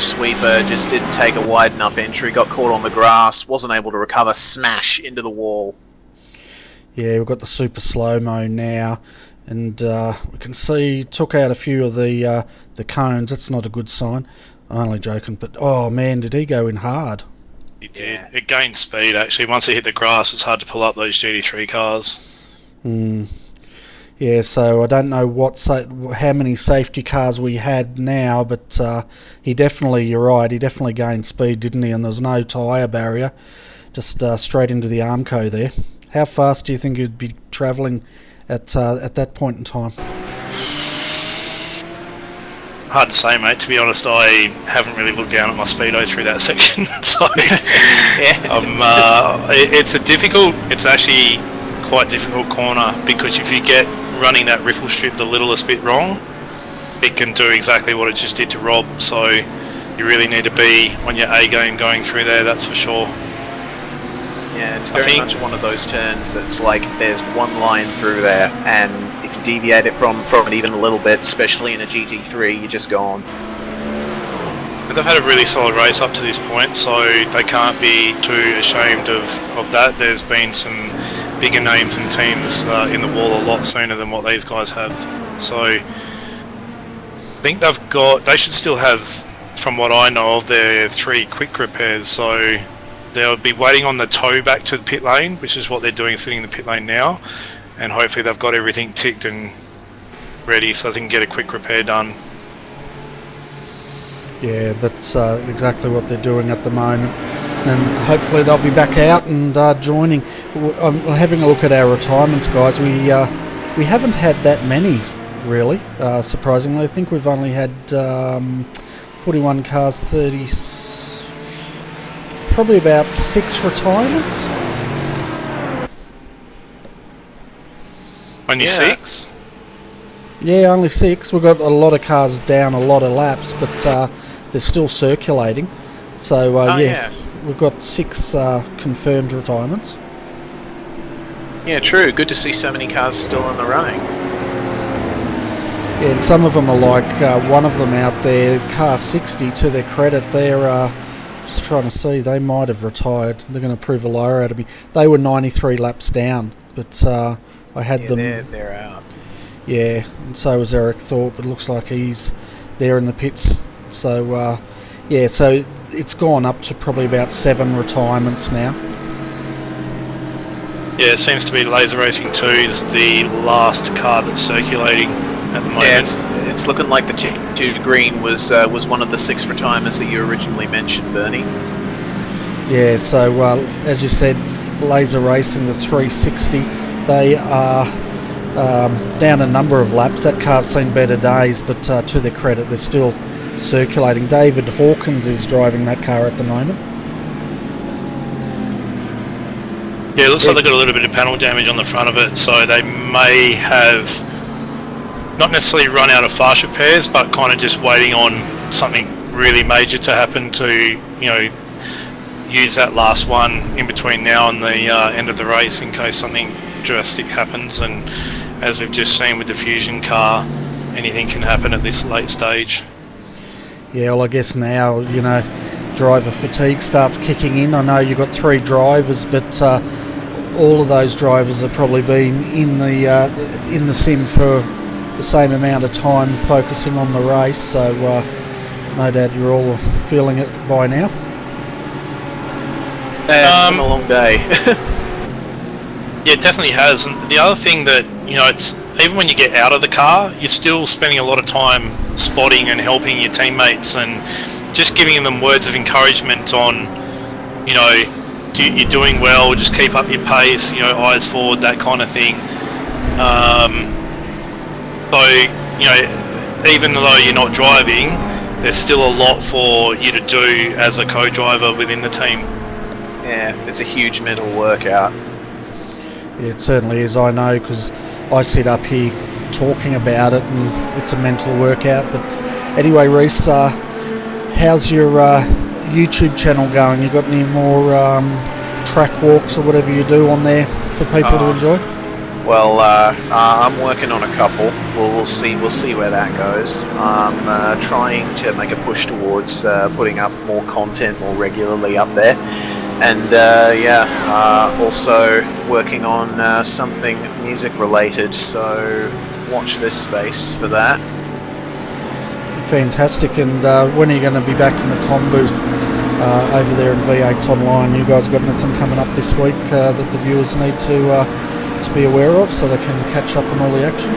sweeper. Just didn't take a wide enough entry. Got caught on the grass. Wasn't able to recover. Smash into the wall. Yeah, we've got the super slow-mo now, and we can see took out a few of the cones. That's not a good sign. I'm only joking, but oh man, did he go in hard? He did. Yeah. It gained speed actually. Once it hit the grass, it's hard to pull up those GT3 cars. Yeah, so I don't know how many safety cars we had now, but you're right, he definitely gained speed, didn't he? And there's no tyre barrier, just straight into the Armco there. How fast do you think you'd be travelling at that point in time? Hard to say, mate. To be honest, I haven't really looked down at my speedo through that section, so it's actually quite difficult corner, because if you get running that ripple strip the littlest bit wrong, it can do exactly what it just did to Rob. So you really need to be on your A game going through there, that's for sure. Yeah, it's very much one of those turns that's like there's one line through there, and if you deviate it from it even a little bit, especially in a GT3, you're just gone. But they've had a really solid race up to this point, so they can't be too ashamed of that. There's been some bigger names and teams in the wall a lot sooner than what these guys have. So I think they should still have, from what I know of, their 3 quick repairs. So they'll be waiting on the tow back to the pit lane, which is what they're doing, sitting in the pit lane now, and hopefully they've got everything ticked and ready so they can get a quick repair done. Yeah, that's exactly what they're doing at the moment, and hopefully they'll be back out and joining. I'm having a look at our retirements, guys. We haven't had that many, really, surprisingly. I think we've only had 41 cars, 30... probably about 6 retirements. Only 6? Yeah, only 6. We've got a lot of cars down, a lot of laps, but they're still circulating. So we've got 6 confirmed retirements. Yeah, true. Good to see so many cars still in the running. Yeah, and some of them are like one of them out there, car 60, to their credit, they're just trying to see, they might have retired. They're going to prove a liar out of me. They were 93 laps down, but I had them. They're out. Yeah, and so was Eric Thorpe. It looks like he's there in the pits. So so it's gone up to probably about 7 retirements now. Yeah, it seems to be Laser Racing 2 is the last car that's circulating at the moment. Yeah, it's looking like the T2 Green was one of the 6 retirements that you originally mentioned, Bernie. Yeah, so as you said, Laser Racing, the 360, they are down a number of laps. That car's seen better days, but to their credit, they're still circulating. David Hawkins is driving that car at the moment. Yeah, it looks like they've got a little bit of panel damage on the front of it, so they may have not necessarily run out of fast repairs, but kind of just waiting on something really major to happen to, use that last one in between now and the end of the race in case something drastic happens. And as we've just seen with the Fusion car, anything can happen at this late stage. Yeah, well, I guess now, driver fatigue starts kicking in. I know you've got 3 drivers, but all of those drivers have probably been in the sim for the same amount of time, focusing on the race. So no doubt you're all feeling it by now. It's been a long day. Yeah, it definitely has. And the other thing that, it's even when you get out of the car, you're still spending a lot of time spotting and helping your teammates and just giving them words of encouragement on, you're doing well, just keep up your pace, eyes forward, that kind of thing. So, even though you're not driving, there's still a lot for you to do as a co-driver within the team. Yeah, it's a huge mental workout. Yeah, it certainly is. I know, because I sit up here talking about it, and it's a mental workout. But anyway, Reece, how's your YouTube channel going? You got any more track walks or whatever you do on there for people to enjoy? Well, I'm working on a couple. We'll see where that goes. I'm trying to make a push towards putting up more content more regularly up there. And also working on something music related, so watch this space for that. Fantastic. And when are you going to be back in the comm booth over there in V8s Online? You guys got anything coming up this week that the viewers need to be aware of so they can catch up on all the action?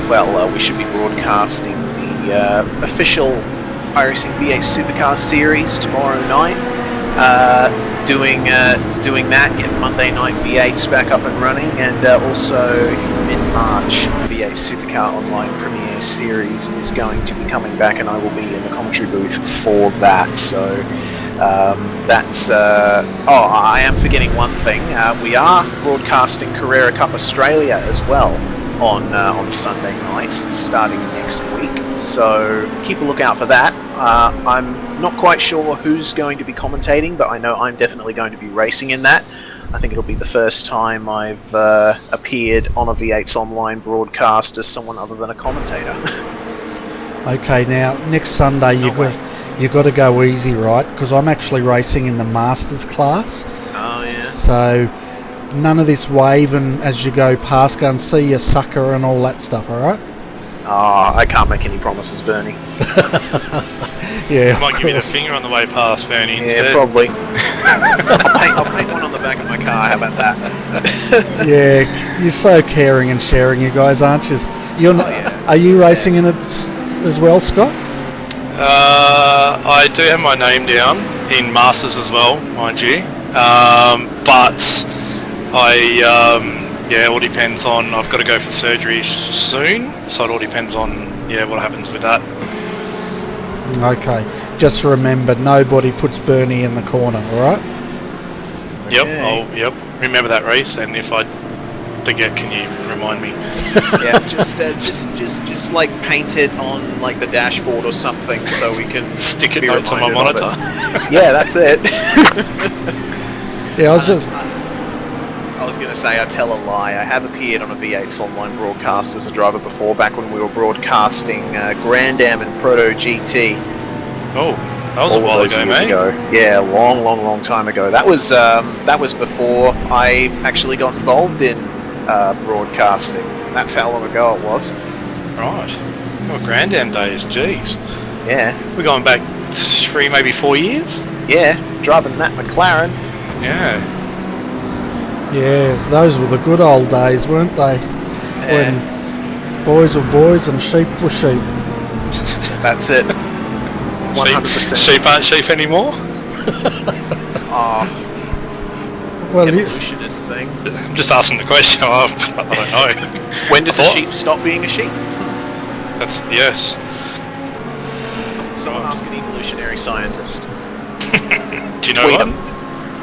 Well, we should be broadcasting the official iRacing V8 Supercar Series tomorrow night. Doing that, get Monday Night V8s back up and running, and also in mid-March, V8 Supercar Online Premier Series is going to be coming back, and I will be in the commentary booth for that. So that's... I am forgetting one thing. We are broadcasting Carrera Cup Australia as well on Sunday nights, starting next week. So keep a lookout for that. I'm not quite sure who's going to be commentating, but I know I'm definitely going to be racing in that. I think it'll be the first time I've appeared on a V8's online broadcast as someone other than a commentator. Okay, now next Sunday you got to go easy, right? Because I'm actually racing in the Masters class. Oh yeah. So none of this waving as you go past, go and see your sucker and all that stuff. All right? Oh, I can't make any promises, Bernie. Yeah, I might give you the finger on the way past, Bernie. Yeah, probably. I'll paint one on the back of my car. How about that? Yeah, you're so caring and sharing, you guys, aren't you? Are you racing in it as well, Scott? I do have my name down in Masters as well, mind you. But it all depends on. I've got to go for surgery soon, so it all depends on what happens with that. Okay, just remember, nobody puts Bernie in the corner, alright? Yep, okay. Remember that race, and if I forget, can you remind me? Yeah, just like paint it on like the dashboard or something so we can stick it notes on my monitor. Yeah, that's it. Yeah, I was going to say, I tell a lie. I have appeared on a V8's online broadcast as a driver before, back when we were broadcasting Grand Am and Proto GT. Oh, that was a while ago, mate. Yeah, long time ago. That was before I actually got involved in broadcasting. That's how long ago it was. Right. Oh, Grand Am days, jeez. Yeah. We're going back 3, maybe 4 years? Yeah, driving that McLaren. Yeah. Yeah, those were the good old days, weren't they? Yeah. When boys were boys and sheep were sheep. That's it. 100%. Sheep aren't sheep anymore? Well, evolution is a thing. I'm just asking the question. I don't know. When does a sheep stop being a sheep? Yes. Someone ask an evolutionary scientist. Do you know one?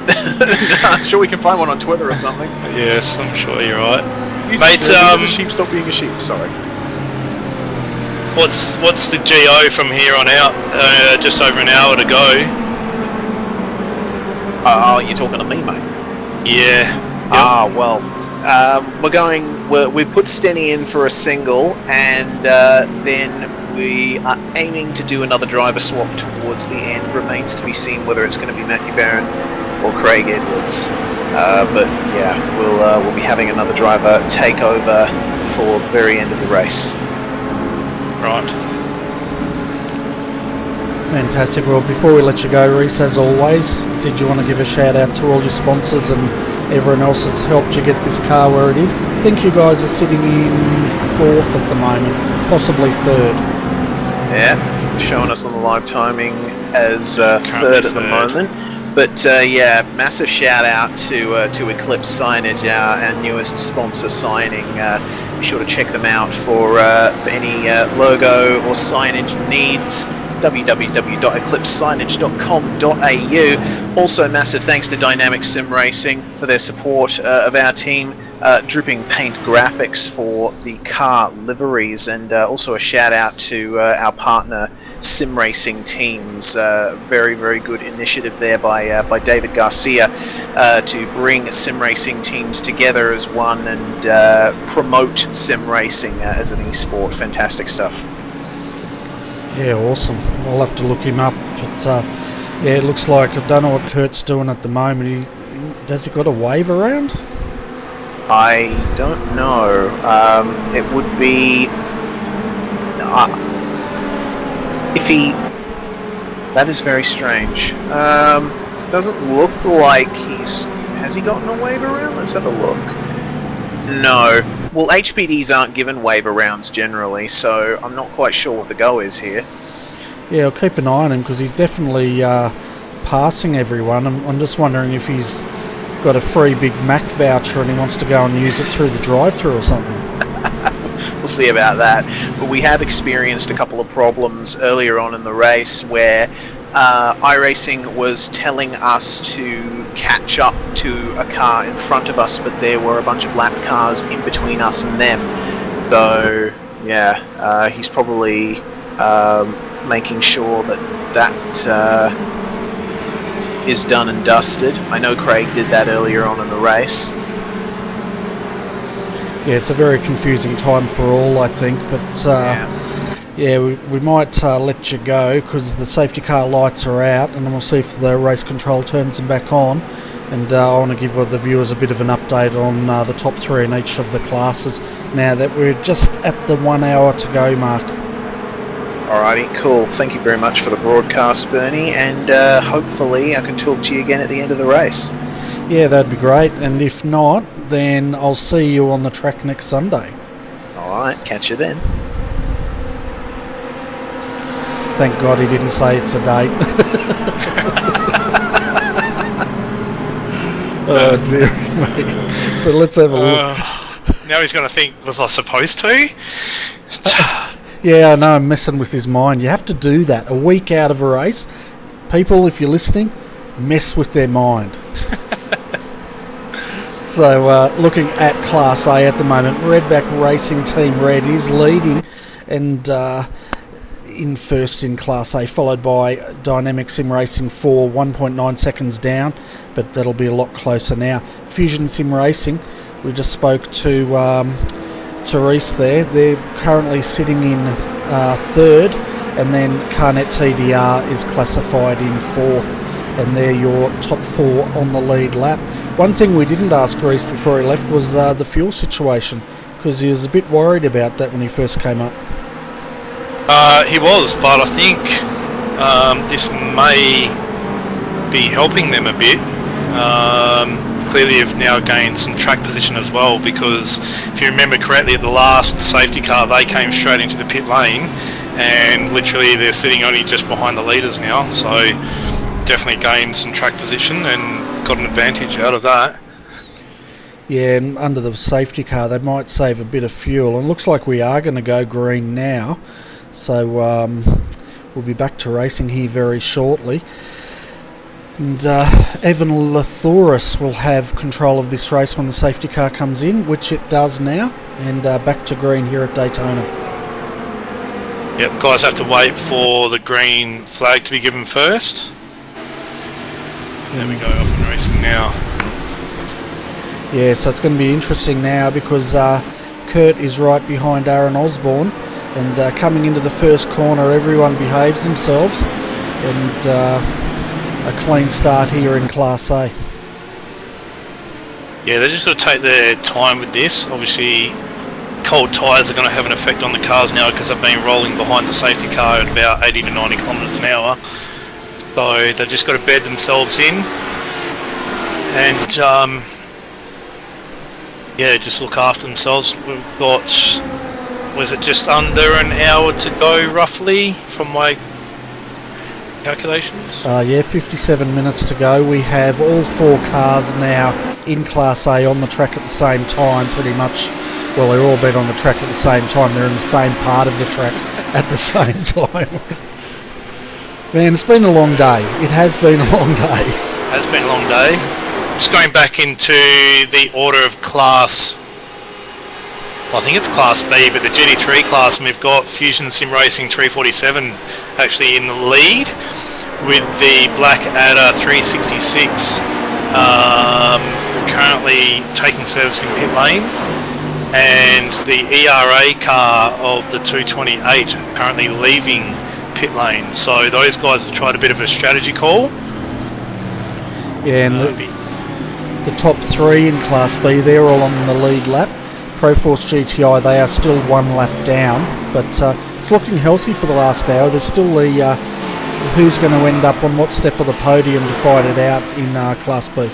I'm sure we can find one on Twitter or something. Yes, I'm sure you're right. Mate, does a sheep stop being a sheep? Sorry. What's the GO from here on out? Just over an hour to go. You're talking to me, mate? Yeah. We put Stenny in for a single, and then we are aiming to do another driver swap towards the end. Remains to be seen whether it's going to be Matthew Barron or Craig Edwards. But yeah, we'll be having another driver take over for the very end of the race. Right. Fantastic. Well, before we let you go, Reese, as always, did you want to give a shout out to all your sponsors and everyone else that's helped you get this car where it is? I think you guys are sitting in 4th at the moment, possibly 3rd. Yeah, showing us on the live timing as 3rd at the moment. But yeah, massive shout out to Eclipse Signage, our newest sponsor signing. Be sure to check them out for any logo or signage needs. www.eclipsesignage.com.au. Also, massive thanks to Dynamic Sim Racing for their support of our team. Dripping paint graphics for the car liveries, and also a shout out to our partner Sim Racing Teams. Very, very good initiative there by David Garcia to bring sim racing teams together as one and promote sim racing as an esport. Fantastic stuff. Yeah, awesome. I'll have to look him up. But yeah, it looks like, I don't know what Kurt's doing at the moment. Does he got a wave around? I don't know. It would be if he. That is very strange. Doesn't look like he's. Has he gotten a wave around? Let's have a look. No. Well, HPDs aren't given wave arounds generally, so I'm not quite sure what the go is here. Yeah, I'll keep an eye on him because he's definitely passing everyone. I'm just wondering if he's got a free Big Mac voucher and he wants to go and use it through the drive-thru or something. We'll see about that. But we have experienced a couple of problems earlier on in the race where iRacing was telling us to catch up to a car in front of us, but there were a bunch of lap cars in between us and them. So yeah, he's probably making sure that is done and dusted. I know Craig did that earlier on in the race. Yeah, it's a very confusing time for all, I think, but yeah, we might let you go because the safety car lights are out, and then we'll see if the race control turns them back on. And I want to give the viewers a bit of an update on the top 3 in each of the classes now that we're just at the 1 hour to go mark. Alrighty, cool. Thank you very much for the broadcast, Bernie, and hopefully I can talk to you again at the end of the race. Yeah, that'd be great, and if not, then I'll see you on the track next Sunday. Alright, catch you then. Thank God he didn't say it's a date. Oh dear me. So let's have a look. Now he's going to think, was I supposed to? Yeah, I know, I'm messing with his mind. You have to do that. A week out of a race, people, if you're listening, mess with their mind. So, looking at Class A at the moment, Redback Racing Team Red is leading and in first in Class A, followed by Dynamic Sim Racing 4, 1.9 seconds down, but that'll be a lot closer now. Fusion Sim Racing, we just spoke to Reese there. They're currently sitting in 3rd, and then Carnet TDR is classified in 4th, and they're your top 4 on the lead lap. One thing we didn't ask Reese before he left was the fuel situation, because he was a bit worried about that when he first came up. He was, but I think this may be helping them a bit. Clearly have now gained some track position as well, because if you remember correctly, at the last safety car they came straight into the pit lane and literally they're sitting only just behind the leaders now, so definitely gained some track position and got an advantage out of that. Yeah, and under the safety car they might save a bit of fuel, and it looks like we are going to go green now, so we'll be back to racing here very shortly. And Evan Lathoris will have control of this race when the safety car comes in, which it does now, and back to green here at Daytona. Yep, guys have to wait for the green flag to be given first. And there we go, off and racing now. Yeah, so it's going to be interesting now because Kurt is right behind Aaron Osborne, and coming into the first corner everyone behaves themselves, and a clean start here in Class A. Yeah, they just got to take their time with this. Obviously, cold tyres are going to have an effect on the cars now because they've been rolling behind the safety car at about 80 to 90 kilometres an hour. So they've just got to bed themselves in and yeah, just look after themselves. We've got, was it just under an hour to go roughly from my calculations? Yeah, 57 minutes to go. We have all 4 cars now in Class A on the track at the same time, pretty much. Well, they're all been on the track at the same time. They're in the same part of the track at the same time. Man, it's been a long day. It has been a long day. It has been a long day. Just going back into the order of class, well, I think it's Class B, but the GT3 class, and we've got Fusion Sim Racing 347 actually in the lead with the Blackadder 366 currently taking service in pit lane, and the ERA car of the 228 currently leaving pit lane. So those guys have tried a bit of a strategy call. Yeah, and the top 3 in Class B, they're all on the lead lap. Proforce GTI, they are still 1 lap down, but it's looking healthy for the last hour. There's still the who's going to end up on what step of the podium to fight it out in Class B.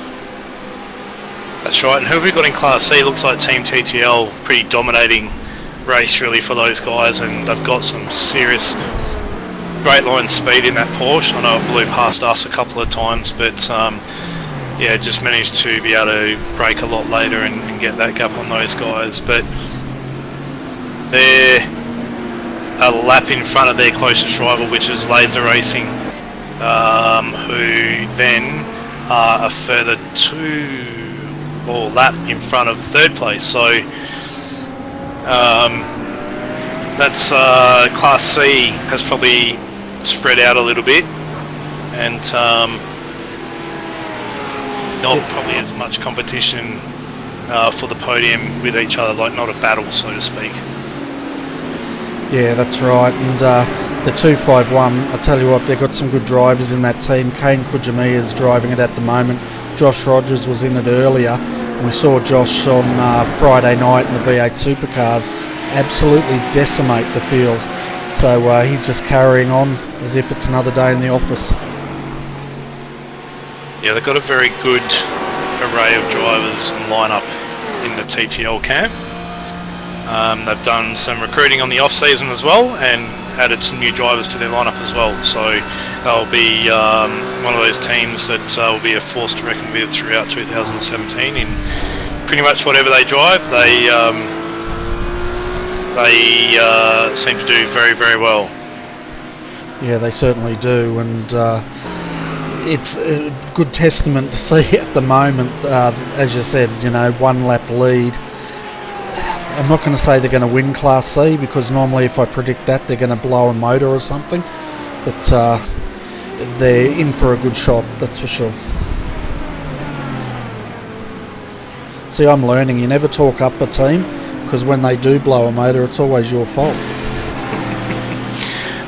That's right, and who have we got in Class C? Looks like Team TTL, pretty dominating race really for those guys, and they've got some serious straight line speed in that Porsche. I know it blew past us a couple of times, but yeah, just managed to be able to brake a lot later and get that gap on those guys. But they're a lap in front of their closest rival, which is Laser Racing, who then are a further 2 or lap in front of 3rd place. So that's Class C has probably spread out a little bit, and not probably as much competition for the podium with each other, like not a battle, so to speak. Yeah, that's right. And the 251, I tell you what, they've got some good drivers in that team. Kane Kujami is driving it at the moment. Josh Rogers was in it earlier. And we saw Josh on Friday night in the V8 Supercars absolutely decimate the field. So he's just carrying on as if it's another day in the office. Yeah, they've got a very good array of drivers and lineup in the TTL camp. They've done some recruiting on the off season as well, and added some new drivers to their lineup as well. So they'll be one of those teams that will be a force to reckon with throughout 2017. In pretty much whatever they drive, they seem to do very, very well. Yeah, they certainly do, and it's a good testament to see at the moment. As you said, 1 lap lead. I'm not going to say they're going to win Class C, because normally if I predict that, they're going to blow a motor or something. But they're in for a good shot, that's for sure. See, I'm learning. You never talk up a team, because when they do blow a motor, it's always your fault.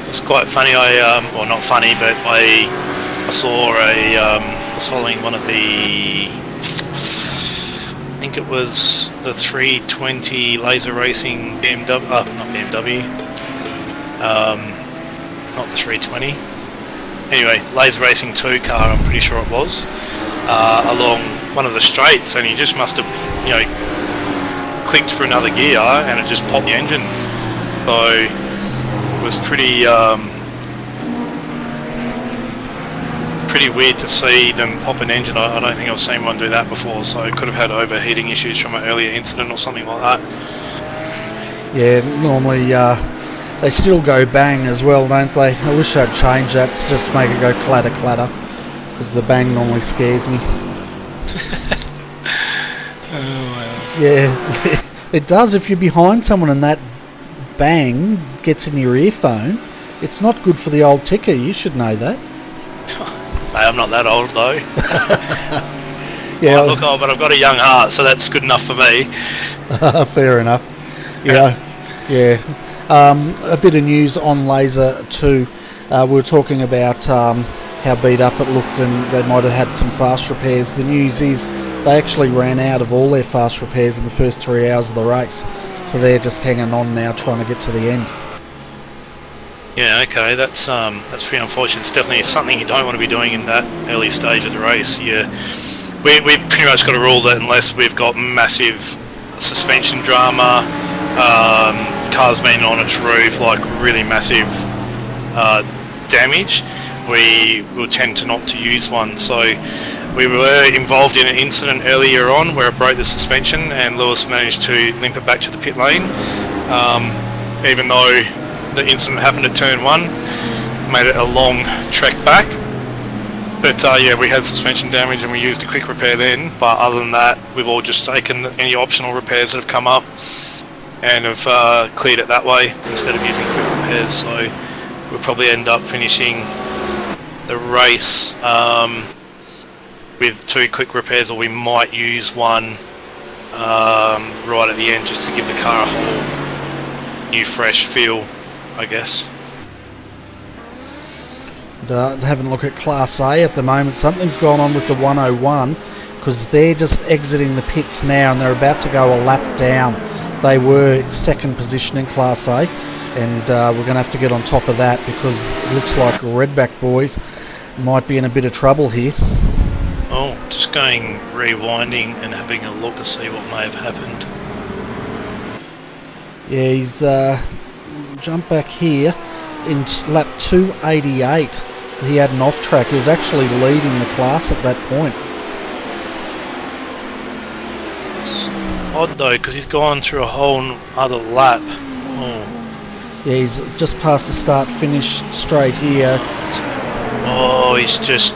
It's quite funny. Well, not funny, but I saw I was following one of the, I think it was the 320 Laser Racing BMW, not BMW, not the 320. Anyway, Laser Racing 2 car, I'm pretty sure it was, along one of the straights, and he just must have, clicked for another gear, and it just popped the engine. So it was pretty weird to see them pop an engine. I don't think I've seen one do that before, so it could have had overheating issues from an earlier incident or something like that. Yeah, normally they still go bang as well, don't they? I wish I'd change that to just make it go clatter clatter, because the bang normally scares me. Yeah, it does. If you're behind someone and that bang gets in your earphone, it's not good for the old ticker. You should know that. Hey, I'm not that old though. Yeah, I look old, but I've got a young heart, so that's good enough for me. Fair enough. Yeah. A bit of news on Laser 2. We were talking about how beat up it looked, and they might have had some fast repairs. The news is they actually ran out of all their fast repairs in the first 3 hours of the race, so they're just hanging on now, trying to get to the end. Yeah, okay, that's pretty unfortunate. It's definitely something you don't want to be doing in that early stage of the race. Yeah, we've pretty much got a rule that unless we've got massive suspension drama, cars being on its roof, like really massive damage, we will tend to not to use one. So we were involved in an incident earlier on where it broke the suspension, and Lewis managed to limp it back to the pit lane, even though the incident happened at turn 1, made it a long trek back. But yeah, we had suspension damage and we used a quick repair then, but other than that, we've all just taken any optional repairs that have come up and have cleared it that way instead of using quick repairs. So we'll probably end up finishing the race with 2 quick repairs, or we might use one right at the end just to give the car a whole new fresh feel, I guess. Having a look at Class A at the moment, something's gone on with the 101, because they're just exiting the pits now and they're about to go a lap down. They were second position in Class A, and we're going to have to get on top of that, because it looks like Redback boys might be in a bit of trouble here. Oh, just going rewinding and having a look to see what may have happened. Yeah, he's jumped back here in lap 288. He had an off track. He was actually leading the class at that point. It's odd though, because he's gone through a whole other lap. Oh. Yeah, he's just past the start finish straight here. Oh, he's just...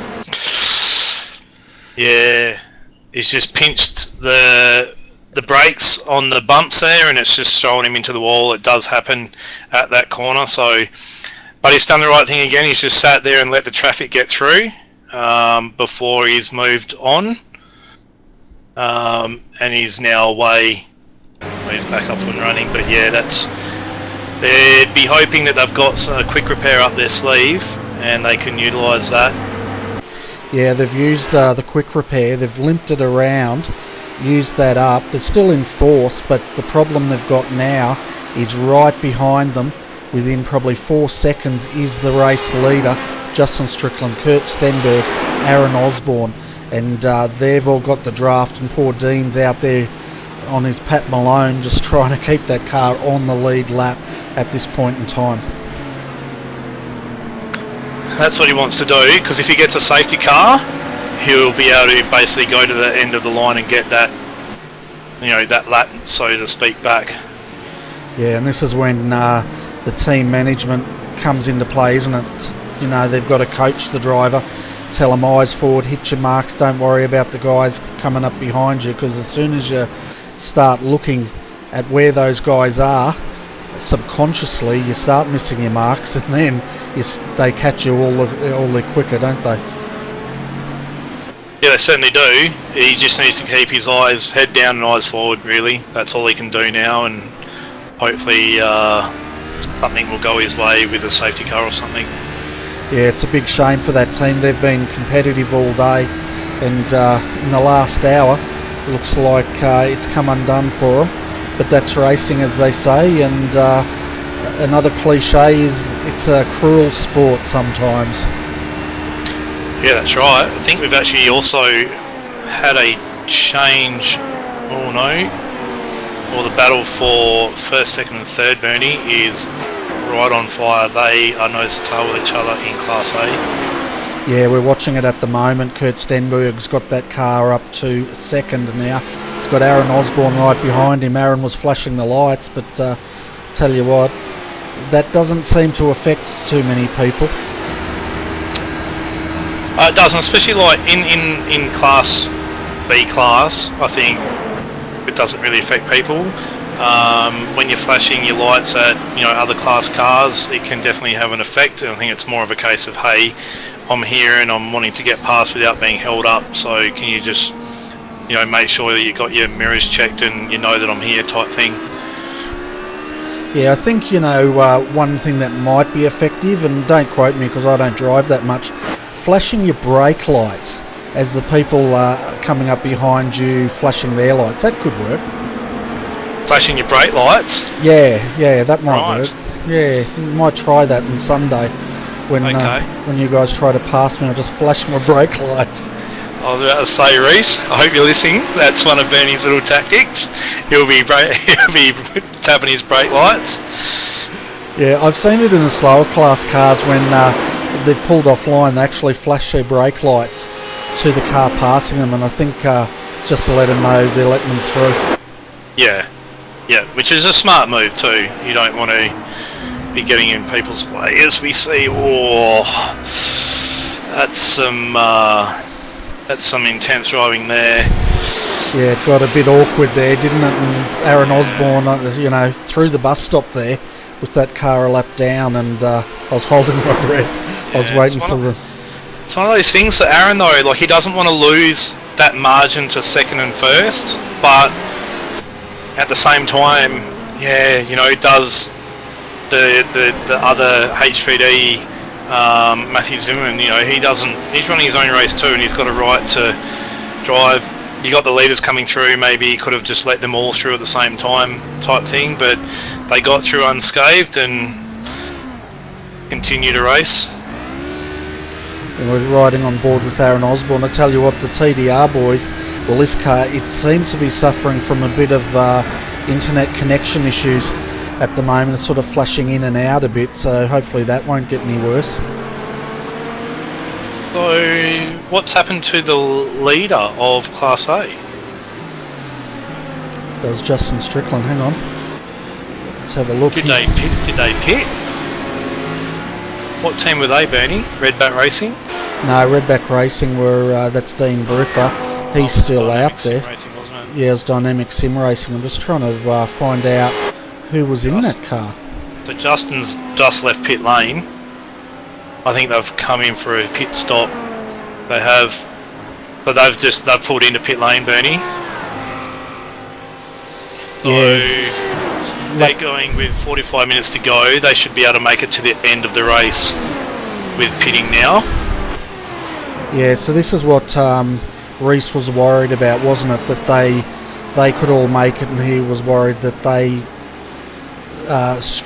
Yeah, he's just pinched the brakes on the bumps there, and it's just thrown him into the wall. It does happen at that corner, so... But he's done the right thing again. He's just sat there and let the traffic get through before he's moved on. And he's now away. He's back up and running. But yeah, they'd be hoping that they've got a quick repair up their sleeve and they can utilise that. Yeah, they've used the quick repair. They've limped it around, used that up. They're still in fourth, but the problem they've got now is right behind them. Within probably 4 seconds is the race leader, Justin Strickland, Kurt Stenberg, Aaron Osborne, and they've all got the draft, and poor Dean's out there on his Pat Malone just trying to keep that car on the lead lap at this point in time. That's what he wants to do, because if he gets a safety car, he'll be able to basically go to the end of the line and get that, that lap, so to speak, back. Yeah, and this is when the team management comes into play, isn't it? They've got to coach the driver, tell them eyes forward, hit your marks, don't worry about the guys coming up behind you, because as soon as you start looking at where those guys are, subconsciously you start missing your marks, and then they catch you all the quicker, don't they? Yeah, they certainly do. He just needs to keep his head down and eyes forward, really. That's all he can do now, and hopefully something will go his way with a safety car or something. Yeah, it's a big shame for that team. They've been competitive all day, and in the last hour it looks like it's come undone for them. But that's racing, as they say, and another cliche is it's a cruel sport sometimes. Yeah, that's right. I think we've actually also had a change. Oh no. Well, the battle for first, second and third, Bernie, is right on fire. They are nose to tail with each other in Class A. Yeah, we're watching it at the moment. Kurt Stenberg's got that car up to second now. He's got Aaron Osborne right behind him. Aaron was flashing the lights, but tell you what, that doesn't seem to affect too many people. It doesn't, especially like in Class B class, I think it doesn't really affect people. When you're flashing your lights at other class cars, it can definitely have an effect. I think it's more of a case of, hey, I'm here and I'm wanting to get past without being held up, so can you just make sure that you got your mirrors checked and you know that I'm here type thing. Yeah, I think one thing that might be effective, and don't quote me because I don't drive that much, flashing your brake lights as the people coming up behind you flashing their lights. That could work. Flashing your brake lights? Yeah, that might Right. work. Yeah, you might try that on Sunday when you guys try to pass me. I'll just flash my brake lights. I was about to say, Reese, I hope you're listening. That's one of Bernie's little tactics. He'll be tapping his brake lights. Yeah, I've seen it in the slower class cars when they've pulled offline. They actually flash their brake lights to the car passing them, and I think it's just to let them know they're letting them through. Yeah, which is a smart move too. You don't want to be getting in people's way, as we see. Oh, that's some intense driving there. Yeah, it got a bit awkward there, didn't it? And Aaron Osborne, through the bus stop there with that car a lap down, and I was holding my breath. I was waiting for the... It's one of those things for Aaron though, like he doesn't want to lose that margin to second and first, but at the same time, does the other HPD Matthew Zimmerman, he's running his own race too, and he's got a right to drive. You got the leaders coming through, maybe he could have just let them all through at the same time type thing, but they got through unscathed and continued to race. And we're riding on board with Aaron Osborne. I tell you what, the TDR boys, well, this car, it seems to be suffering from a bit of internet connection issues at the moment. It's sort of flashing in and out a bit, so hopefully that won't get any worse. So, what's happened to the leader of Class A? That was Justin Strickland. Hang on. Let's have a look. Did they pit? What team were they, Bernie? Redback Racing? No, Redback Racing were, that's Dean Briffer. He's still out there. Racing, wasn't it? Yeah, it was Dynamic Sim Racing. I'm just trying to find out who was in that car. So Justin's just left pit lane. I think they've come in for a pit stop. They have, but they've pulled into pit lane, Bernie. So they're going with 45 minutes to go. They should be able to make it to the end of the race with pitting now. Yeah, so this is what Reese was worried about, wasn't it? That they could all make it, and he was worried that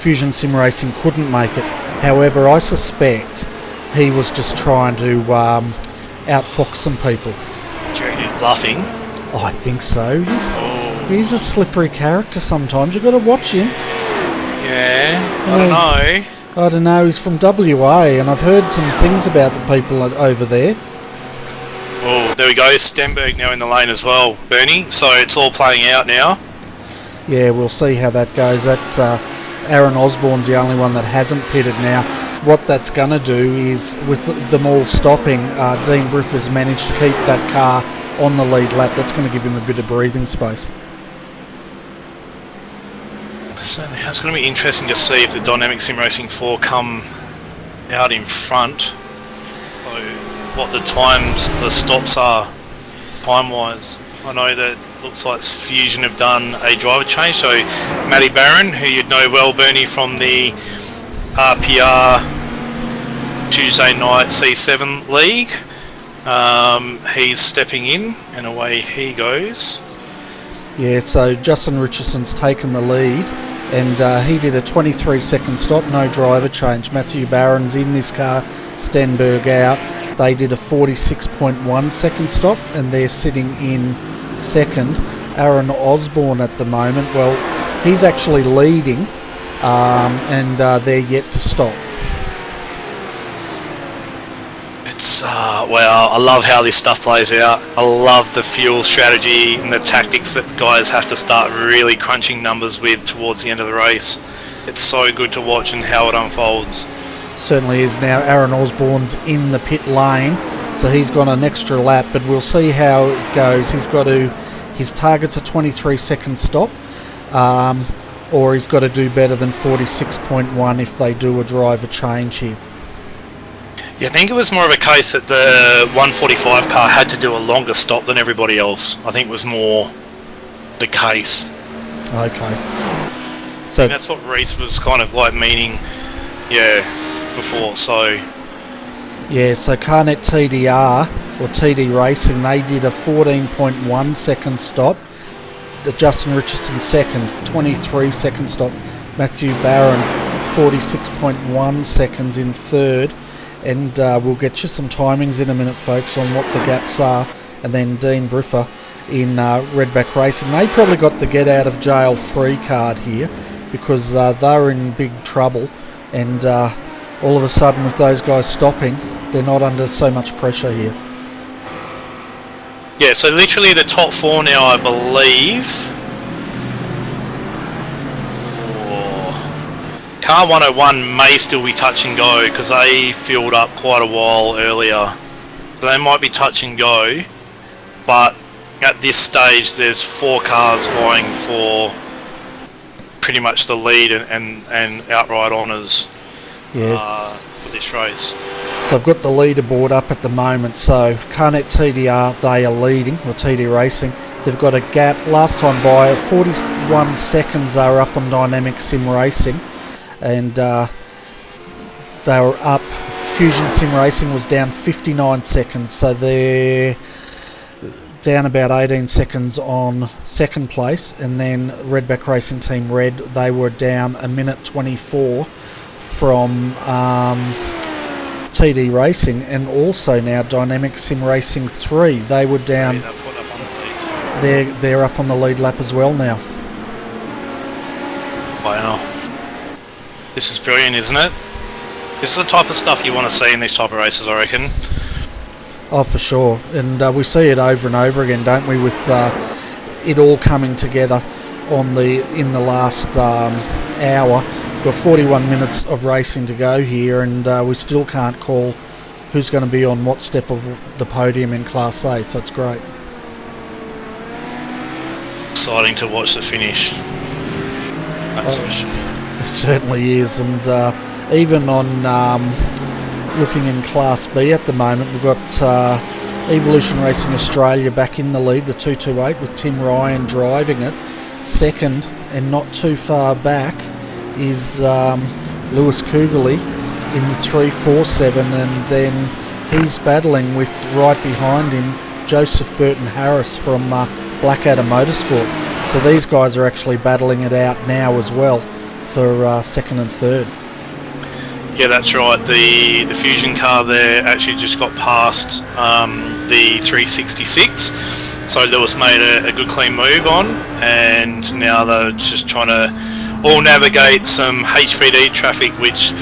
Fusion Sim Racing couldn't make it. However, I suspect he was just trying to outfox some people. Do you reckon he's bluffing? Oh, I think so. He's a slippery character sometimes. You've got to watch him. Yeah, I don't know. He's from WA, and I've heard some things about the people over there. Oh, there we go. Stenberg now in the lane as well, Bernie. So it's all playing out now. Yeah, we'll see how that goes. That's Aaron Osborne's the only one that hasn't pitted now. What that's going to do is, with them all stopping, Dean Briffer's managed to keep that car on the lead lap. That's going to give him a bit of breathing space. So it's going to be interesting to see if the Dynamic Sim Racing 4 come out in front. So what the stops are time-wise. I know that looks like Fusion have done a driver change. So Matty Barron, who you'd know well, Bernie, from the RPR Tuesday night C7 League, he's stepping in, and away he goes. Yeah, so Justin Richardson's taken the lead, and he did a 23-second stop, no driver change. Matthew Barron's in this car, Stenberg out. They did a 46.1 second stop, and they're sitting in second. Aaron Osborne at the moment, well, he's actually leading, and they're yet to stop. It's well, I love how this stuff plays out. I love the fuel strategy and the tactics that guys have to start really crunching numbers with towards the end of the race. It's so good to watch and how it unfolds. Certainly is. Now Aaron Osborne's in the pit lane, so he's got an extra lap, but we'll see how it goes. His target's a 23-second stop, or he's got to do better than 46.1 if they do a driver change here. Yeah, I think it was more of a case that the 145 car had to do a longer stop than everybody else. I think it was more the case. Okay. So and that's what Reese was kind of like meaning, before. So yeah, so Carnet TDR or TD Racing, they did a 14.1 second stop. Justin Richardson second, 23 second stop. Matthew Barron 46.1 seconds in third. And we'll get you some timings in a minute, folks, on what the gaps are. And then Dean Briffer in Redback Racing. They probably got the get out of jail free card here, because they're in big trouble, and all of a sudden with those guys stopping, they're not under so much pressure here. Yeah, so literally the top 4 now, I believe. Car 101 may still be touch and go, because they filled up quite a while earlier. So they might be touch and go, but at this stage there's 4 cars vying for pretty much the lead and outright honours. Yes. For this race. So I've got the leaderboard up at the moment. So Carnet TDR, they are leading, or TD Racing. They've got a gap last time by 41 seconds. They were up on Dynamic Sim Racing, and they were up. Fusion Sim Racing was down 59 seconds, so they're down about 18 seconds on second place. And then Redback Racing Team Red, they were down a minute 24 from TD Racing. And also now Dynamic Sim Racing 3, they were down. They're up on the lead lap as well now. Wow, this is brilliant, isn't it? This is the type of stuff you want to see in these type of races, I reckon. Oh, for sure. And we see it over and over again, don't we, with it all coming together in the last hour. We've got 41 minutes of racing to go here, and we still can't call who's going to be on what step of the podium in Class A, so it's great. Exciting to watch the finish. That's for sure. It certainly is, and even on looking in Class B at the moment, we've got Evolution Racing Australia back in the lead, the 228, with Tim Ryan driving it. Second, and not too far back, is Lewis Kugeley in the 347, and then he's battling with, right behind him, Joseph Burton Harris from Blackadder Motorsport. So these guys are actually battling it out now as well for second and third. Yeah, that's right. The Fusion car there actually just got past the 366. So Lewis made a good clean move on, and now they're just trying to all navigate some HPD traffic, which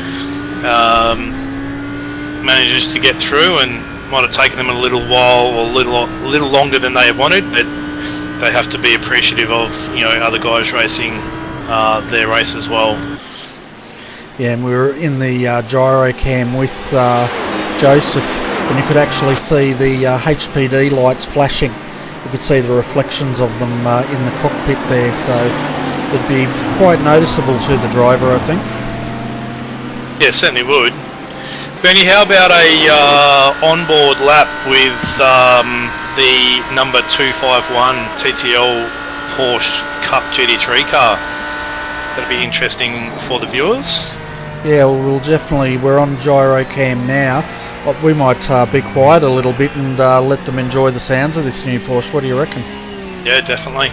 manages to get through, and might have taken them a little while, or a little longer than they wanted, but they have to be appreciative of other guys racing their race as well. Yeah, and we were in the gyro cam with Joseph, and you could actually see the HPD lights flashing. You could see the reflections of them in the cockpit there, so it'd be quite noticeable to the driver, I think. Yeah, certainly would. Bernie, how about a onboard lap with the number 251 TTL Porsche Cup GT3 car? That'd be interesting for the viewers. Yeah, we'll definitely, we're on gyro cam now. We might be quiet a little bit and let them enjoy the sounds of this new Porsche. What do you reckon? Yeah, definitely.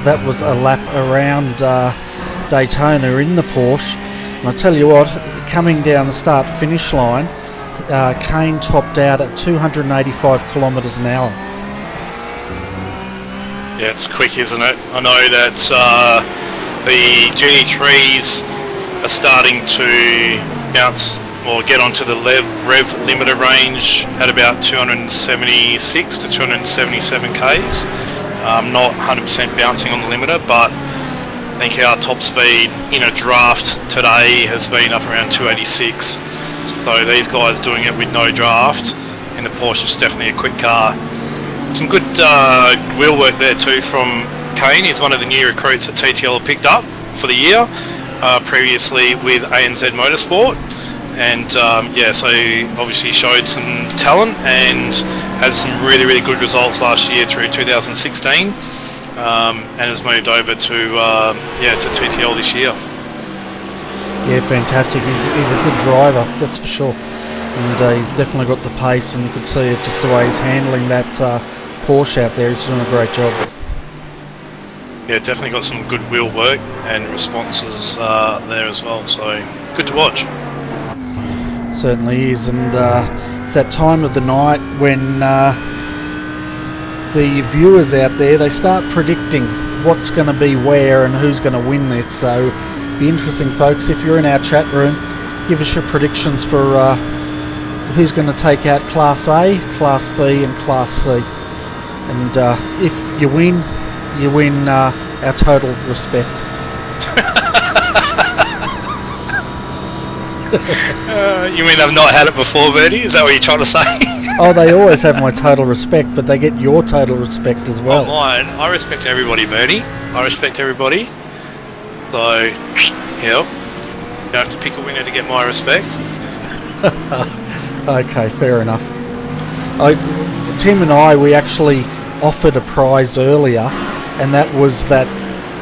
that was a lap around Daytona in the Porsche. And I tell you what, coming down the start-finish line, Kane topped out at 285 kilometres an hour. Yeah, it's quick, isn't it? I know that the GT3s are starting to bounce or get onto the rev limiter range at about 276 to 277 Ks. Not 100% bouncing on the limiter, but I think our top speed in a draft today has been up around 286. So these guys doing it with no draft in the Porsche is definitely a quick car. Some good wheel work there too from Kane. He's one of the new recruits that TTL have picked up for the year, previously with ANZ Motorsport. And yeah, so obviously showed some talent and had some really, really good results last year through 2016, and has moved over to to TTL this year. Yeah, fantastic. He's a good driver, that's for sure. And he's definitely got the pace, and you could see it just the way he's handling that Porsche out there. He's doing a great job. Yeah, definitely got some good wheel work and responses there as well. So good to watch. Certainly is, and it's that time of the night when the viewers out there, they start predicting what's going to be where and who's going to win this. So be interesting, folks. If you're in our chat room, give us your predictions for who's going to take out Class A, Class B and Class C. And if you win our total respect. You mean I've not had it before, Bertie? Is that what you're trying to say? Oh, they always have my total respect, but they get your total respect as well. Oh, mine. I respect everybody, Bertie. I respect everybody. So, yep. You don't have to pick a winner to get my respect. Okay, fair enough. Tim and I, we actually offered a prize earlier, and that was that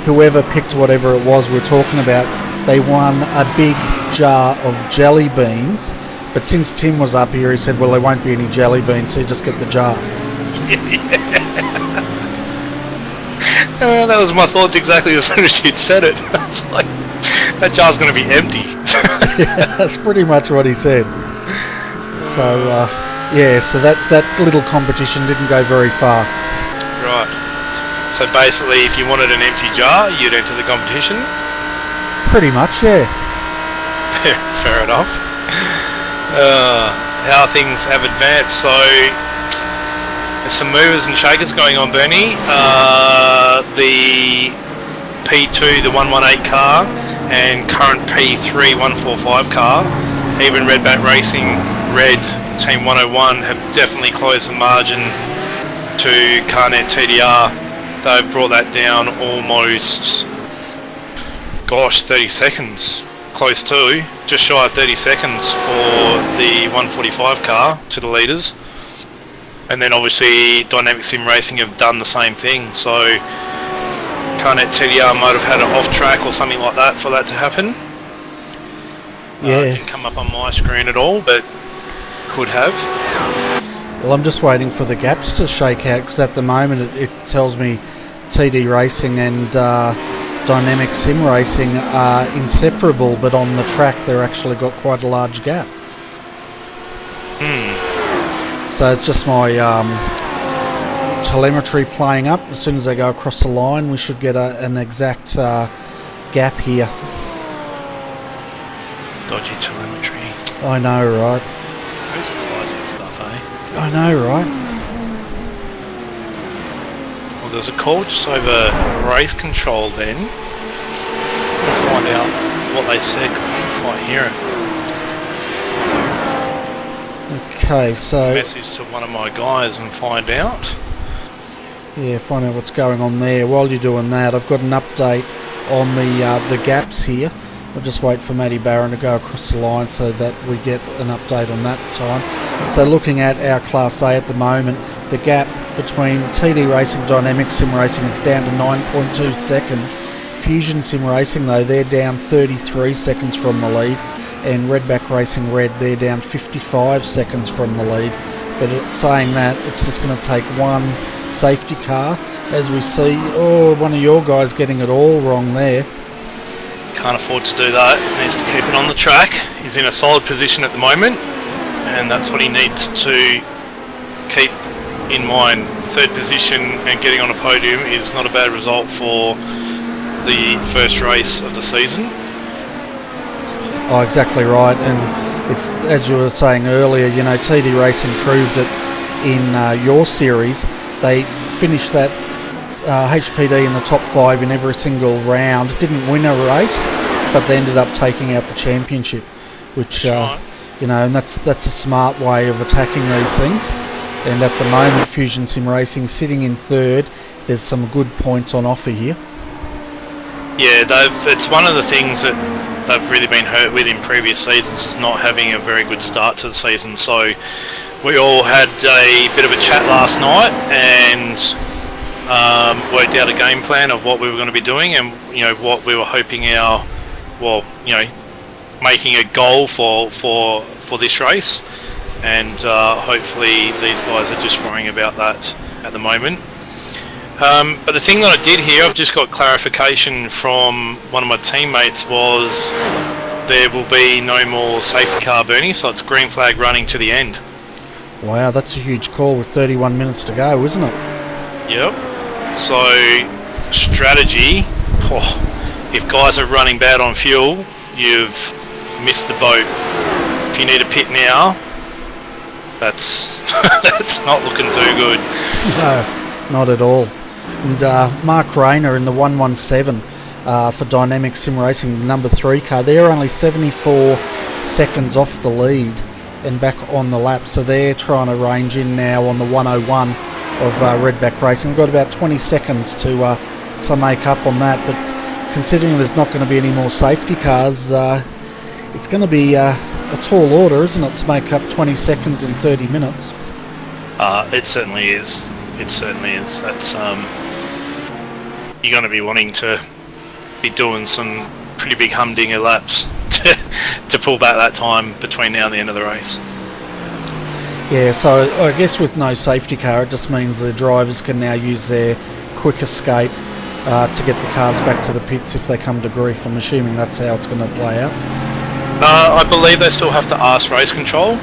whoever picked whatever it was we're talking about, they won a big jar of jelly beans. But since Tim was up here, he said, well, there won't be any jelly beans, so you just get the jar. That was my thoughts exactly as soon as you'd said it. I was like, that jar's going to be empty. Yeah, that's pretty much what he said. So, yeah, so that little competition didn't go very far. Right. So basically, if you wanted an empty jar, you'd enter the competition? Pretty much, yeah. Fair enough. How things have advanced. So there's some movers and shakers going on, Bernie. The P2, the 118 car, and current P3 145 car, even Redback Racing, Red Team 101 have definitely closed the margin to Carnet TDR. They've brought that down almost, 30 seconds. Close to, just shy of 30 seconds for the 145 car to the leaders. And then obviously Dynamic Sim Racing have done the same thing. So Carnet TDR might have had it off track or something like that for that to happen. Yeah. It didn't come up on my screen at all, but could have. Well, I'm just waiting for the gaps to shake out, because at the moment it tells me TD Racing and Dynamic Sim Racing are inseparable, but on the track they're actually got quite a large gap. So it's just my telemetry playing up. As soon as they go across the line, we should get an exact gap here. Dodgy telemetry. I know, right? Who supplies that stuff, eh? I know, right? Well, there's a call just over race control then. We'll find out what they said, because I didn't quite hear it. Okay, so... Message to one of my guys and find out. Yeah, find out what's going on there. While you're doing that, I've got an update on the gaps here. We'll just wait for Matty Barron to go across the line so that we get an update on that time. So looking at our Class A at the moment, the gap between TD Racing, Dynamic Sim Racing, it's down to 9.2 seconds. Fusion Sim Racing, though, they're down 33 seconds from the lead. And Redback Racing Red, they're down 55 seconds from the lead. But it's saying that it's just going to take one safety car, as we see, one of your guys getting it all wrong there. Can't afford to do that. Needs to keep it on the track. He's in a solid position at the moment, and that's what he needs to keep in mind. Third position and getting on a podium is not a bad result for the first race of the season. Oh, exactly right. And it's, as you were saying earlier, you know, TD Racing proved it in your series. They finished that HPD in the top 5 in every single round. Didn't win a race, but they ended up taking out the championship, which you know, and that's a smart way of attacking these things. And at the moment, Fusion Sim Racing sitting in third. There's some good points on offer here. Yeah, it's one of the things that they've really been hurt with in previous seasons, is not having a very good start to the season. So we all had a bit of a chat last night and worked out a game plan of what we were going to be doing, and you know what we were hoping making a goal for this race, and hopefully these guys are just worrying about that at the moment. But the thing that I did here, I've just got clarification from one of my teammates, was there will be no more safety car, Bernie, so it's green flag running to the end. Wow, that's a huge call with 31 minutes to go, isn't it? Yep. So, strategy, if guys are running bad on fuel, you've missed the boat. If you need a pit now, that's not looking too good. No, not at all. And Mark Rayner in the 117 for Dynamic Sim Racing, the number 3 car, they're only 74 seconds off the lead and back on the lap, so they're trying to range in now on the 101 of Redback Racing. They've got about 20 seconds to make up on that, but considering there's not going to be any more safety cars, it's going to be a tall order, isn't it, to make up 20 seconds in 30 minutes? It certainly is. It certainly is. That's you're going to be wanting to be doing some pretty big humdinger laps to pull back that time between now and the end of the race. Yeah, so I guess with no safety car, it just means the drivers can now use their quick escape to get the cars back to the pits if they come to grief. I'm assuming that's how it's going to play out. I believe they still have to ask race control.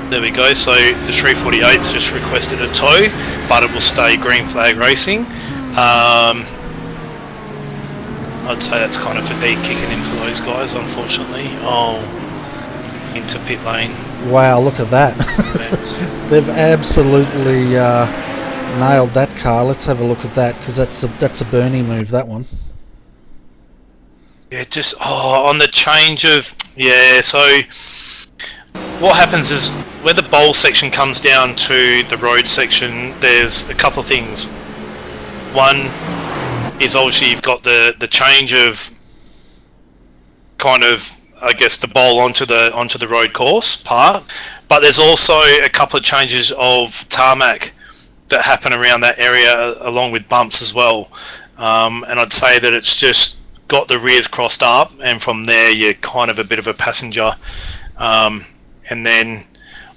There we go, so the 348's just requested a tow, but it will stay green flag racing. I'd say that's kind of fatigue kicking in for those guys, unfortunately. Into pit lane. Wow, look at that. They've absolutely nailed that car. Let's have a look at that, because that's a Bernie move, that one. Yeah, just on the change of so what happens is where the bowl section comes down to the road section, there's a couple of things. One is obviously you've got the change of kind of, I guess, the bowl onto the road course part, but there's also a couple of changes of tarmac that happen around that area, along with bumps as well. And I'd say that it's just got the rears crossed up, and from there you're kind of a bit of a passenger. And then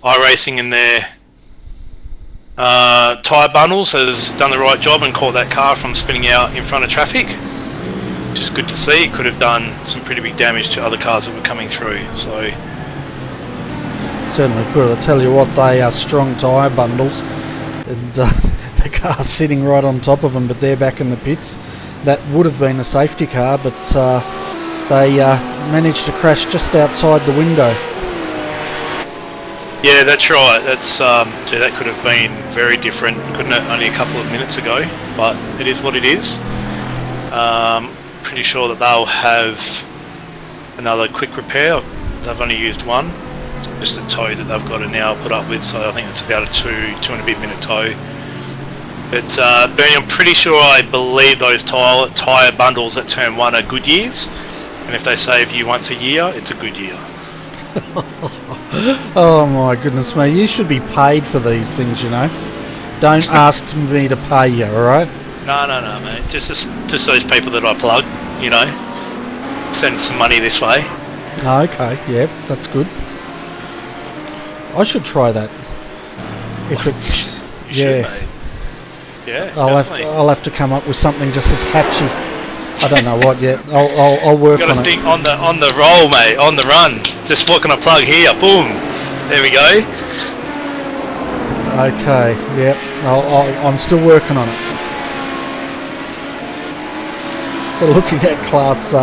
iRacing in their tyre bundles has done the right job and caught that car from spinning out in front of traffic, which is good to see. It could have done some pretty big damage to other cars that were coming through. So certainly could. I tell you what, they are strong tyre bundles, and the car's sitting right on top of them, but they're back in the pits. That would have been a safety car, but they managed to crash just outside the window. Yeah, that's right. That's that could have been very different, couldn't it? Only a couple of minutes ago, but it is what it is. Pretty sure that they'll have another quick repair. They've only used one. It's just a tow that they've got to now put up with, so I think it's about a two and a bit minute tow. But Bernie, I'm pretty sure, I believe those tyre bundles at turn 1 are Goodyears, and if they save you once a year, it's a good year. Oh my goodness me, you should be paid for these things, you know. Don't ask me to pay you, alright? No, mate. Just those people that I plug, you know. Send some money this way. Okay, yeah, that's good. I should try that. If it's... You yeah. should, mate. Yeah, I'll have to come up with something just as catchy. I don't know what yet. I'll work Got on to it. think on the roll, mate. On the run. Just what can I plug here? Boom. There we go. Okay. Yep. I'm still working on it. So looking at Class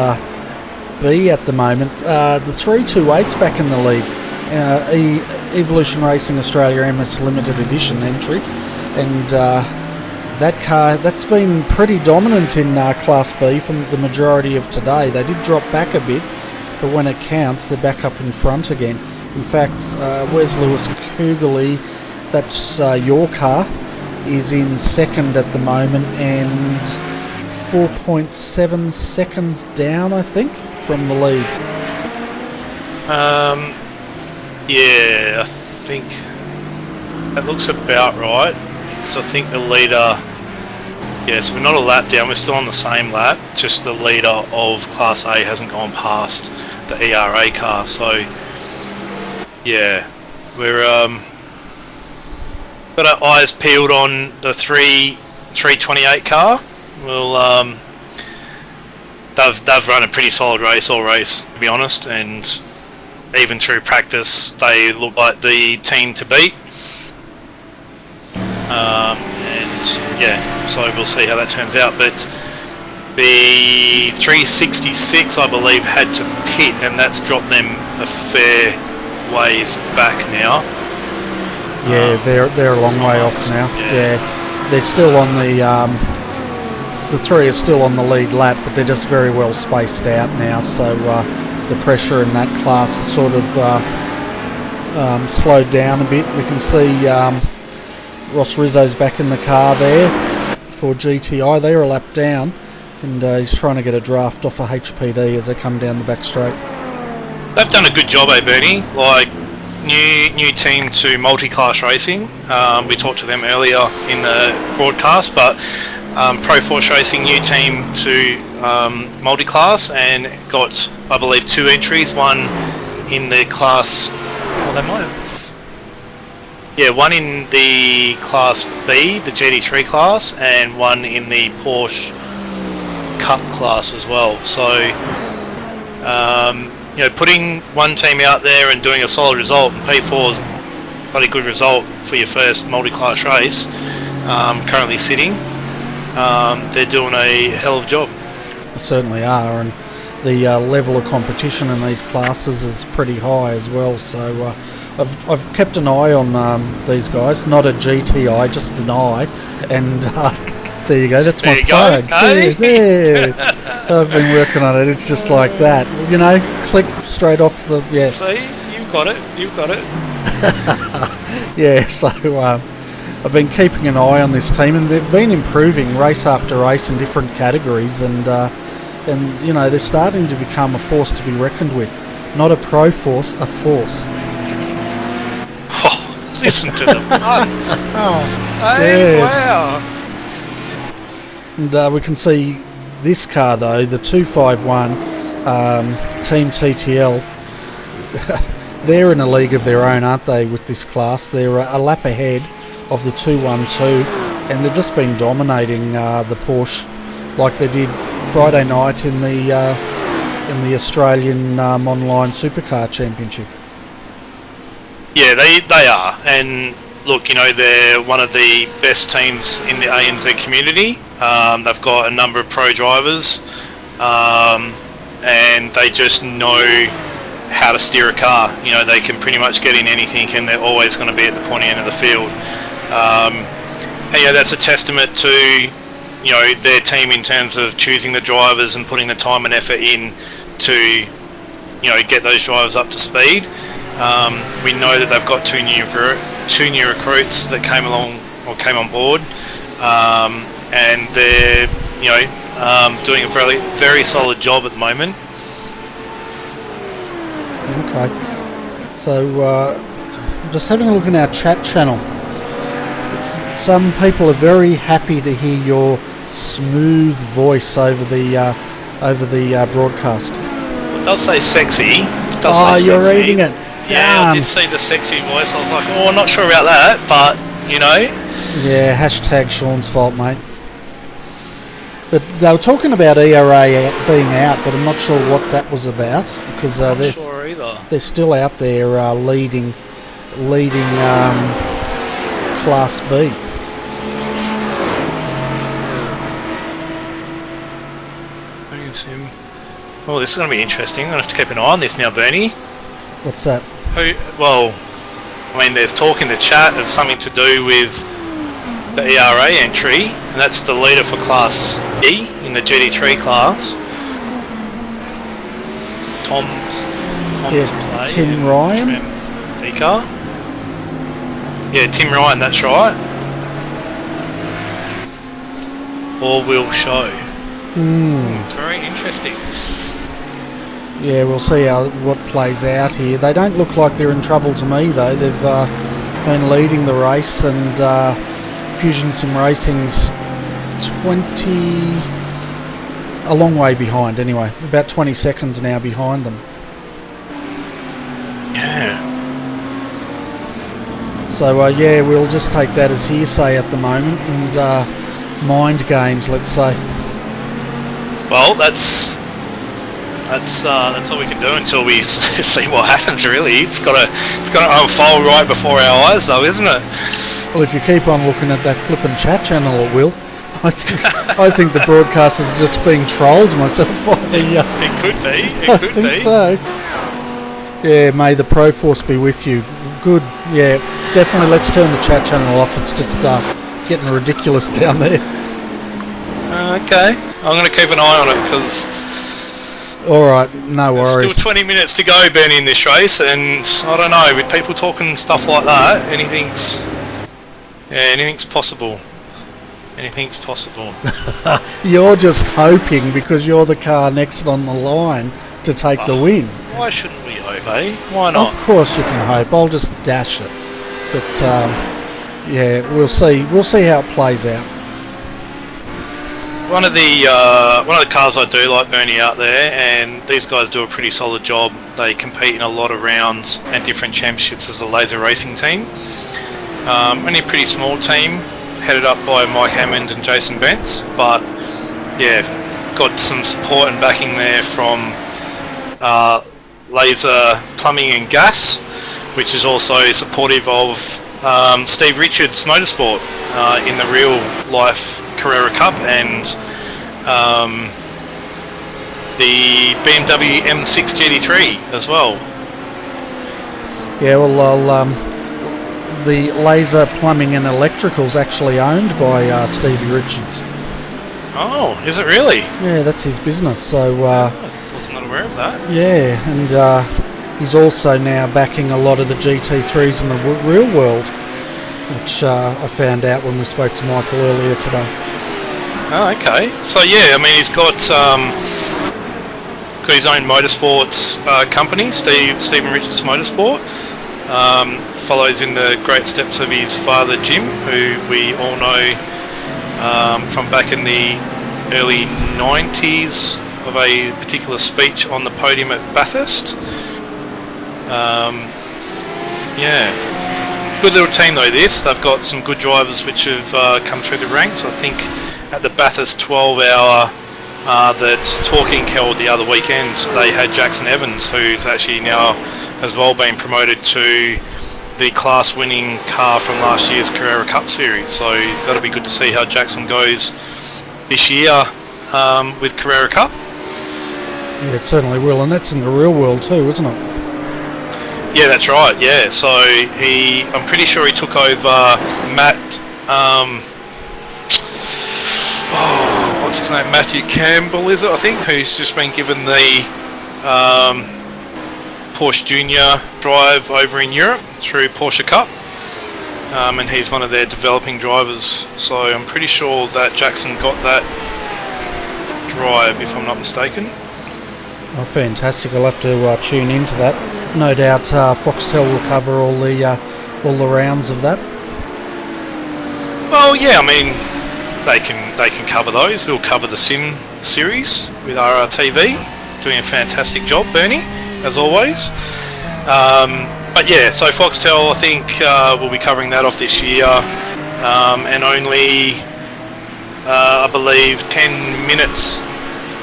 B at the moment, the 328's back in the lead. Evolution Racing Australia MS Limited Edition entry, and that car, that's been pretty dominant in Class B for the majority of today. They did drop back a bit, but when it counts, they're back up in front again. In fact, Wes Lewis Kugeley, that's your car, is in second at the moment, and 4.7 seconds down, I think, from the lead. Yeah, I think that looks about right. So I think the leader, yes, we're not a lap down, we're still on the same lap, just the leader of Class A hasn't gone past the ERA car. So yeah, we're got our eyes peeled on the 328 car. Well, they've run a pretty solid race all race, to be honest, and even through practice they look like the team to beat. And yeah, so we'll see how that turns out. But the 366, I believe, had to pit, and that's dropped them a fair ways back now. Yeah, they're a long way off now. Yeah, they're still on the three are still on the lead lap, but they're just very well spaced out now. So the pressure in that class has sort of slowed down a bit. We can see Ross Rizzo's back in the car there for GTI. They're a lap down, and he's trying to get a draft off of HPD as they come down the back straight. They've done a good job, Bernie. Like, new team to multi-class racing. We talked to them earlier in the broadcast, but Pro Force Racing, new team to multi-class, and got, I believe, 2 entries. One in the class. Well, they might have. Yeah, one in the Class B, the GT3 class, and one in the Porsche Cup class as well. So, you know, putting one team out there and doing a solid result, and P4 is a bloody good result for your first multi-class race, currently sitting. They're doing a hell of a job. They certainly are, and the level of competition in these classes is pretty high as well. So I've kept an eye on these guys, not a GTI, just an eye, and there you go. That's my plug. There. I've been working on it. It's just like that, you know. Click straight off the See, you've got it. Yeah. So I've been keeping an eye on this team, and they've been improving race after race in different categories, and you know, they're starting to become a force to be reckoned with. Not a pro force, a force. Oh, listen to the puns. Hey, yes. Wow. And we can see this car though, the 251 Team TTL. They're in a league of their own, aren't they, with this class? They're a lap ahead of the 212, and they've just been dominating the Porsche like they did Friday night in the Australian online supercar championship. Yeah, they are, and look, you know, they're one of the best teams in the ANZ community. They've got a number of pro drivers, and they just know how to steer a car. You know, they can pretty much get in anything, and they're always going to be at the pointy end of the field. And yeah, that's a testament to, you know, their team in terms of choosing the drivers and putting the time and effort in to, you know, get those drivers up to speed. We know that they've got two new recruits that came on board, and they're, you know, doing a very, very solid job at the moment. Okay, so just having a look in our chat channel. Some people are very happy to hear your smooth voice over the broadcast. It does say sexy. You're reading it. Yeah, I did see the sexy voice. I was like, oh, I'm not sure about that, but, you know. Yeah, hashtag Sean's fault, mate. But they were talking about ERA being out, but I'm not sure what that was about, because they're still out there leading Class B. Well, this is going to be interesting. I'm going to have to keep an eye on this now, Bernie. What's that? Well, I mean, there's talk in the chat of something to do with the ERA entry, and that's the leader for Class E in the GT3 class. Tom's Tim Ryan. Thika. Yeah, Tim Ryan, that's right. Or will show. It's very interesting. Yeah, we'll see what plays out here. They don't look like they're in trouble to me, though. They've been leading the race, and Fusion Sim Racing's a long way behind anyway. About 20 seconds now behind them. Yeah. So, we'll just take that as hearsay at the moment, and mind games, let's say. Well, that's all we can do until we see what happens. Really, it's got to unfold right before our eyes, though, isn't it? Well, if you keep on looking at that flippin' chat channel, it will. I think the broadcasters are just being trolled myself by the. It could be. I think so. Yeah, may the Pro Force be with you. Good. Yeah, definitely. Let's turn the chat channel off. It's just getting ridiculous down there. Okay, I'm going to keep an eye on it because. All right, no worries. There's still 20 minutes to go, Bernie, in this race, and I don't know, with people talking stuff like that, anything's possible. Anything's possible. You're just hoping because you're the car next on the line to take the win. Why shouldn't we hope, eh? Why not? Of course you can hope. I'll just dash it. But we'll see. We'll see how it plays out. One of the cars I do like, Bernie, out there, and these guys do a pretty solid job. They compete in a lot of rounds and different championships as a laser racing team. Only a pretty small team, headed up by Mike Hammond and Jason Bentz, but yeah, got some support and backing there from Laser Plumbing and Gas, which is also supportive of Steve Richards Motorsport in the real life Carrera Cup, and the BMW M6 GT3 as well. Yeah, well, the Laser Plumbing and Electrical's actually owned by Stevie Richards. Oh, is it really? Yeah, that's his business. So was not aware of that. Yeah, and he's also now backing a lot of the GT3s in the real world, which I found out when we spoke to Michael earlier today. Oh, okay. So yeah, I mean, he's got his own motorsports company, Stephen Richards Motorsport. Follows in the great steps of his father Jim, who we all know from back in the early 90s of a particular speech on the podium at Bathurst. Yeah. Good little team though this. They've got some good drivers which have come through the ranks. I think at the Bathurst 12 hour that Talking held the other weekend, they had Jackson Evans, who's actually now as well been promoted to the class winning car from last year's Carrera Cup series. So that'll be good to see how Jackson goes this year with Carrera Cup. Yeah, it certainly will, and that's in the real world too, isn't it? Yeah, that's right. Yeah, so I'm pretty sure he took over Matt. What's his name? Matthew Campbell, is it? I think, who's just been given the Porsche Junior drive over in Europe through Porsche Cup, and he's one of their developing drivers. So I'm pretty sure that Jackson got that drive, if I'm not mistaken. Oh, fantastic! I'll have to tune into that. No doubt, Foxtel will cover all the rounds of that. Well, yeah, I mean, they can cover those. We'll cover the Sim series with RRTV, doing a fantastic job, Bernie, as always. But yeah, so Foxtel, I think we'll be covering that off this year. and only, I believe, 10 minutes.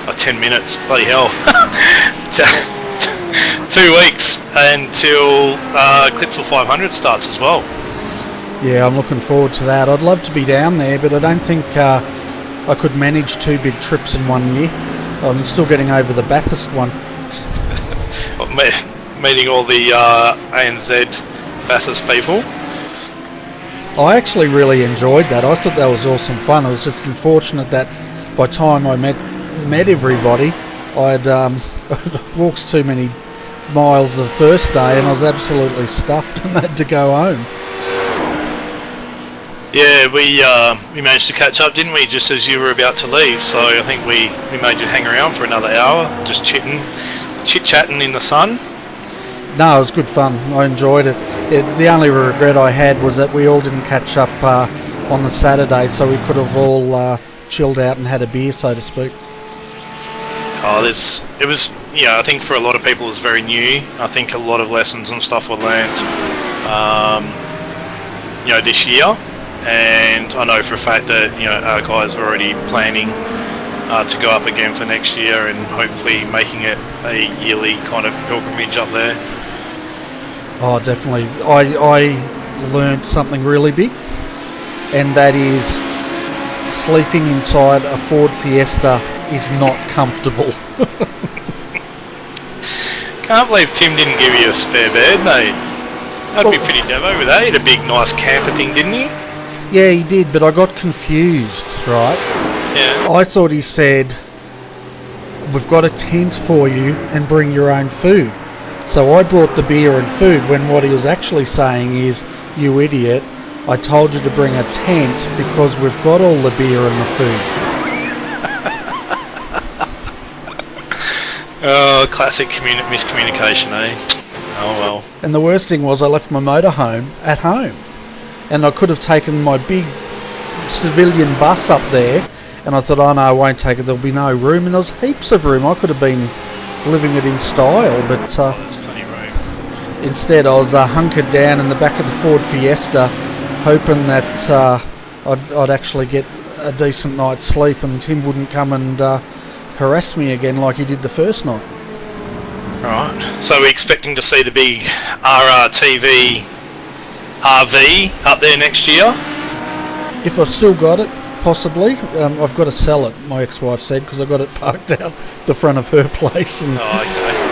Oh, 10 minutes, bloody hell. 2 weeks until Clipsal 500 starts as well. Yeah, I'm looking forward to that. I'd love to be down there, but I don't think I could manage 2 big trips in 1 year. I'm still getting over the Bathurst one. Meeting all the ANZ Bathurst people. I actually really enjoyed that. I thought that was awesome fun. It was just unfortunate that by the time I met everybody, I'd walked too many miles the first day and I was absolutely stuffed and had to go home. Yeah, we managed to catch up, didn't we, just as you were about to leave, so I think we made you hang around for another hour, just chit-chatting in the sun. No, it was good fun. I enjoyed it. The only regret I had was that we all didn't catch up on the Saturday, so we could have all chilled out and had a beer, so to speak. It was, yeah, I think for a lot of people it was very new. I think a lot of lessons and stuff were learned, this year. And I know for a fact that our guys are already planning to go up again for next year and hopefully making it a yearly kind of pilgrimage up there. Oh, definitely. I learned something really big, and that is sleeping inside a Ford Fiesta is not comfortable. Can't believe Tim didn't give you a spare bed, mate. That'd be pretty devo with that. He had a big nice camper thing, didn't he? Yeah, he did, but I got confused, right? Yeah. I thought he said, we've got a tent for you and bring your own food. So I brought the beer and food, when what he was actually saying is, you idiot, I told you to bring a tent because we've got all the beer and the food. Oh, classic miscommunication, eh? Oh well. And the worst thing was I left my motorhome at home. And I could have taken my big civilian bus up there, and I thought, oh no, I won't take it, there'll be no room. And there was heaps of room. I could have been living it in style, but there's plenty of room. Instead I was hunkered down in the back of the Ford Fiesta, hoping that I'd actually get a decent night's sleep and Tim wouldn't come and harass me again like he did the first night. Right. So we're expecting to see the big RRTV RV up there next year? If I've still got it, possibly. I've got to sell it, my ex-wife said, because I got it parked out the front of her place, and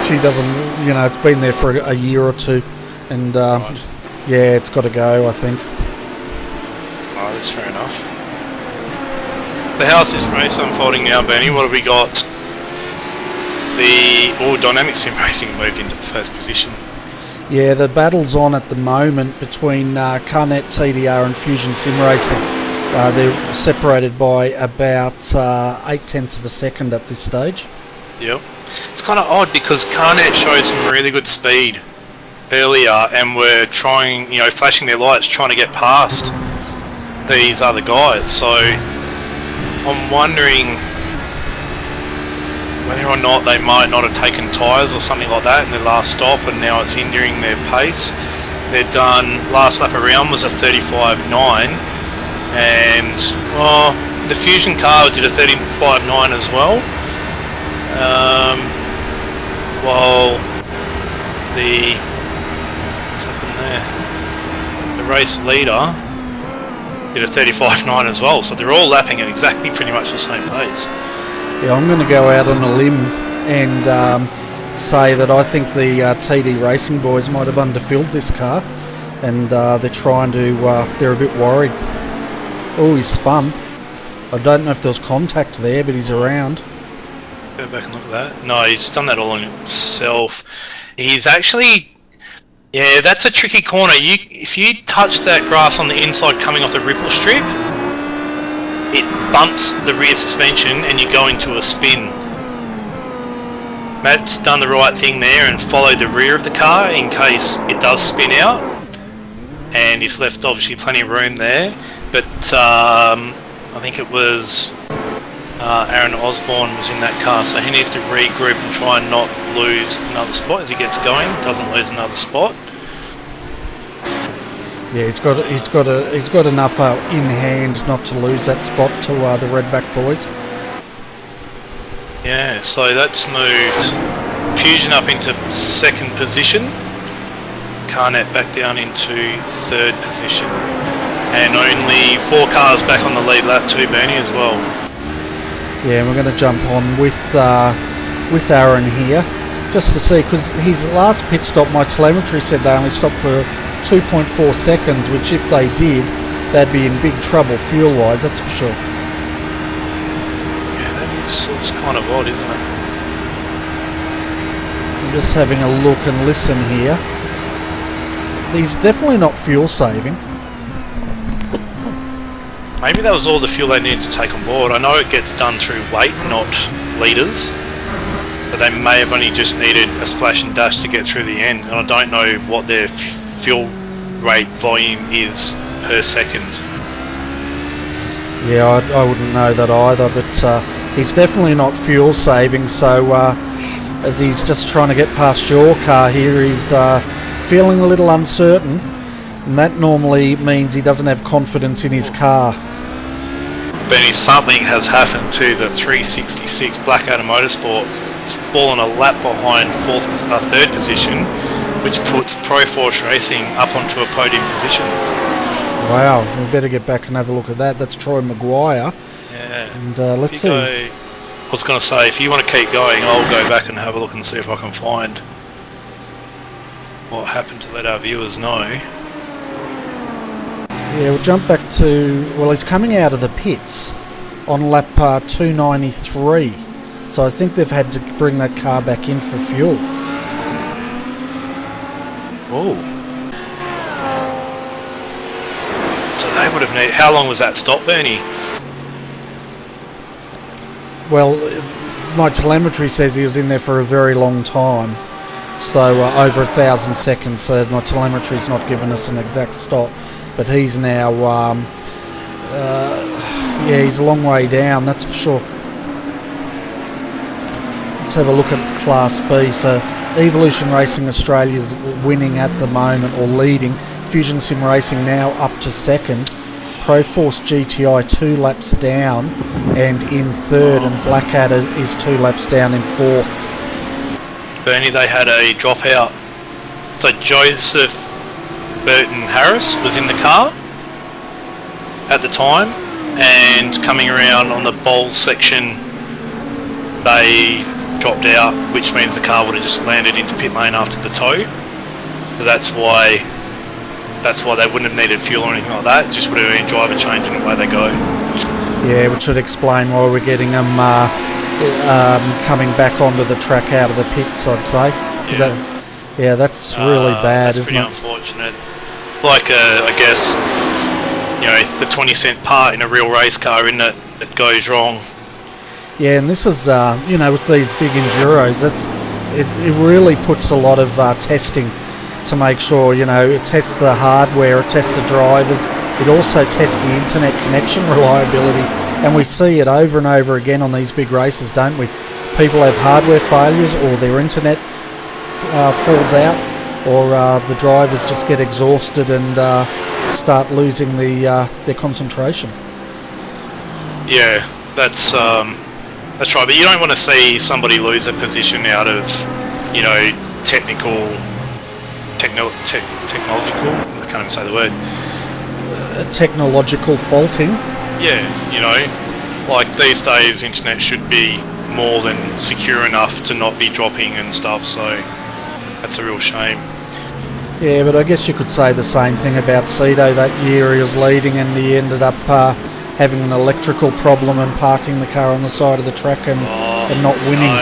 she doesn't, it's been there for a year or two, and yeah, it's got to go, I think. Oh, that's fair enough. So how's this race unfolding now, Bernie? What have we got? The Dynamic Sim Racing moved into the first position. Yeah, the battle's on at the moment between Carnet TDR and Fusion Sim Racing. They're separated by about 0.8 of a second at this stage. Yep. It's kind of odd because Carnet showed some really good speed earlier and were trying, flashing their lights, trying to get past these other guys. So I'm wondering whether or not they might not have taken tyres or something like that in their last stop, and now it's hindering their pace. They're done, last lap around was a 35.9, and the Fusion car did a 35.9 as well, while what's happened there? The race leader did a 35.9 as well, so they're all lapping at exactly pretty much the same pace. Yeah, I'm going to go out on a limb and say that I think the TD Racing boys might have underfilled this car, and they're trying to, they're a bit worried. Oh, he's spun. I don't know if there was contact there, but he's around. Go back and look at that. No, he's done that all on himself. He's actually, yeah, that's a tricky corner. If you touch that grass on the inside coming off the ripple strip, it bumps the rear suspension and you go into a spin. Matt's done the right thing there and followed the rear of the car in case it does spin out, and he's left obviously plenty of room there, but I think it was Aaron Osborne was in that car, so he needs to regroup and try and not lose another spot as he gets going, doesn't lose another spot. Yeah, he's got enough in hand not to lose that spot to the Redback boys. Yeah, so that's moved Fusion up into second position, Carnet back down into third position, and only 4 cars back on the lead lap too, Bernie, as well. Yeah, and we're going to jump on with Aaron here, just to see, because his last pit stop, my telemetry said they only stopped for 2.4 seconds, which if they did, they'd be in big trouble fuel-wise, that's for sure. It's kind of odd, isn't it? I'm just having a look and listen here. He's definitely not fuel saving. Maybe that was all the fuel they needed to take on board. I know it gets done through weight, not litres, but they may have only just needed a splash and dash to get through the end, and I don't know what their fuel rate volume is per second. Yeah, I wouldn't know that either, but he's definitely not fuel saving, so as he's just trying to get past your car here, he's feeling a little uncertain, and that normally means he doesn't have confidence in his car. Benny, something has happened to the 366 Blackadder Motorsport. It's fallen a lap behind third position, which puts Proforce Racing up onto a podium position. Wow, we better get back and have a look at that. That's Troy Maguire. Yeah. And let's see. I was going to say, if you want to keep going, I'll go back and have a look and see if I can find what happened to let our viewers know. Yeah, we'll jump back to... Well, he's coming out of the pits on lap 293. So I think they've had to bring that car back in for fuel. Oh. So they would have needed... How long was that stop, Bernie? Well, my telemetry says he was in there for a very long time. So over 1,000 seconds. So my telemetry's not given us an exact stop. But he's now... yeah, he's a long way down, that's for sure. Let's have a look at Class B. So Evolution Racing Australia's winning at the moment, or leading. Fusion Sim Racing now up to second. Proforce GTI 2 laps down and in third, and Blackadder is 2 laps down in fourth. Bernie, they had a dropout. So Joseph Burton Harris was in the car at the time, and coming around on the bowl section they dropped out, which means the car would have just landed into pit lane after the tow. So that's why they wouldn't have needed fuel or anything like that. It just would have been driver change and away they go. Yeah, which should explain why we're getting them coming back onto the track out of the pits, I'd say. Yeah, that's really bad, that's isn't it? Pretty unfortunate. Like, I guess, you know, the 20-cent part in a real race car, isn't it? That goes wrong. Yeah, and this is, you know, with these big enduros, it really puts a lot of testing to make sure, you know, it tests the hardware, it tests the drivers, it also tests the internet connection reliability, and we see it over and over again on these big races, don't we? People have hardware failures, or their internet falls out, or the drivers just get exhausted and start losing their concentration. Yeah, that's right. But you don't want to see somebody lose a position out of, you know, technological. I can't even say the word. Technological faulting. Yeah, you know, like these days, internet should be more than secure enough to not be dropping and stuff. So that's a real shame. Yeah, but I guess you could say the same thing about Cedo. That year he was leading and he ended up having an electrical problem and parking the car on the side of the track and not winning.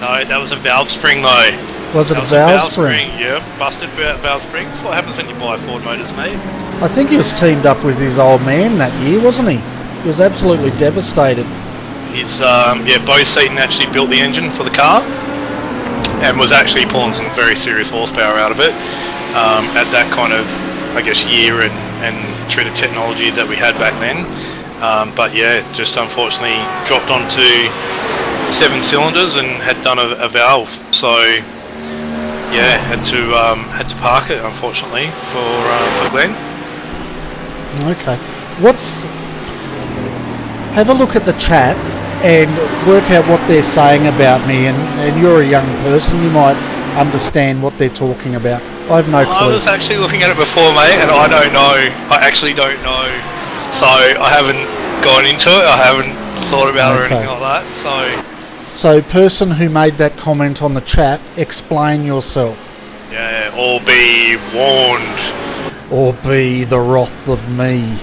No, that was a valve spring though. Was it a valve spring? Yeah, busted valve spring. That's what happens when you buy Ford Motors, mate. I think he was teamed up with his old man that year, wasn't he? He was absolutely devastated. His Bo Seaton actually built the engine for the car and was actually pulling some very serious horsepower out of it at that kind of, I guess, year and through the technology that we had back then. But yeah, just unfortunately dropped onto 7 cylinders and had done a valve. So yeah, had to park it, unfortunately, for Glenn. Okay. Have a look at the chat and work out what they're saying about me, and you're a young person, you might understand what they're talking about. I have no clue. I was actually looking at it before, mate, and I don't know. I actually don't know. So I haven't gone into it. I haven't thought about it or anything like that. So person who made that comment on the chat, explain yourself. Yeah, or be warned. Or be the wrath of me.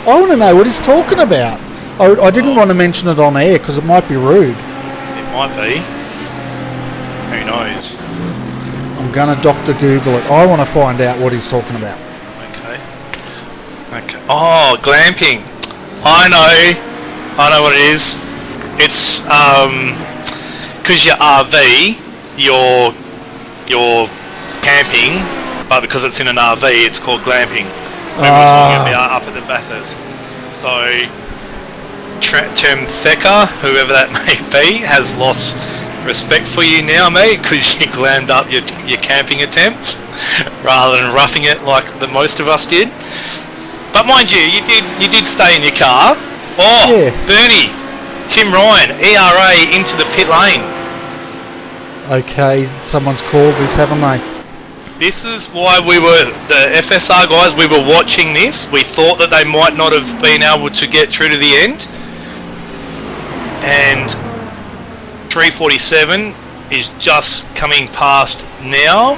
I want to know what he's talking about. I didn't want to mention it on air because it might be rude. It might be. Who knows? I'm going to Dr. Google it. I want to find out what he's talking about. Okay. Oh, glamping. I know what it is. It's because your RV, you're camping, but because it's in an RV, it's called glamping. Remember talking about up at the Bathurst. So Chem Theka, whoever that may be, has lost respect for you now, mate, because you glammed up your camping attempts rather than roughing it like the most of us did. But mind you, you did stay in your car. Oh, yeah. Bernie, Tim Ryan, ERA into the pit lane. Okay, someone's called this, haven't they? This is why the FSR guys, we were watching this. We thought that they might not have been able to get through to the end. And 347 is just coming past now,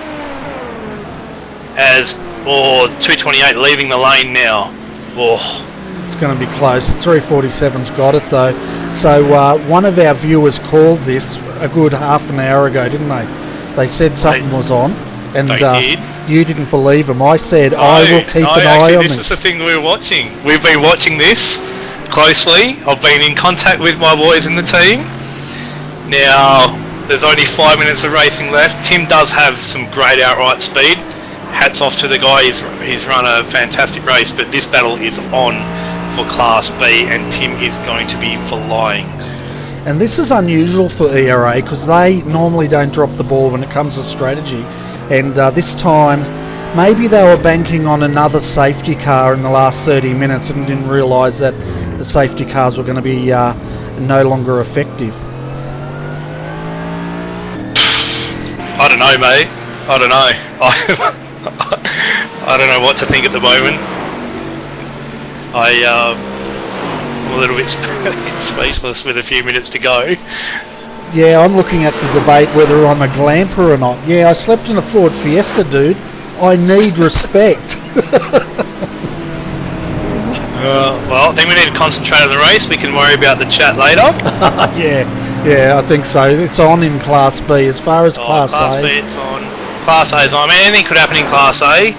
or 228 leaving the lane now. Oh. It's going to be close. 347's got it though. So one of our viewers called this a good half an hour ago, didn't they? They said something was on, and you didn't believe them. I said I will keep an eye on this. This is the thing we're watching. We've been watching this closely. I've been in contact with my boys in the team. Now, there's only 5 minutes of racing left. Tim does have some great outright speed. Hats off to the guy. He's run a fantastic race, but this battle is on for Class B, and Tim is going to be flying. And this is unusual for ERA because they normally don't drop the ball when it comes to strategy. And this time, maybe they were banking on another safety car in the last 30 minutes and didn't realise that the safety cars were going to be no longer effective. I don't know, mate. I don't know. I don't know what to think at the moment. I'm a little bit speechless with a few minutes to go. Yeah, I'm looking at the debate whether I'm a glamper or not. Yeah, I slept in a Ford Fiesta, dude. I need respect. Well, I think we need to concentrate on the race. We can worry about the chat later. Yeah, I think so. It's on in Class B. As far as Class A. B, it's on. Class A is on. I mean, anything could happen in Class A.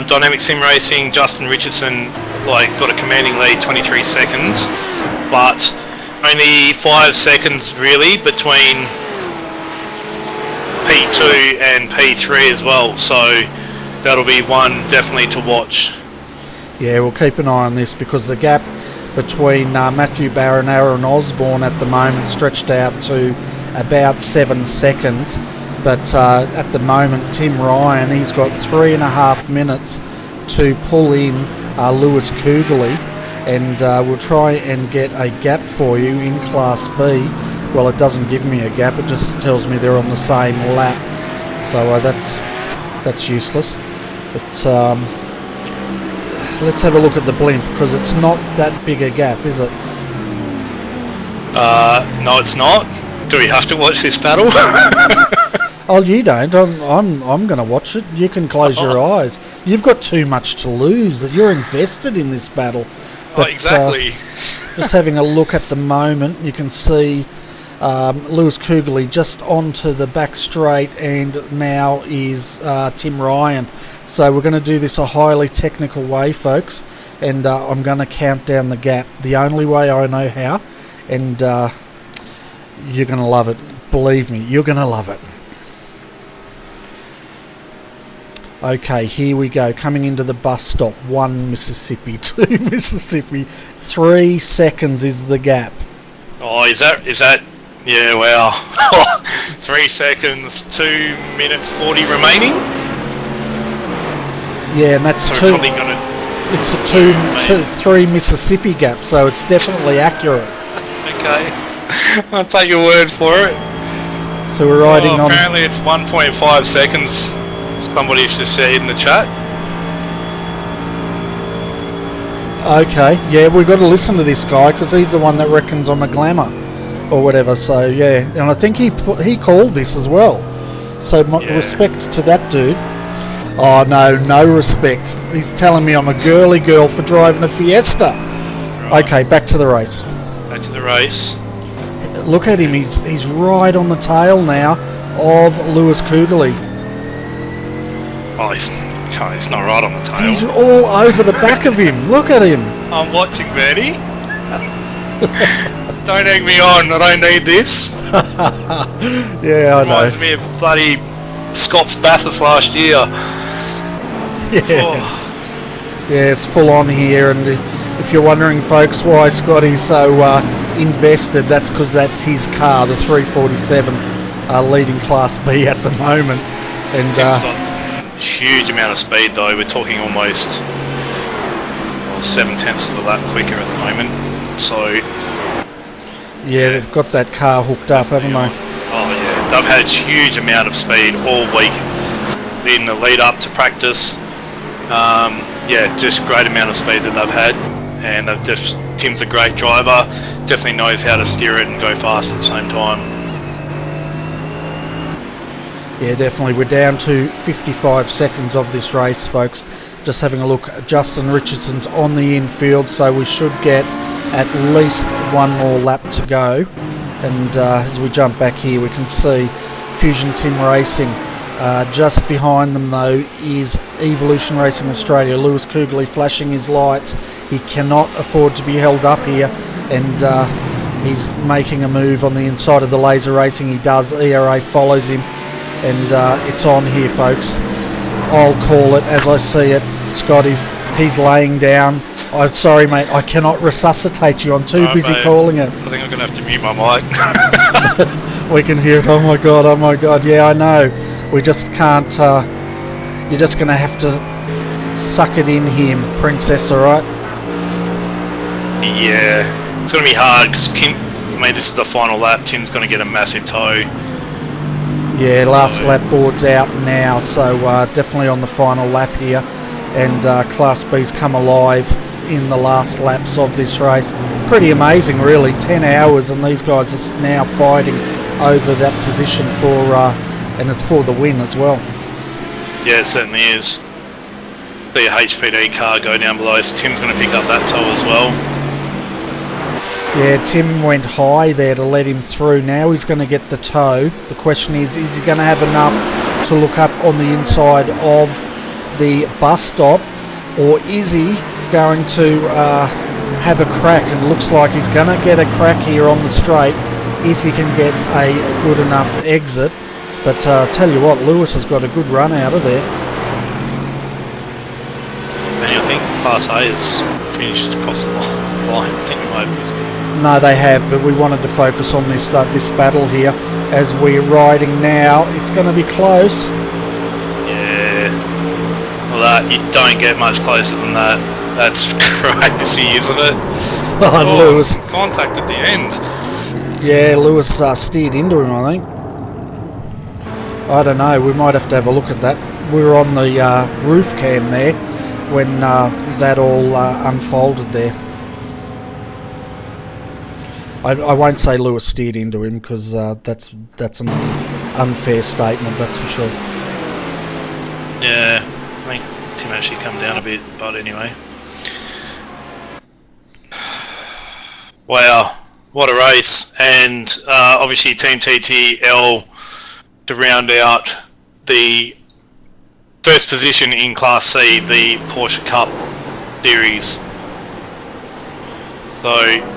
Dynamic Sim Racing, Justin Richardson got a commanding lead, 23 seconds, but only 5 seconds really between P2 and P3 as well. So that'll be one definitely to watch. Yeah, we'll keep an eye on this because the gap between Matthew Barron, Aaron Osborne at the moment stretched out to about 7 seconds. But at the moment, Tim Ryan, he's got 3.5 minutes to pull in Lewis Kugeley, and we'll try and get a gap for you in Class B. Well, it doesn't give me a gap, it just tells me they're on the same lap. So that's useless. But let's have a look at the blimp, because it's not that big a gap, is it? No, it's not. Do we have to watch this battle? Oh, you don't. I'm going to watch it. You can close your eyes. You've got too much to lose. You're invested in this battle. But, exactly. Just having a look at the moment, you can see Lewis Kugeley just onto the back straight, and now is Tim Ryan. So we're going to do this a highly technical way, folks, and I'm going to count down the gap the only way I know how, and you're going to love it. Believe me, you're going to love it. Okay, here we go. Coming into the bus stop. 1 Mississippi, 2 Mississippi. 3 seconds is the gap. Oh, is that? Yeah, wow. 3 seconds, 2 minutes 40 remaining. Yeah, and that's So two. we're probably going to... It's a 3 Mississippi gap, so it's definitely accurate. Okay. I'll take your word for it. So we're riding on. Apparently it's 1.5 seconds. Somebody's just said in the chat. Okay, yeah, we've got to listen to this guy because he's the one that reckons I'm a glamour or whatever. So yeah, and I think he called this as well. So respect to that dude. Oh no respect. He's telling me I'm a girly girl for driving a Fiesta. Right. Okay, back to the race. Back to the race. Look at him. He's right on the tail now of Lewis Kugeley. Oh, he's not right on the tail. He's all over the back of him. Look at him. I'm watching, Bernie. Don't egg me on. I don't need this. Yeah, I know. Reminds me of bloody Scott's Bathurst last year. Yeah. Oh. Yeah, it's full on here, and if you're wondering, folks, why Scotty's so invested, that's because that's his car, the 347, leading Class B at the moment. And huge amount of speed though. We're talking almost 7/10 of a lap quicker at the moment. So yeah, they've got that car hooked up, haven't they? Oh yeah, they've had huge amount of speed all week in the lead up to practice. Yeah, just great amount of speed that they've had, and Tim's a great driver. Definitely knows how to steer it and go fast at the same time. Yeah, definitely. We're down to 55 seconds of this race, folks. Just having a look. Justin Richardson's on the infield, so we should get at least one more lap to go. And as we jump back here, we can see Fusion Sim Racing. Just behind them, though, is Evolution Racing Australia. Lewis Kugeley flashing his lights. He cannot afford to be held up here, and he's making a move on the inside of the Laser Racing. He does. ERA follows him. And it's on here, folks. I'll call it as I see it. Scott he's laying down. I'm sorry, mate. I cannot resuscitate you. I'm too busy calling it. I think I'm going to have to mute my mic. We can hear it. Oh my god. Oh my god. Yeah, I know. We just can't. You're just going to have to suck it in here, princess. All right. Yeah, it's going to be hard because this is the final lap. Tim's going to get a massive tow. Yeah, last lap board's out now, so definitely on the final lap here, and Class B's come alive in the last laps of this race. Pretty amazing, really. 10 hours, and these guys are now fighting over that position for, and it's for the win as well. Yeah, it certainly is. See a HPD car go down below, so Tim's going to pick up that tow as well. Yeah, Tim went high there to let him through. Now he's going to get the tow. The question is he going to have enough to look up on the inside of the bus stop, or is he going to have a crack? And it looks like he's going to get a crack here on the straight if he can get a good enough exit. But tell you what, Lewis has got a good run out of there. And I think Class A has finished across the line. I think we might have. No, they have, but we wanted to focus on this this battle here as we're riding now. It's going to be close. Yeah. Well, you don't get much closer than that. That's crazy, isn't it? Oh, Lewis. Contact at the end. Yeah, Lewis steered into him, I think. I don't know. We might have to have a look at that. We were on the roof cam there when that all unfolded there. I won't say Lewis steered into him because that's an unfair statement, that's for sure. Yeah, I think Tim actually come down a bit, but anyway. Wow, what a race. And obviously Team TTL to round out the first position in Class C, the Porsche Cup Series. So...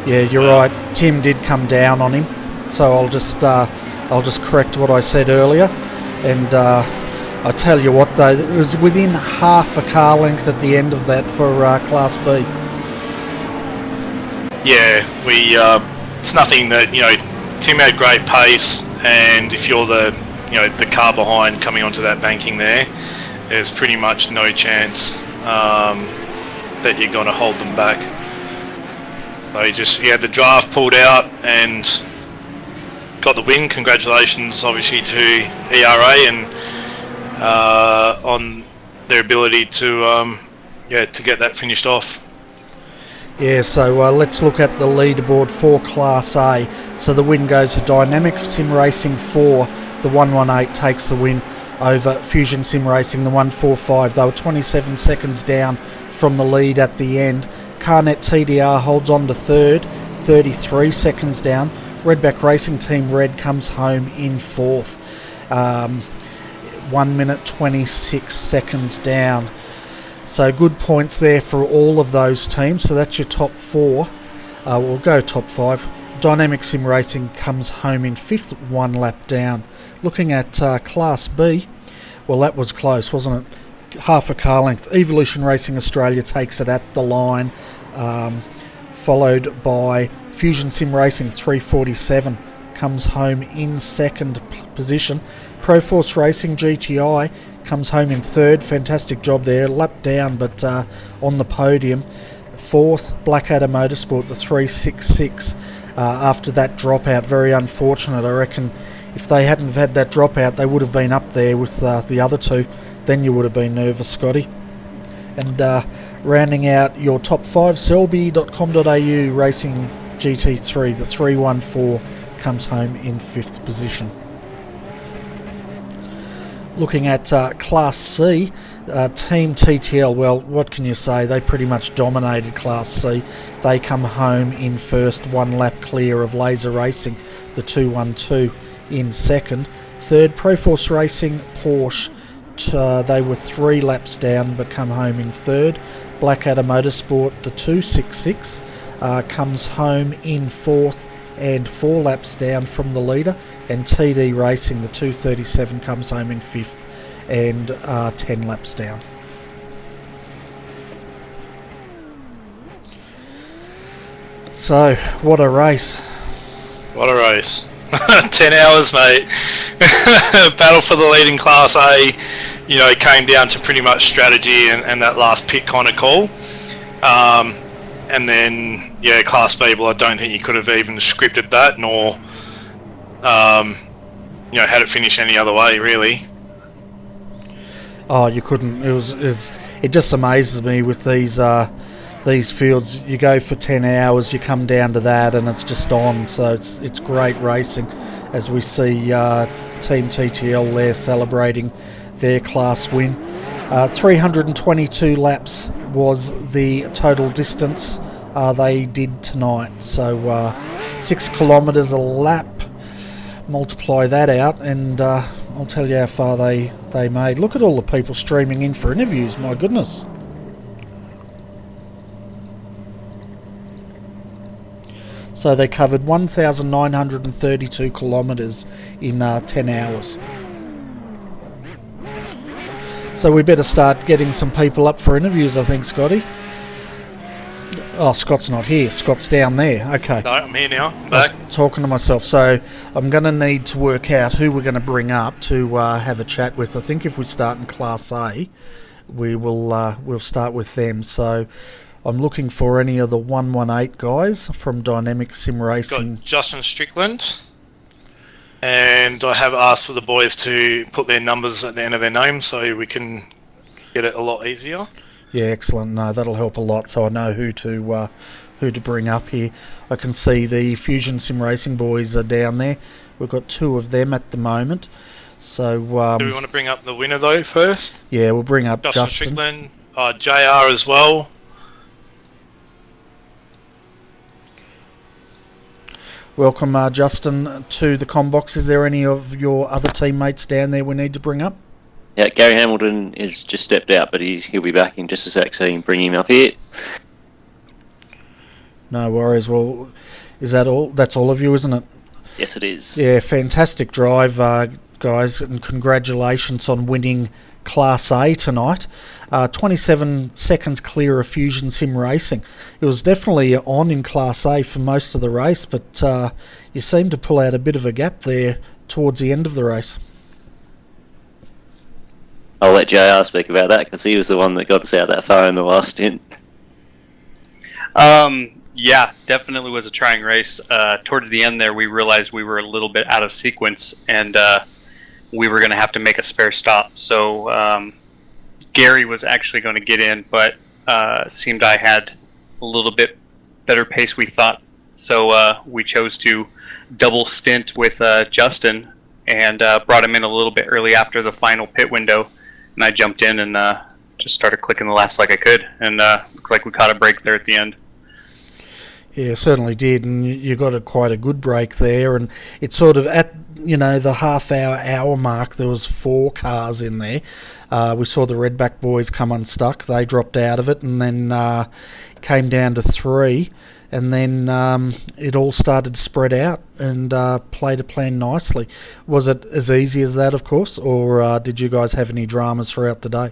Yeah, you're right. Tim did come down on him, so I'll just correct what I said earlier. And I tell you what, though, it was within half a car length at the end of that for Class B. Yeah, it's nothing that Tim had great pace, and if you're the car behind coming onto that banking there, there's pretty much no chance that you're going to hold them back. So he had the draft pulled out and got the win. Congratulations, obviously, to ERA and on their ability to get that finished off. Yeah, so let's look at the leaderboard for Class A. So the win goes to Dynamic Sim Racing 4. The 118 takes the win over Fusion Sim Racing, the 145. They were 27 seconds down from the lead at the end. Carnet TDR holds on to third, 33 seconds down. Redback Racing Team Red comes home in fourth, 1 minute 26 seconds down. So good points there for all of those teams. So that's your top four. We'll go top five. Dynamic Sim Racing comes home in fifth, 1 lap down. Looking at Class B, well, that was close, wasn't it? Half a car length. Evolution Racing Australia takes it at the line, followed by Fusion Sim Racing 347 comes home in second position. Proforce Racing GTI comes home in third. Fantastic job there, lap down but on the podium. Fourth, Blackadder Motorsport, the 366. After that dropout, very unfortunate. I reckon if they hadn't had that dropout, they would have been up there with the other two. Then you would have been nervous, Scotty. And rounding out your top five, Selby.com.au Racing GT3, the 314 comes home in fifth position. Looking at Class C, Team TTL, well, what can you say? They pretty much dominated Class C. They come home in first, 1 lap clear of Laser Racing, the 212 in second. Third, Proforce Racing Porsche, they were 3 laps down but come home in third. Blackadder Motorsport, the 266, comes home in fourth and 4 laps down from the leader. And TD Racing, the 237, comes home in fifth and 10 laps down. So, what a race. What a race. 10 hours, mate. Battle for the lead in Class A, it came down to pretty much strategy and that last pit kind of call. And then, Class B, well, I don't think you could have even scripted that, nor, had it finish any other way, really. Oh, you couldn't. It just amazes me with these fields. You go for 10 hours, you come down to that, and it's just on. So it's great racing, as we see Team TTL there celebrating their class win. 322 laps was the total distance they did tonight. So 6 kilometres a lap. Multiply that out, and I'll tell you how far they made. Look at all the people streaming in for interviews. My goodness. So they covered 1,932 kilometres in 10 hours. So we better start getting some people up for interviews, I think, Scotty. Oh, Scott's not here. Scott's down there. Okay. No, I'm here now. I was talking to myself. So I'm going to need to work out who we're going to bring up to have a chat with. I think if we start in Class A, we'll start with them. So I'm looking for any of the 118 guys from Dynamic Sim Racing. Got Justin Strickland. And I have asked for the boys to put their numbers at the end of their name so we can get it a lot easier. Yeah, excellent. No, that'll help a lot, so I know who to bring up here. I can see the Fusion Sim Racing boys are down there. We've got 2 of them at the moment. So do we want to bring up the winner though first? Yeah, we'll bring up Justin Strickland, JR as well. Welcome, Justin, to the Combox. Is there any of your other teammates down there we need to bring up? Yeah, Gary Hamilton is just stepped out, but he'll be back in just a sec, so you can bring him up here. No worries. Well, is that all? That's all of you, isn't it? Yes, it is. Yeah, fantastic drive, guys, and congratulations on winning Class A tonight. 27 seconds clear of Fusion Sim Racing. It was definitely on in Class A for most of the race, but you seem to pull out a bit of a gap there towards the end of the race. I'll let JR speak about that because he was the one that got us out that far in the last stint. Yeah, definitely was a trying race. Towards the end there, we realized we were a little bit out of sequence, and we were going to have to make a spare stop. So Gary was actually going to get in, but seemed I had a little bit better pace, we thought. So we chose to double stint with Justin and brought him in a little bit early after the final pit window. And I jumped in and just started clicking the laps like I could. And looks like we caught a break there at the end. Yeah, certainly did, and you got quite a good break there, and it's sort of at, the hour mark, there was 4 cars in there. We saw the Redback boys come unstuck, they dropped out of it, and then came down to 3, and then it all started to spread out and played a plan nicely. Was it as easy as that, of course, or did you guys have any dramas throughout the day?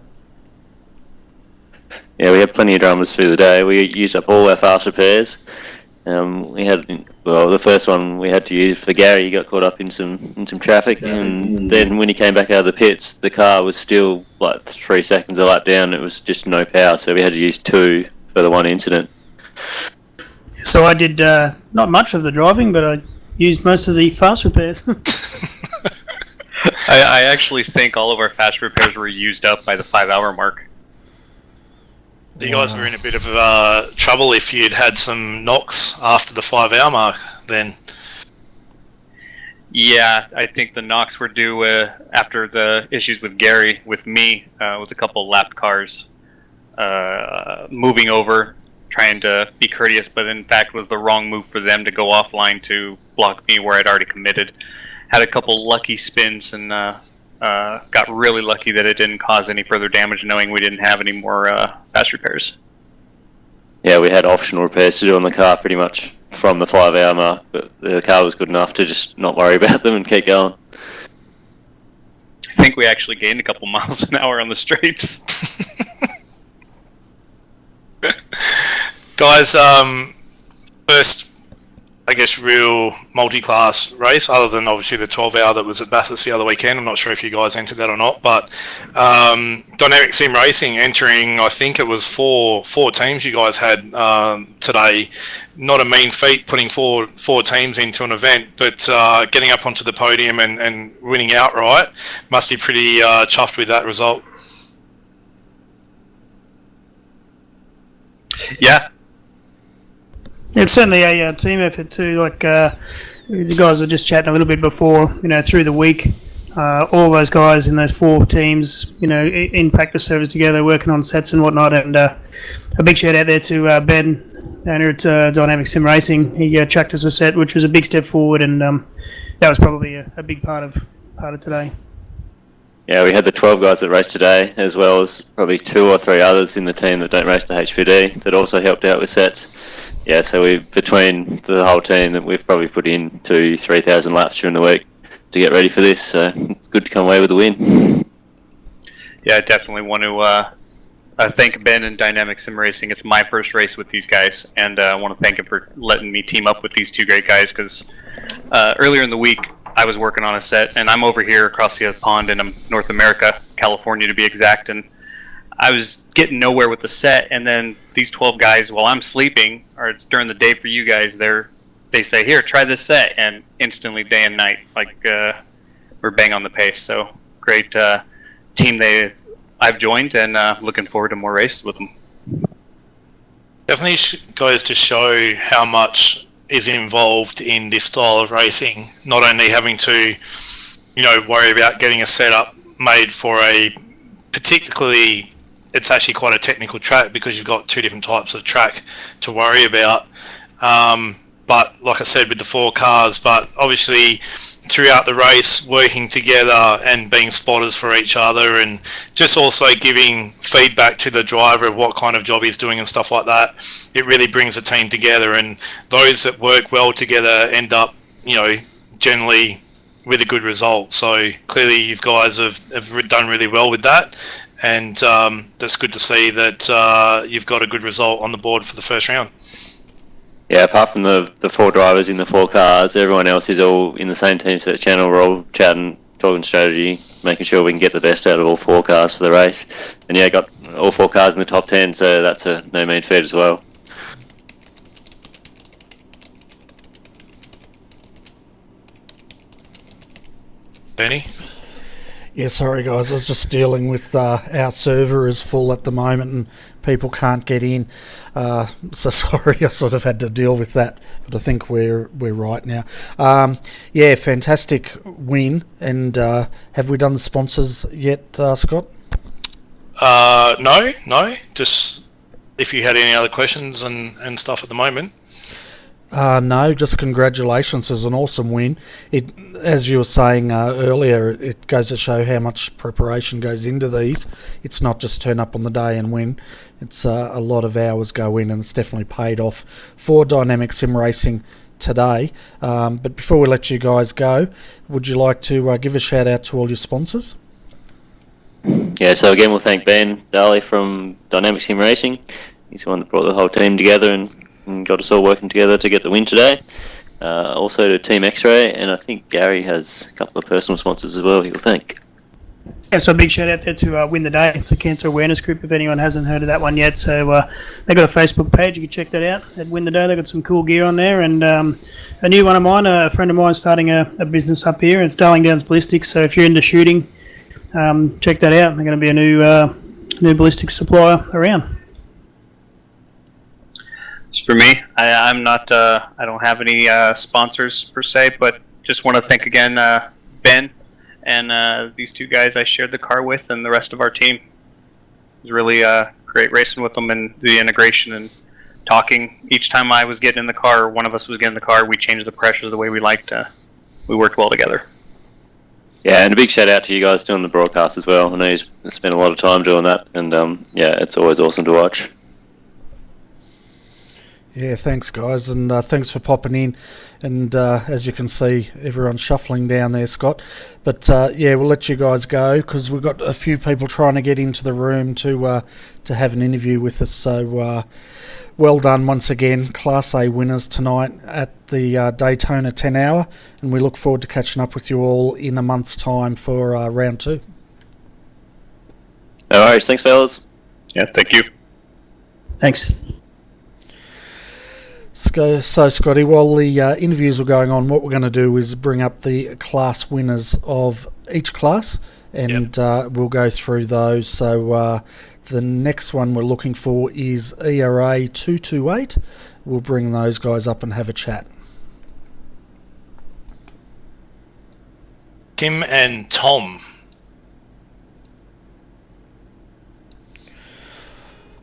Yeah, we had plenty of dramas through the day. We used up all our fast repairs. We had, the first one we had to use for Gary. He got caught up in some traffic, and then when he came back out of the pits, the car was still like 3 seconds a lap down. It was just no power, so we had to use 2 for the one incident. So I did not much of the driving, but I used most of the fast repairs. I actually think all of our fast repairs were used up by the 5-hour mark. You guys were in a bit of trouble if you'd had some knocks after the 5-hour mark then. Yeah, I think the knocks were due after the issues with Gary, with me, with a couple of lapped cars moving over, trying to be courteous, but in fact was the wrong move for them to go offline to block me where I'd already committed. Had a couple lucky spins and got really lucky that it didn't cause any further damage, knowing we didn't have any more fast repairs. Yeah, we had optional repairs to do on the car pretty much from the 5-hour mark, but the car was good enough to just not worry about them and keep going. I think we actually gained a couple miles an hour on the straights. Guys, first, I guess, real multi-class race, other than obviously the 12-hour that was at Bathurst the other weekend. I'm not sure if you guys entered that or not, but Dynamic Sim Racing entering, I think it was four teams you guys had today. Not a mean feat putting four teams into an event, but getting up onto the podium and winning outright must be pretty chuffed with that result. Yeah. It's certainly a team effort too. Like the guys were just chatting a little bit before, through the week, all those guys in those 4 teams, in practice service together, working on sets and whatnot. And a big shout out there to Ben down here at Dynamic Sim Racing. He chucked us a set, which was a big step forward, and that was probably a big part of today. Yeah, we had the 12 guys that raced today, as well as probably 2 or 3 others in the team that don't race the HPD that also helped out with sets. Yeah, so between the whole team, that we've probably put in 2,000-3,000 laps during the week to get ready for this. So it's good to come away with a win. Yeah, I definitely want to thank Ben and Dynamic Sim Racing. It's my first race with these guys, and I want to thank him for letting me team up with these 2 great guys, because earlier in the week I was working on a set, and I'm over here across the pond in North America, California to be exact, and I was getting nowhere with the set, and then these 12 guys, while I'm sleeping, or it's during the day for you guys, they say, here, try this set, and instantly, day and night, we're bang on the pace. So great team I've joined, and looking forward to more races with them. Definitely goes to show how much is involved in this style of racing. Not only having to, worry about getting a setup made for a particularly, it's actually quite a technical track because you've got 2 different types of track to worry about. But like I said, with the 4 cars, but obviously throughout the race, working together and being spotters for each other, and just also giving feedback to the driver of what kind of job he's doing and stuff like that. It really brings the team together, and those that work well together end up, generally with a good result. So clearly you guys have done really well with that. And that's good to see that you've got a good result on the board for the first round. Yeah, apart from the 4 drivers in the 4 cars, everyone else is all in the same Team Search channel. We're all chatting talking strategy, making sure we can get the best out of all 4 cars for the race. And yeah, got all 4 cars in the top 10, so that's a no mean feat as well. Bernie? Yeah, sorry guys, I was just dealing with our server is full at the moment and people can't get in. So sorry, I sort of had to deal with that, but I think we're right now. Yeah, fantastic win. And have we done the sponsors yet, Scott? No. Just if you had any other questions and stuff at the moment. No, just congratulations. It was an awesome win. It, as you were saying earlier, it goes to show how much preparation goes into these. It's not just turn up on the day and win. It's a lot of hours go in, and it's definitely paid off for Dynamic Sim Racing today. But before we let you guys go, would you like to give a shout out to all your sponsors? Yeah, so again, we'll thank Ben Daly from Dynamic Sim Racing. He's the one that brought the whole team together and got us all working together to get the win today. Also to Team X-Ray, and I think Gary has a couple of personal sponsors as well he'll thank. Yeah, so a big shout out there to Win the Day. It's a cancer awareness group if anyone hasn't heard of that one yet. So they've got a Facebook page, you can check that out at Win the Day. They've got some cool gear on there, and a new one of mine, a friend of mine starting a business up here. It's Darling Downs Ballistics, so if you're into shooting, check that out. They're going to be a new ballistics supplier around. For me, I'm not. I don't have any sponsors per se, but just want to thank again Ben and these 2 guys I shared the car with, and the rest of our team. It was really great racing with them, and the integration and talking. Each time I was getting in the car, or one of us was getting in the car, we changed the pressure the way we liked. We worked well together. Yeah, and a big shout out to you guys doing the broadcast as well. I know you spent a lot of time doing that, and yeah, it's always awesome to watch. Yeah, thanks guys, and thanks for popping in. And as you can see, everyone's shuffling down there, Scott. But yeah, we'll let you guys go because we've got a few people trying to get into the room to have an interview with us. So well done once again, Class A winners tonight at the Daytona 10 hour, and we look forward to catching up with you all in a month's time for round 2. No worries, thanks fellas. Yeah, thank you. Thanks. So Scotty, while the interviews are going on, what we're going to do is bring up the class winners of each class, and we'll go through those. So the next one we're looking for is ERA 228. We'll bring those guys up and have a chat. Tim and Tom.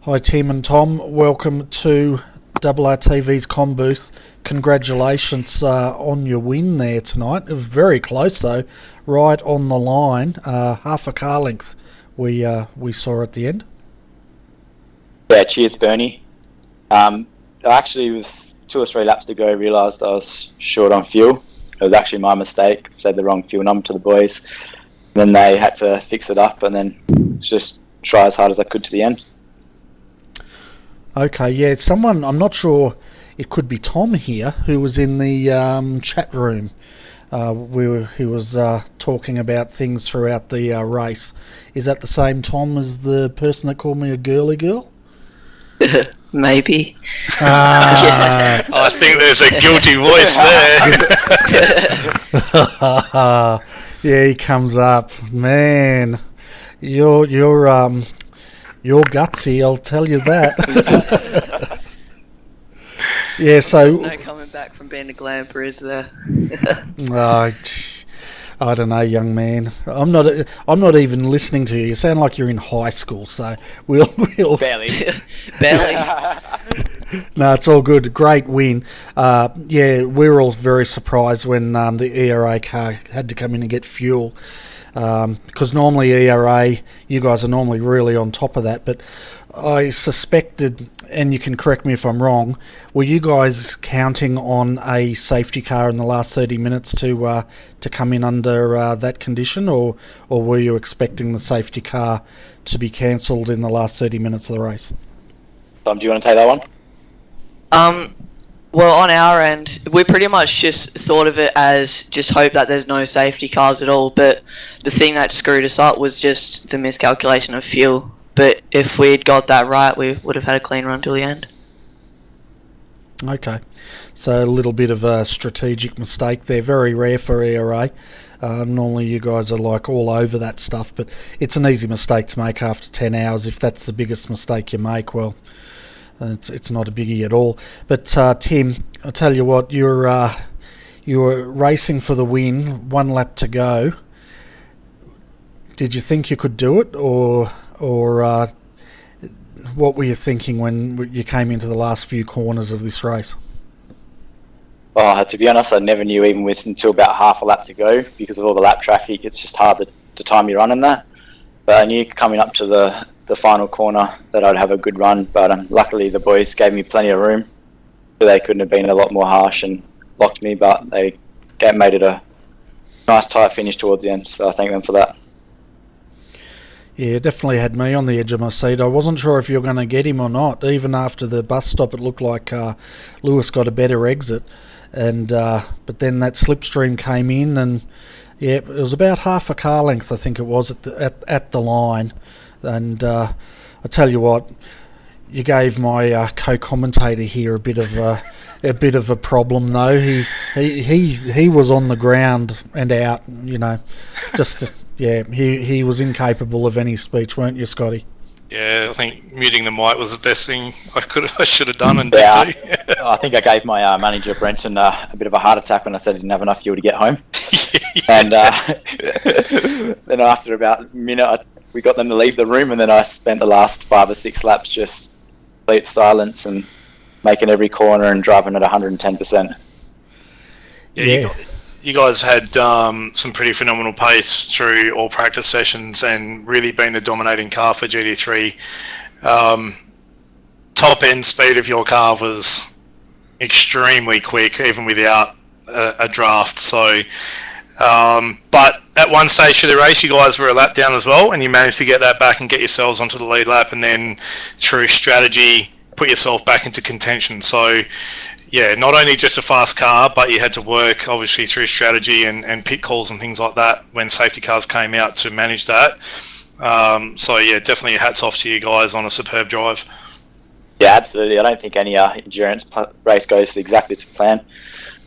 Hi Tim and Tom, welcome to RRTV's Com Booth. Congratulations on your win there tonight. It was very close though, right on the line, half a car length we saw at the end. Yeah, cheers Bernie. I actually, with 2 or 3 laps to go, realised I was short on fuel. It was actually my mistake, said the wrong fuel number to the boys. Then they had to fix it up and then just try as hard as I could to the end. Okay, yeah, someone, I'm not sure, it could be Tom here, who was in the chat room. He was talking about things throughout the race. Is that the same Tom as the person that called me a girly girl? Maybe. I think there's a guilty voice there. Yeah, he comes up. Man, you're gutsy, I'll tell you that. Yeah, so no coming back from being a glamper, is there? I don't know, young man. I'm not even listening to you. You sound like you're in high school. So we'll barely. No, it's all good. Great win. Yeah, we were all very surprised when the ERA car had to come in and get fuel. Because normally ERA, you guys are normally really on top of that, but I suspected, and you can correct me if I'm wrong, were you guys counting on a safety car in the last 30 minutes to come in under that condition, or were you expecting the safety car to be cancelled in the last 30 minutes of the race? Tom, do you want to take that one? Well, on our end, we pretty much just thought of it as just hope that there's no safety cars at all, but the thing that screwed us up was just the miscalculation of fuel. But if we'd got that right, we would have had a clean run till the end. Okay, so a little bit of a strategic mistake there. Very rare for ERA. Normally you guys are like all over that stuff, but it's an easy mistake to make after 10 hours. If that's the biggest mistake you make, well, it's not a biggie at all. But Tim, I'll tell you what, you're racing for the win, 1 lap to go. Did you think you could do it, or what were you thinking when you came into the last few corners of this race? Oh, to be honest, I never knew even until about half a lap to go, because of all the lap traffic. It's just hard to time your run in that. But I knew coming up to the final corner that I'd have a good run. But luckily the boys gave me plenty of room. They couldn't have been a lot more harsh and locked me, but they made it a nice tyre finish towards the end. So I thank them for that. Yeah, definitely had me on the edge of my seat. I wasn't sure if you were going to get him or not. Even after the bus stop, it looked like Lewis got a better exit. And but then that slipstream came in, and yeah, it was about half a car length, I think it was, at the line. And I tell you what, you gave my co-commentator here a bit of a problem though. He was on the ground and out, you know, just yeah. He was incapable of any speech, weren't you, Scotty? Yeah, I think muting the mic was the best thing I should have done. And yeah, I think I gave my manager Brenton a bit of a heart attack when I said I didn't have enough fuel to get home. And then after about a minute, we got them to leave the room, and then I spent the last 5 or 6 laps just complete silence and making every corner and driving at 110%. Yeah. You guys had some pretty phenomenal pace through all practice sessions and really been the dominating car for GT3. Top end speed of your car was extremely quick, even without a draft. So, but at one stage of the race, you guys were a lap down as well, and you managed to get that back and get yourselves onto the lead lap, and then through strategy, put yourself back into contention. So, yeah, not only just a fast car, but you had to work, obviously, through strategy and pit calls and things like that when safety cars came out to manage that. So, yeah, definitely hats off to you guys on a superb drive. Yeah, absolutely. I don't think any endurance race goes exactly to plan.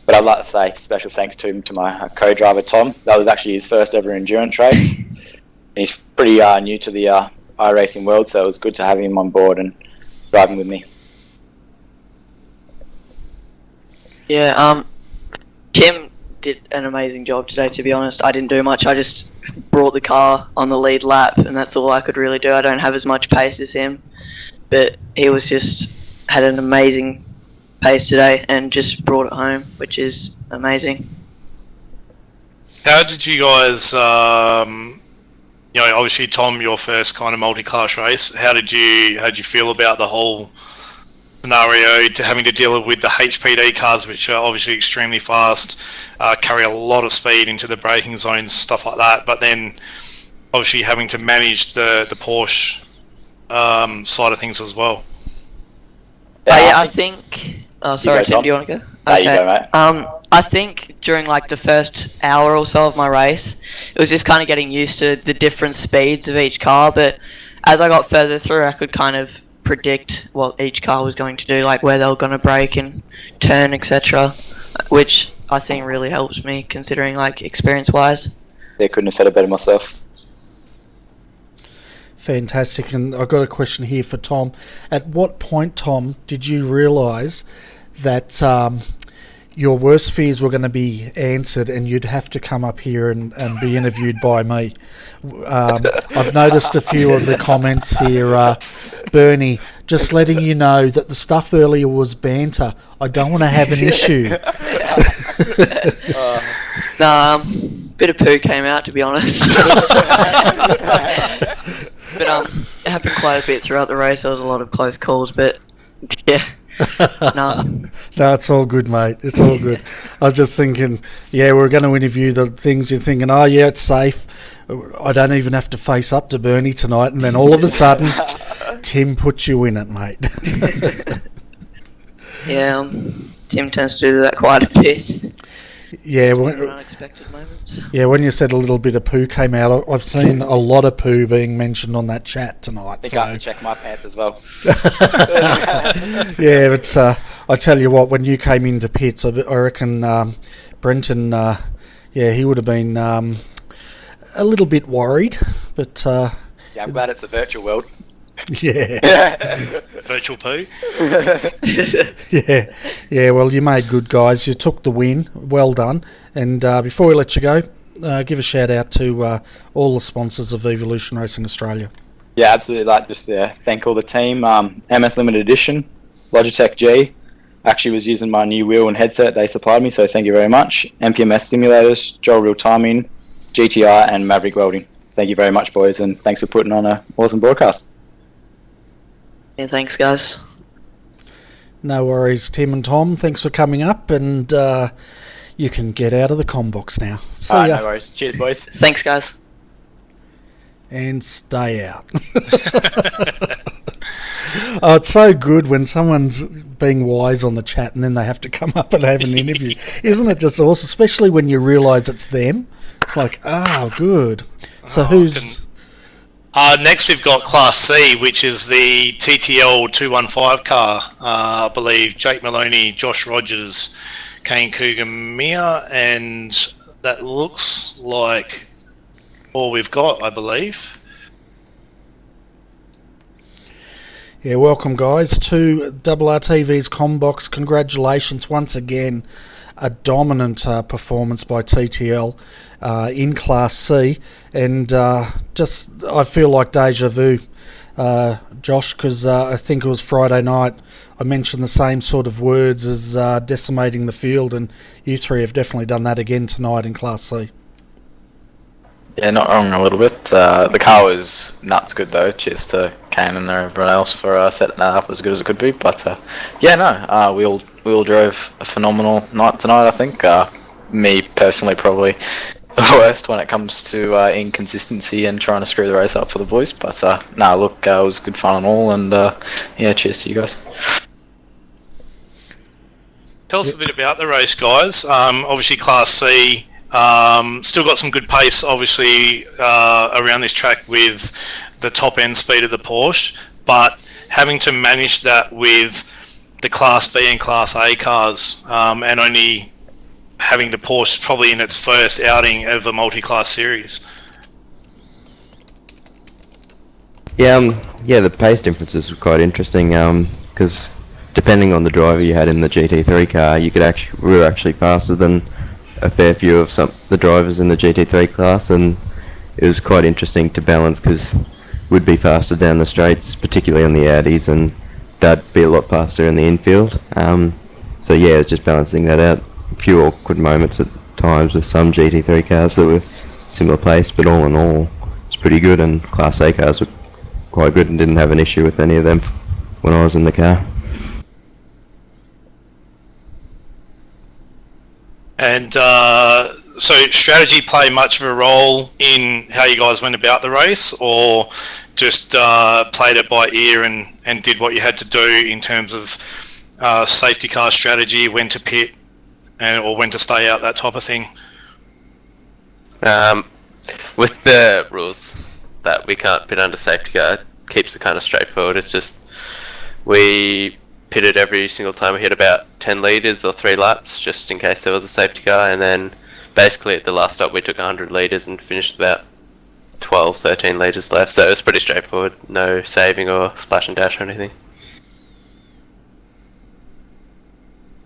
But I'd like to say special thanks to my co-driver, Tom. That was actually his first ever endurance race. And he's pretty new to the iRacing world, so it was good to have him on board and driving with me. Yeah, Kim did an amazing job today, to be honest. I didn't do much. I just brought the car on the lead lap, and that's all I could really do. I don't have as much pace as him, but he had an amazing pace today and just brought it home, which is amazing. How did you guys, obviously Tom, your first kind of multi-class race, how did you feel about the whole scenario to having to deal with the HPD cars, which are obviously extremely fast, carry a lot of speed into the braking zones, stuff like that, but then obviously having to manage the Porsche side of things as well? I think... Oh, sorry, Tim, do you want to go? Okay. You go, mate. I think during like the first hour or so of my race, it was just kind of getting used to the different speeds of each car, but as I got further through, I could kind of predict what each car was going to do, like where they were going to brake and turn, etc., which I think really helps me considering like experience-wise. Yeah, couldn't have said it better myself. Fantastic. And I've got a question here for Tom. At what point, Tom, did you realise that your worst fears were going to be answered and you'd have to come up here and be interviewed by me? I've noticed a few of the comments here. Bernie, just letting you know that the stuff earlier was banter. I don't want to have an issue. Bit of poo came out, to be honest. But it happened quite a bit throughout the race. There was a lot of close calls, but yeah. No, it's all good, mate. It's all good. I was just thinking, yeah, we're going to interview the things you're thinking, oh, yeah, it's safe. I don't even have to face up to Bernie tonight. And then all of a sudden, Tim puts you in it, mate. Yeah, Tim tends to do that quite a bit. Yeah, Unexpected moments. Yeah, when you said a little bit of poo came out, I've seen a lot of poo being mentioned on that chat tonight. I think I have to check my pants as well. Yeah, but I tell you what, when you came into pits, I reckon Brenton, he would have been a little bit worried, but... yeah, I'm glad it's a virtual world. Yeah. Virtual poo. Yeah. Well, you made good, guys. You took the win. Well done. And before we let you go, give a shout out to all the sponsors of Evolution Racing Australia. Yeah, absolutely. Like just thank all the team. MS Limited Edition, Logitech G. Actually, was using my new wheel and headset they supplied me, so thank you very much. MPMS Simulators, Joel Real Timing, GTR, and Maverick Welding. Thank you very much, boys, and thanks for putting on an awesome broadcast. Yeah, thanks, guys. No worries, Tim and Tom. Thanks for coming up, and you can get out of the comm box now. See ya. No worries. Cheers, boys. Thanks, guys. And stay out. Oh, it's so good when someone's being wise on the chat and then they have to come up and have an interview. Isn't it just awesome? Especially when you realise it's them. It's like, good. So who's... Next we've got Class C, which is the TTL 215 car. I believe Jake Maloney, Josh Rogers, Kane Cougar-Mia, and that looks like all we've got, I believe. Yeah, welcome guys to RRTV's Combox. Congratulations once again. A dominant performance by TTL in Class C, and I feel like deja vu, Josh, because I think it was Friday night I mentioned the same sort of words as decimating the field, and you three have definitely done that again tonight in Class C. Yeah, not wrong a little bit. The car was nuts good though. Cheers to Kane and everyone else for setting that up as good as it could be. But we all drove a phenomenal night tonight. I think me personally probably the worst when it comes to inconsistency and trying to screw the race up for the boys. But it was good fun and all. And cheers to you guys. Tell us a bit about the race, guys. Obviously, Class C. Still got some good pace, obviously, around this track with the top end speed of the Porsche, but having to manage that with the Class B and Class A cars, and only having the Porsche probably in its first outing of a multi-class series. The pace differences were quite interesting, because depending on the driver you had in the GT3 car, we were actually faster than a fair few of the drivers in the GT3 class, and it was quite interesting to balance because we'd be faster down the straights, particularly on the Audis, and they'd be a lot faster in the infield. It was just balancing that out. A few awkward moments at times with some GT3 cars that were similar pace, but all in all, it's pretty good, and Class A cars were quite good and didn't have an issue with any of them when I was in the car. And so strategy play much of a role in how you guys went about the race, or just played it by ear and did what you had to do in terms of safety car strategy, when to pit or when to stay out, that type of thing? With the rules that we can't pit under safety car, it keeps it kind of straightforward. It's just we pitted every single time we hit about 10 litres or 3 laps, just in case there was a safety car, and then basically at the last stop we took 100 litres and finished about 12-13 litres left, so it was pretty straightforward, no saving or splash and dash or anything.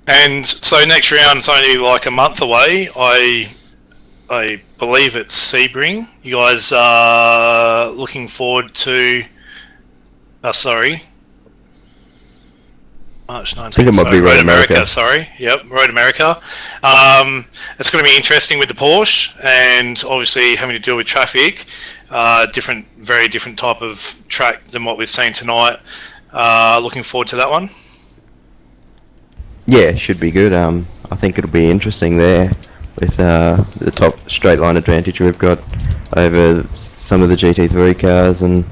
And so next round's only like a month away. I believe it's Sebring. You guys are looking forward to March 19th. I think it might be Road America. Road America. It's going to be interesting with the Porsche, and obviously having to deal with traffic. Very different type of track than what we've seen tonight. Looking forward to that one. Yeah, it should be good. I think it'll be interesting there with the top straight line advantage we've got over some of the GT3 cars, and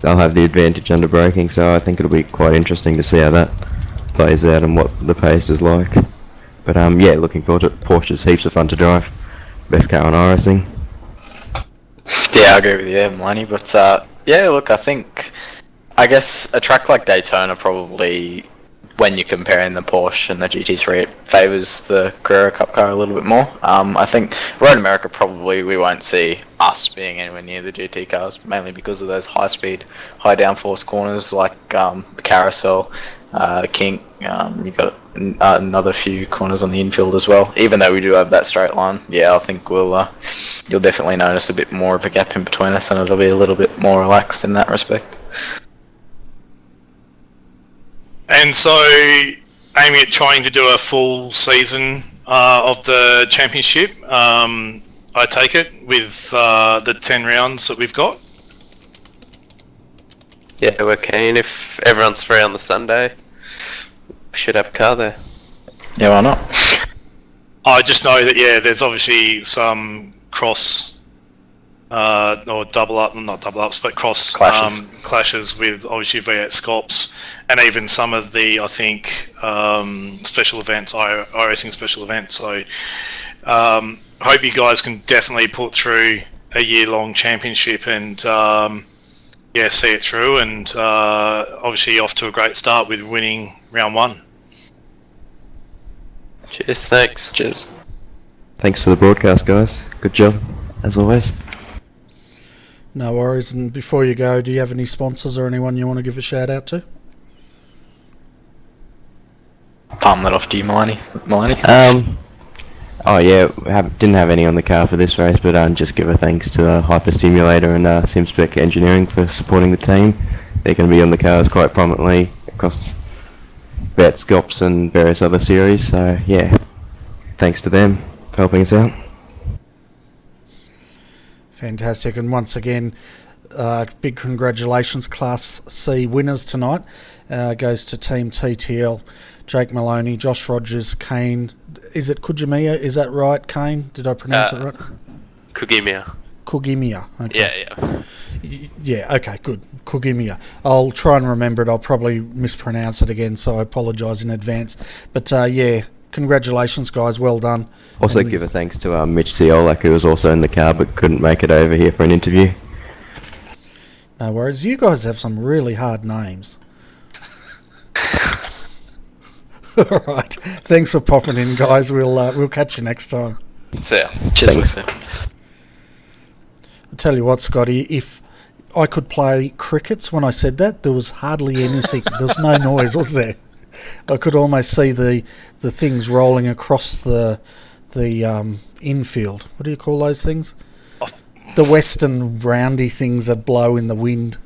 they'll have the advantage under braking, so I think it'll be quite interesting to see how that plays out and what the pace is like. But yeah, looking forward to it. Porsche's heaps of fun to drive. Best car on iRacing. Yeah, I agree with you, Maloney. But yeah, look, I guess a track like Daytona probably, when you're comparing the Porsche and the GT3, it favours the Carrera Cup car a little bit more. I think Road America probably we won't see us being anywhere near the GT cars, mainly because of those high-speed, high-downforce corners like the Carousel, Kink. You've got another few corners on the infield as well. Even though we do have that straight line, yeah, I think you'll definitely notice a bit more of a gap in between us, and it'll be a little bit more relaxed in that respect. And so, aiming at trying to do a full season of the championship, I take it, with the 10 rounds that we've got? Yeah, we're keen. If everyone's free on the Sunday, we should have a car there. Yeah, why not? I just know that, yeah, there's obviously some cross or double up, not double ups, but cross clashes with obviously V8 Scops, and even some of the, I think, special events, iRacing special events. So hope you guys can definitely put through a year-long championship and yeah, see it through, and obviously off to a great start with winning round 1. Cheers, thanks. Cheers. Thanks for the broadcast, guys. Good job, as always. No worries. And before you go, do you have any sponsors or anyone you want to give a shout out to? Palm that off to you, Maloney. Oh yeah, didn't have any on the car for this race, but just give a thanks to Hyper Stimulator and SimSpec Engineering for supporting the team. They're going to be on the cars quite prominently across Bet Scops and various other series. So yeah, thanks to them for helping us out. Fantastic, and once again, big congratulations, Class C winners tonight. Goes to Team TTL, Jake Maloney, Josh Rogers, Kane. Is it Kujimiya? Is that right, Kane? Did I pronounce it right? Kugimiya. Kugimiya. Okay. Yeah. Yeah, okay, good. Kugimiya. I'll try and remember it. I'll probably mispronounce it again, so I apologise in advance. But yeah, congratulations, guys. Well done. Also give a thanks to Mitch Ciolak, who was also in the car but couldn't make it over here for an interview. No worries. You guys have some really hard names. All right. Thanks for popping in, guys. We'll catch you next time. See ya. Cheers. I'll tell you what, Scotty, if I could play crickets when I said that, there was hardly anything. There was no noise, was there? I could almost see the things rolling across the infield. What do you call those things? The western roundy things that blow in the wind.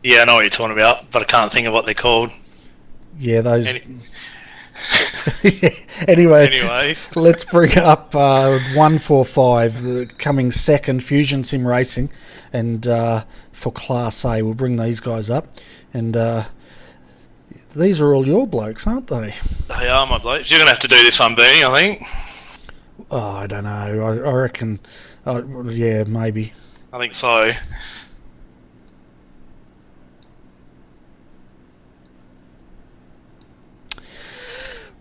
Yeah, I know what you're talking about, but I can't think of what they're called. Yeah, those... Anyway, let's bring up 145, the coming second, Fusion Sim Racing, and for Class A. We'll bring these guys up, and these are all your blokes, aren't they? They are my blokes. You're going to have to do this one, Bernie, I think. Oh, I don't know. I reckon... yeah, maybe. I think so.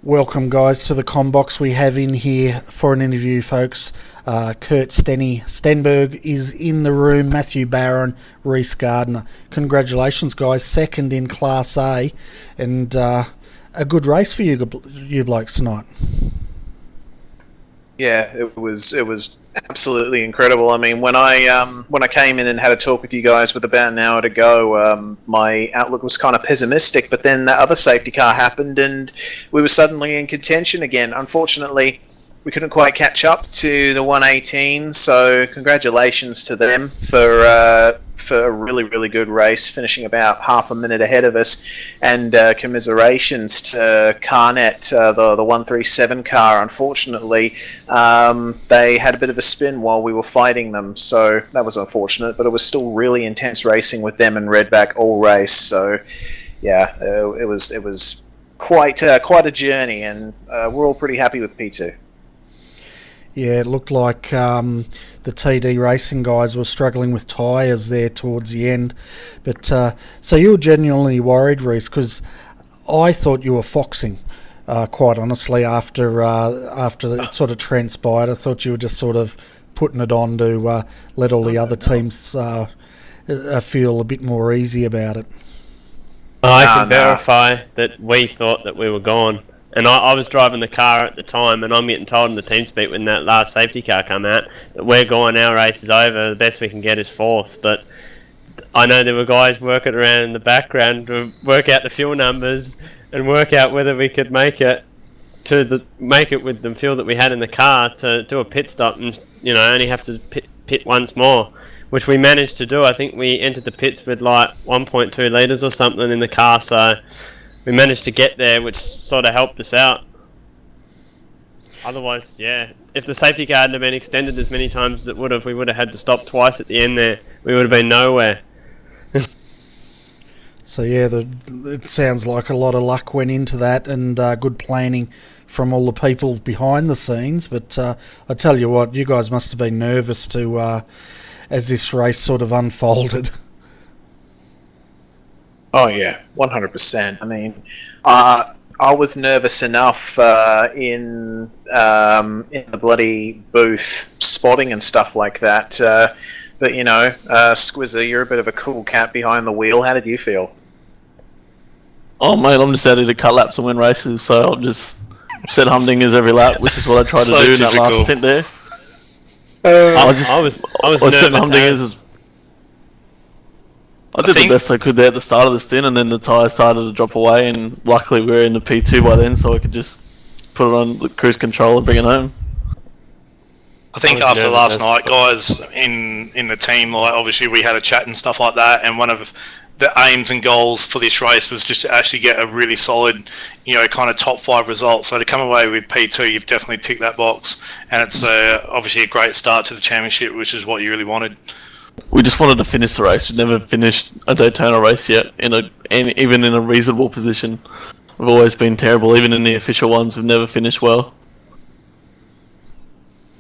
Welcome, guys, to the Combox. We have in here for an interview, folks. Kurt Stenberg is in the room. Matthew Barron, Reese Gardner. Congratulations, guys. Second in Class A, and a good race for you blokes tonight. Yeah, it was absolutely incredible. I mean, when I came in and had a talk with you guys with about an hour to go, my outlook was kind of pessimistic. But then that other safety car happened, and we were suddenly in contention again. Unfortunately, we couldn't quite catch up to the 118. So congratulations to them for a really, really good race, finishing about half a minute ahead of us, and commiserations to Carnet, the 137 car. Unfortunately, they had a bit of a spin while we were fighting them, so that was unfortunate, but it was still really intense racing with them and Redback all race. So yeah, it was quite a journey, and we're all pretty happy with P2. Yeah, it looked like the TD Racing guys were struggling with tyres there towards the end. But so you were genuinely worried, Reese, because I thought you were foxing, quite honestly, after it sort of transpired. I thought you were just sort of putting it on to let all the other teams feel a bit more easy about it. I can verify that we thought that we were gone. And I was driving the car at the time, and I'm getting told in the team speak when that last safety car come out that we're gone, our race is over, the best we can get is 4th. But I know there were guys working around in the background to work out the fuel numbers and work out whether we could make it with the fuel that we had in the car to do a pit stop and only have to pit once more, which we managed to do. I think we entered the pits with like 1.2 litres or something in the car, so we managed to get there, which sort of helped us out. Otherwise, yeah, if the safety car hadn't been extended as many times as it would have, we would have had to stop twice at the end there. We would have been nowhere. So yeah, it sounds like a lot of luck went into that, and good planning from all the people behind the scenes. But I tell you what, you guys must have been nervous as this race sort of unfolded. Oh yeah, 100%. I mean, I was nervous enough in the bloody booth spotting and stuff like that. But Squizzer, you're a bit of a cool cat behind the wheel. How did you feel? Oh mate, I'm just out here to cut laps and win races, so I'll just set humdingers every lap, which is what I tried to do in that last stint there. I was setting humdingers. I did the best I could there at the start of the stint, and then the tyres started to drop away, and luckily we were in the P2 by then, so I could just put it on the cruise control and bring it home. I think after last night, guys, in the team, like obviously we had a chat and stuff like that, and one of the aims and goals for this race was just to actually get a really solid, kind of top 5 result. So to come away with P2, you've definitely ticked that box, and it's obviously a great start to the championship, which is what you really wanted. We just wanted to finish the race. We've never finished a Daytona race yet, even in a reasonable position. We've always been terrible. Even in the official ones, we've never finished well.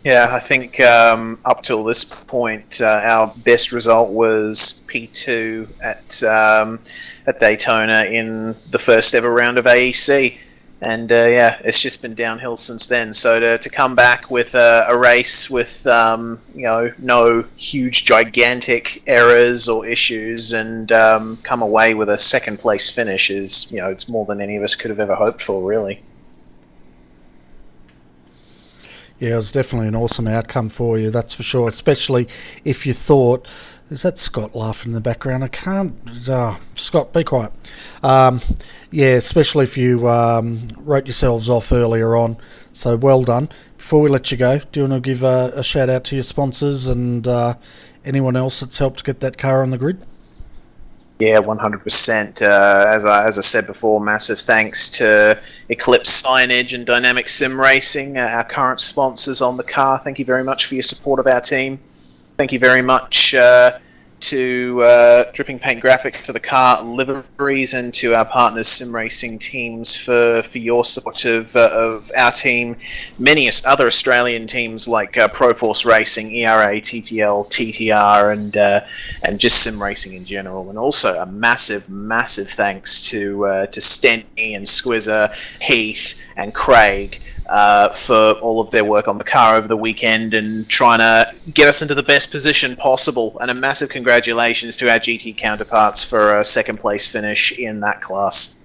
Yeah, I think up till this point, our best result was P2 at Daytona in the first ever round of AEC. And it's just been downhill since then. So to come back with a race with no huge gigantic errors or issues, and come away with a second place finish is it's more than any of us could have ever hoped for, really. Yeah, it was definitely an awesome outcome for you, that's for sure. Especially if you thought, is that Scott laughing in the background? I can't. Scott, be quiet. Yeah, especially if you wrote yourselves off earlier on. So well done. Before we let you go, do you want to give a shout out to your sponsors and anyone else that's helped get that car on the grid? Yeah, 100%. As I said before, massive thanks to Eclipse Signage and Dynamic Sim Racing, our current sponsors on the car. Thank you very much for your support of our team. Thank you very much to Dripping Paint Graphic for the car liveries, and to our partners Sim Racing Teams for your support of our team. Many other Australian teams like Proforce Racing, ERA, TTL, TTR, and just Sim Racing in general. And also a massive thanks to Stenny and Squizzer, Heath and Craig for all of their work on the car over the weekend and trying to get us into the best position possible. And a massive congratulations to our GT counterparts for a second place finish in that class.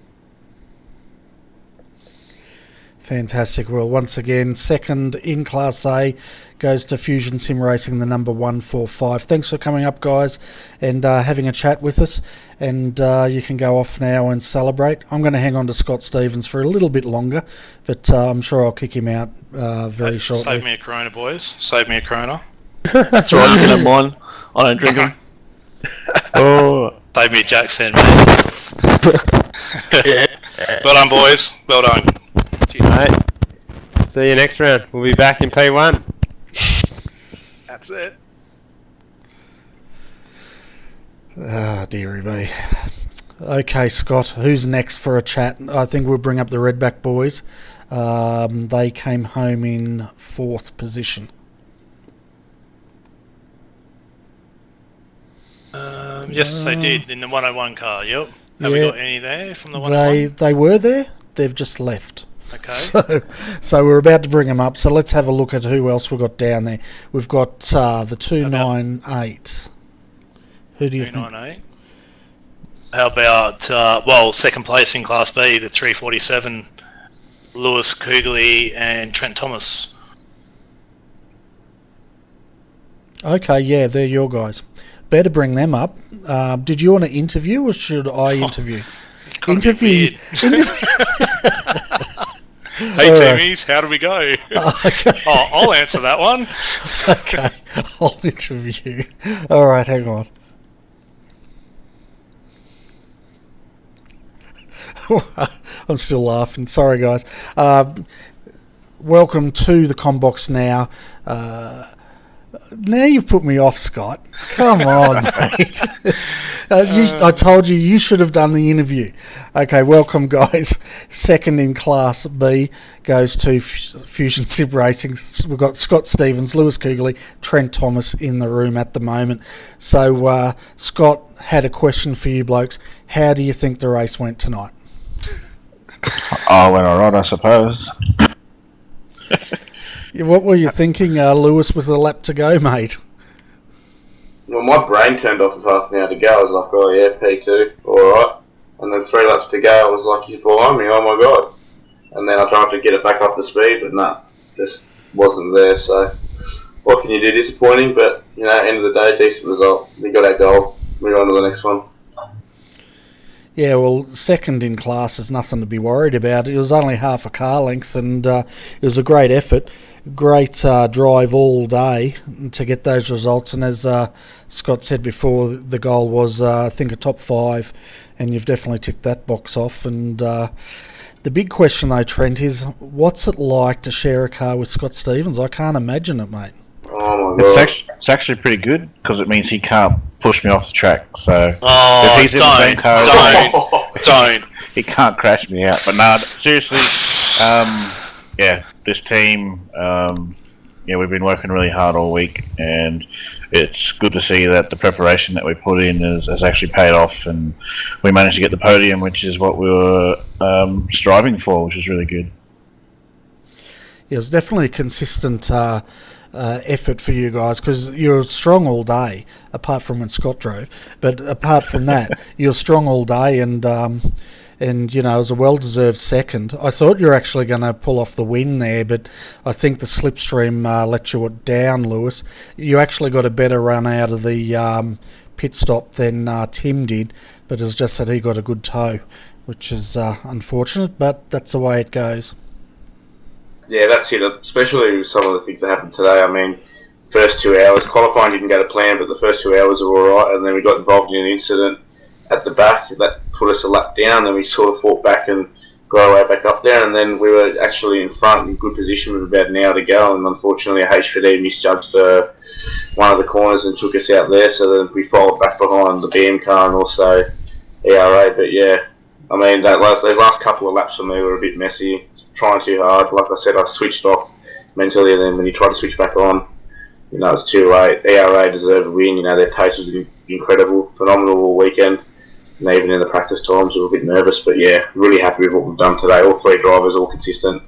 Fantastic. Well, once again, second in Class A goes to Fusion Sim Racing, the number 145. Thanks for coming up, guys, and having a chat with us. And you can go off now and celebrate. I'm going to hang on to Scott Stevens for a little bit longer, but I'm sure I'll kick him out very shortly. Save me a Corona, boys. Save me a Corona. That's right, you can have mine. I don't drink them. Save me a Jackson, mate. Well done, boys. Well done. Right. See you next round. We'll be back in P1. That's it. Dearie me. Okay, Scott, who's next for a chat? I think we'll bring up the Redback boys. They came home in 4th position. Yes, they did, in the 101 car, yep. Have we got any there from the 1 They were there. They've just left. Okay. So we're about to bring them up. So let's have a look at who else we've got down there. We've got the 298. Who do you think? 298. How about, second place in Class B, the 347, Lewis Kugley and Trent Thomas. Okay, yeah, they're your guys. Better bring them up. Did you want to interview or should I interview? Interview. Hey, Timmies, how do we go? Okay. I'll answer that one. Okay, I'll interview. All right, hang on. I'm still laughing. Sorry, guys. Welcome to the Combox now. Now you've put me off, Scott. Come on, mate. I told you should have done the interview. Okay, welcome, guys. Second in Class B goes to Fusion Sim Racing. We've got Scott Stevens, Lewis Kugley, Trent Thomas in the room at the moment. So, Scott had a question for you blokes. How do you think the race went tonight? Oh, went all right, I suppose. What were you thinking, Lewis, with a lap to go, mate? Well, my brain turned off with half an hour to go. I was like, oh yeah, P2, alright. And then 3 laps to go, I was like, you're behind me, oh my god. And then I tried to get it back up to speed, but nah, just wasn't there. So, what can you do? Disappointing, but, end of the day, decent result. We got our goal. We're on to the next one. Yeah, well, second in class is nothing to be worried about. It was only half a car length, and it was a great effort. Great drive all day to get those results. And as Scott said before, the goal was, I think, a top 5, and you've definitely ticked that box off. And the big question, though, Trent, is what's it like to share a car with Scott Stevens? I can't imagine it, mate. Oh my God. It's actually pretty good because it means he can't push me off the track. So if he's in the same car, don't. He can't crash me out. But no, seriously, this team, we've been working really hard all week, and it's good to see that the preparation that we put in has actually paid off, and we managed to get the podium, which is what we were striving for, which is really good. Yeah, it was definitely a consistent effort for you guys because you're strong all day, apart from when Scott drove. But apart from that, you're strong all day, and it was a well-deserved second. I thought you were actually going to pull off the win there, but I think the slipstream let you down, Lewis. You actually got a better run out of the pit stop than Tim did, but it was just that he got a good tow, which is unfortunate, but that's the way it goes. Yeah, that's it, especially with some of the things that happened today. I mean, first 2 hours, qualifying didn't go to plan, but the first 2 hours were alright, and then we got involved in an incident at the back that put us a lap down, then we sort of fought back and got our way back up there, and then we were actually in front in good position with about an hour to go, and unfortunately a HVD misjudged one of the corners and took us out there, so then we followed back behind the BM car and also ERA, but yeah, I mean, those last couple of laps for me were a bit messy. Trying too hard. Like I said, I switched off mentally, and then when you try to switch back on, it's too late. ERA deserved a win. Their pace was incredible, phenomenal all weekend, and even in the practice times we were a bit nervous, but yeah, really happy with what we've done today. All 3 drivers, all consistent,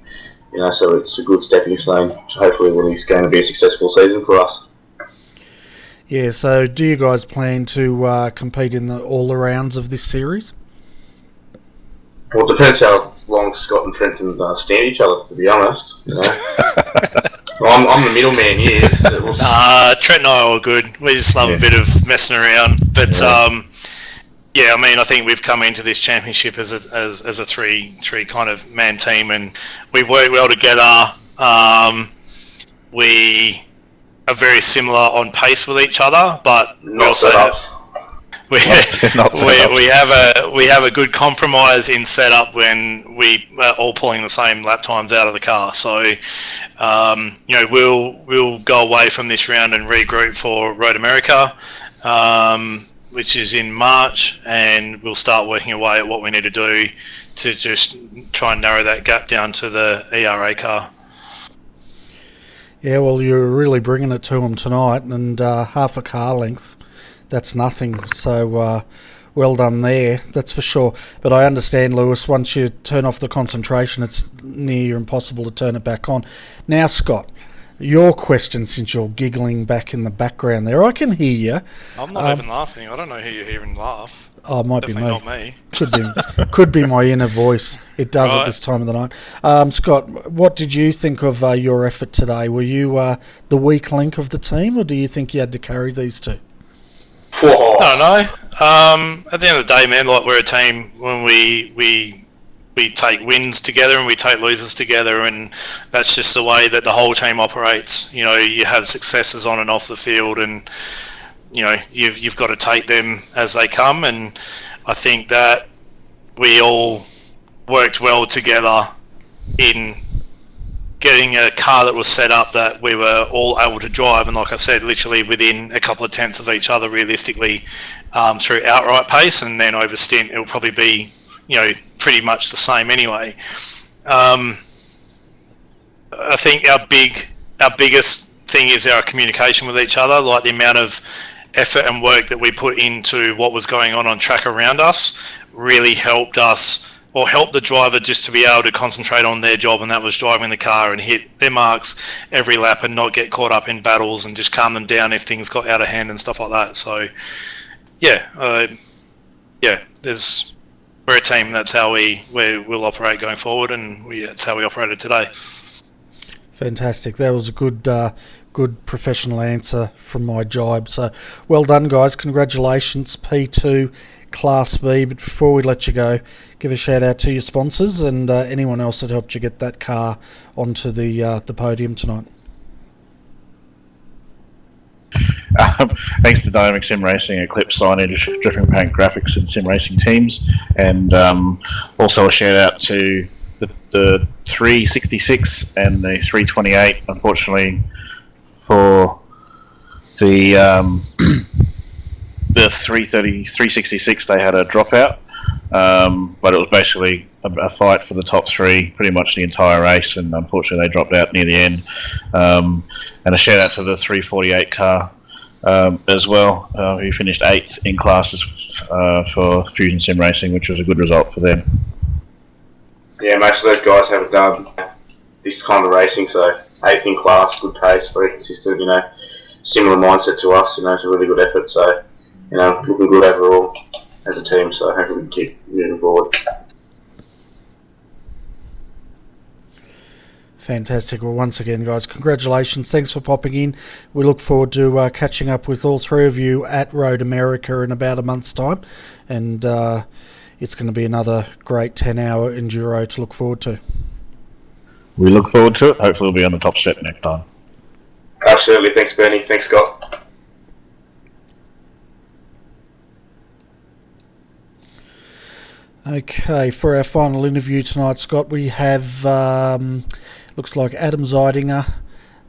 so it's a good stepping stone. Hopefully it's going to be a successful season for us. Yeah, so do you guys plan to compete in all the rounds of this series? Well, it depends how long Scott and Trent can stand each other, to be honest. Well, I'm the middleman here. Trent and I are all good. We just love a bit of messing around. But, I think we've come into this championship as a three kind of man team, and we've worked well together. We are very similar on pace with each other, but we also we have a good compromise in setup when we are all pulling the same lap times out of the car. So we'll go away from this round and regroup for Road America, which is in March, and we'll start working away at what we need to do to just try and narrow that gap down to the ERA car. Yeah, well, you're really bringing it to them tonight, and half a car length. That's nothing. So well done there, that's for sure. But I understand, Lewis, once you turn off the concentration, it's near impossible to turn it back on. Now, Scott, your question, since you're giggling back in the background there, I can hear you. I'm not even laughing. I don't know who you're hearing laugh. Oh, it might Definitely be me. Not me. Could be my inner voice. It does Right. at this time of the night. Scott, what did you think of your effort today? Were you the weak link of the team, or do you think you had to carry these two? I don't know. At the end of the day, man, like we're a team when we take wins together and we take losers together, and that's just the way that the whole team operates. You know, you have successes on and off the field, and you know you've got to take them as they come. And I think that we all worked well together in getting a car that was set up that we were all able to drive, and like I said, literally within a couple of tenths of each other realistically, through outright pace, and then over stint it'll probably be, you know, pretty much the same anyway. I think our biggest thing is our communication with each other, like the amount of effort and work that we put into what was going on track around us really helped us, or help the driver just to be able to concentrate on their job, and that was driving the car and hit their marks every lap and not get caught up in battles and just calm them down if things got out of hand and stuff like that. So, we're a team. That's how we'll operate going forward, and that's how we operated today. Fantastic. That was a good professional answer from my jibe. So, well done, guys. Congratulations, P2 Class B. But before we let you go, give a shout out to your sponsors and anyone else that helped you get that car onto the podium tonight. Thanks to Dynamic Sim Racing, Eclipse Signage, Dripping Paint Graphics and Sim Racing teams, and also a shout out to the 366 and the 328. Unfortunately, for the 366, they had a dropout, but it was basically a fight for the top three pretty much the entire race, and unfortunately they dropped out near the end. And a shout out to the 348 car as well, who finished 8th in classes for Fusion Sim Racing, which was a good result for them. Yeah, most of those guys haven't done this kind of racing, so 8th in class, good pace, very consistent, you know, similar mindset to us, you know, it's a really good effort, so, you know, looking good overall as a team, so hopefully we can keep moving forward. Fantastic. Well, once again, guys, congratulations. Thanks for popping in. We look forward to catching up with all three of you at Road America in about a month's time, and it's going to be another great 10-hour enduro to look forward to. We look forward to it. Hopefully we'll be on the top step next time. Absolutely. Thanks, Bernie. Thanks, Scott. Okay, for our final interview tonight, Scott, we have, looks like Adam Zeidinger,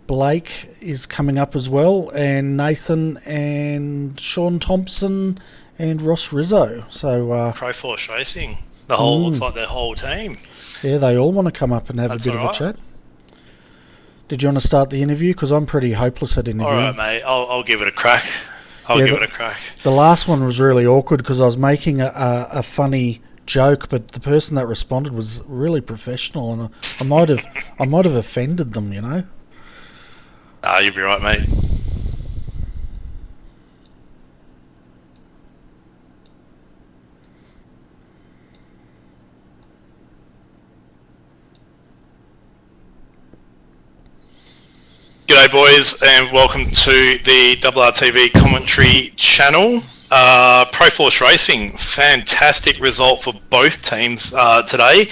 Blake is coming up as well, and Nathan and Sean Thompson and Ross Rizzo. So Proforce Racing. The whole looks like their whole team. Yeah, they all want to come up and have That's a bit of a alright. chat. Did you want to start the interview? Because I'm pretty hopeless at interviewing. All right, mate. I'll give it a crack. Give it a crack. The last one was really awkward because I was making a funny joke, but the person that responded was really professional, and I might have offended them, you know. You'll be right, mate. G'day, boys, and welcome to the RRTV commentary channel. Proforce Racing, fantastic result for both teams today.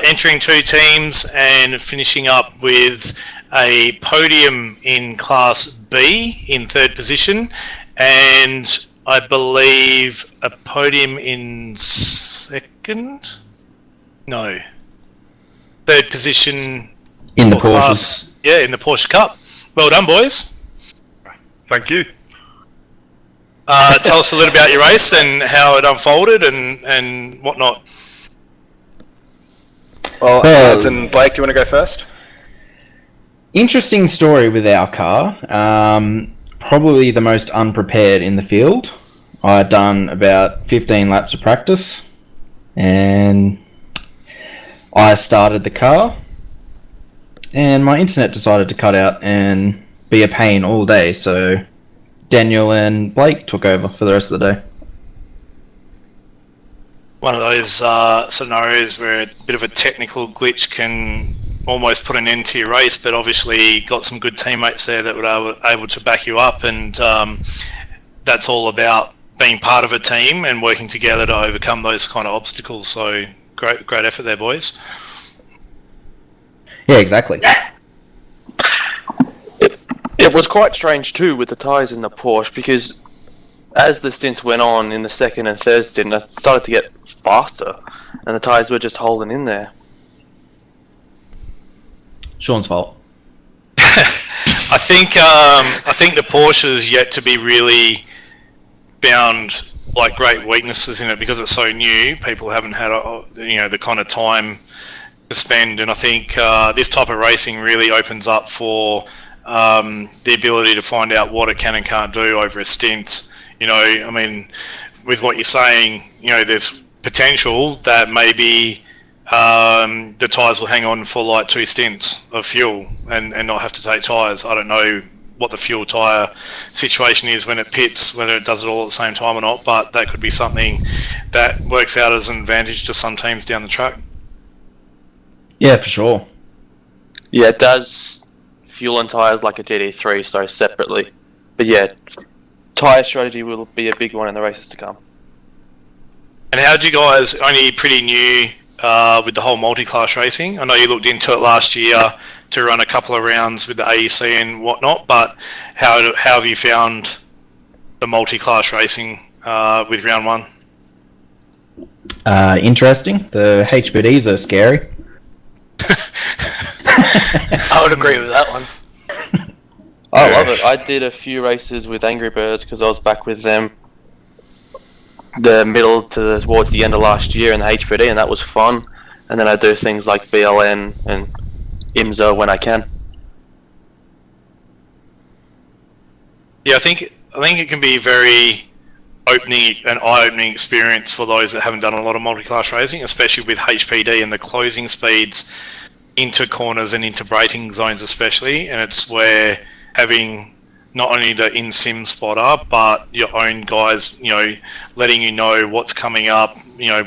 Entering 2 teams and finishing up with a podium in Class B in 3rd position, and I believe a podium in 2nd? No. 3rd position in the Porsche. Yeah, in the Porsche Cup. Well done, boys. Thank you. Tell us a little about your race and how it unfolded and whatnot. Well, and Blake, do you want to go first? Interesting story with our car. Probably the most unprepared in the field. I had done about 15 laps of practice, and I started the car, and my internet decided to cut out and be a pain all day, so Daniel and Blake took over for the rest of the day. One of those scenarios where a bit of a technical glitch can almost put an end to your race, but obviously got some good teammates there that were able to back you up, and that's all about being part of a team and working together to overcome those kind of obstacles. So great effort there, boys. Yeah, exactly. It was quite strange too with the tyres in the Porsche, because as the stints went on in the second and third stint, it started to get faster, and the tyres were just holding in there. Sean's fault. I think the Porsche is yet to be really found like great weaknesses in it because it's so new. People haven't had the kind of time to spend, and I think this type of racing really opens up for the ability to find out what it can and can't do over a stint. I mean, with what you're saying, there's potential that maybe the tyres will hang on for like 2 stints of fuel and not have to take tyres. I don't know what the fuel tyre situation is when it pits, whether it does it all at the same time or not, but that could be something that works out as an advantage to some teams down the track. Yeah, for sure. Yeah, it does fuel and tyres like a GT3, so separately. But yeah, tyre strategy will be a big one in the races to come. And how did you guys, only pretty new with the whole multi-class racing? I know you looked into it last year to run a couple of rounds with the AEC and whatnot, but how have you found the multi-class racing with round 1? Interesting. The HPDs are scary. I would agree with that one. I love it. I did a few races with Angry Birds because I was back with them the middle towards the end of last year in the HPD, and that was fun. And then I do things like VLN and IMSA when I can. Yeah, I think it can be very an eye-opening experience for those that haven't done a lot of multi-class racing, especially with HPD and the closing speeds into corners and into braking zones especially. And it's where having not only the in-sim spotter, but your own guys, letting you know what's coming up,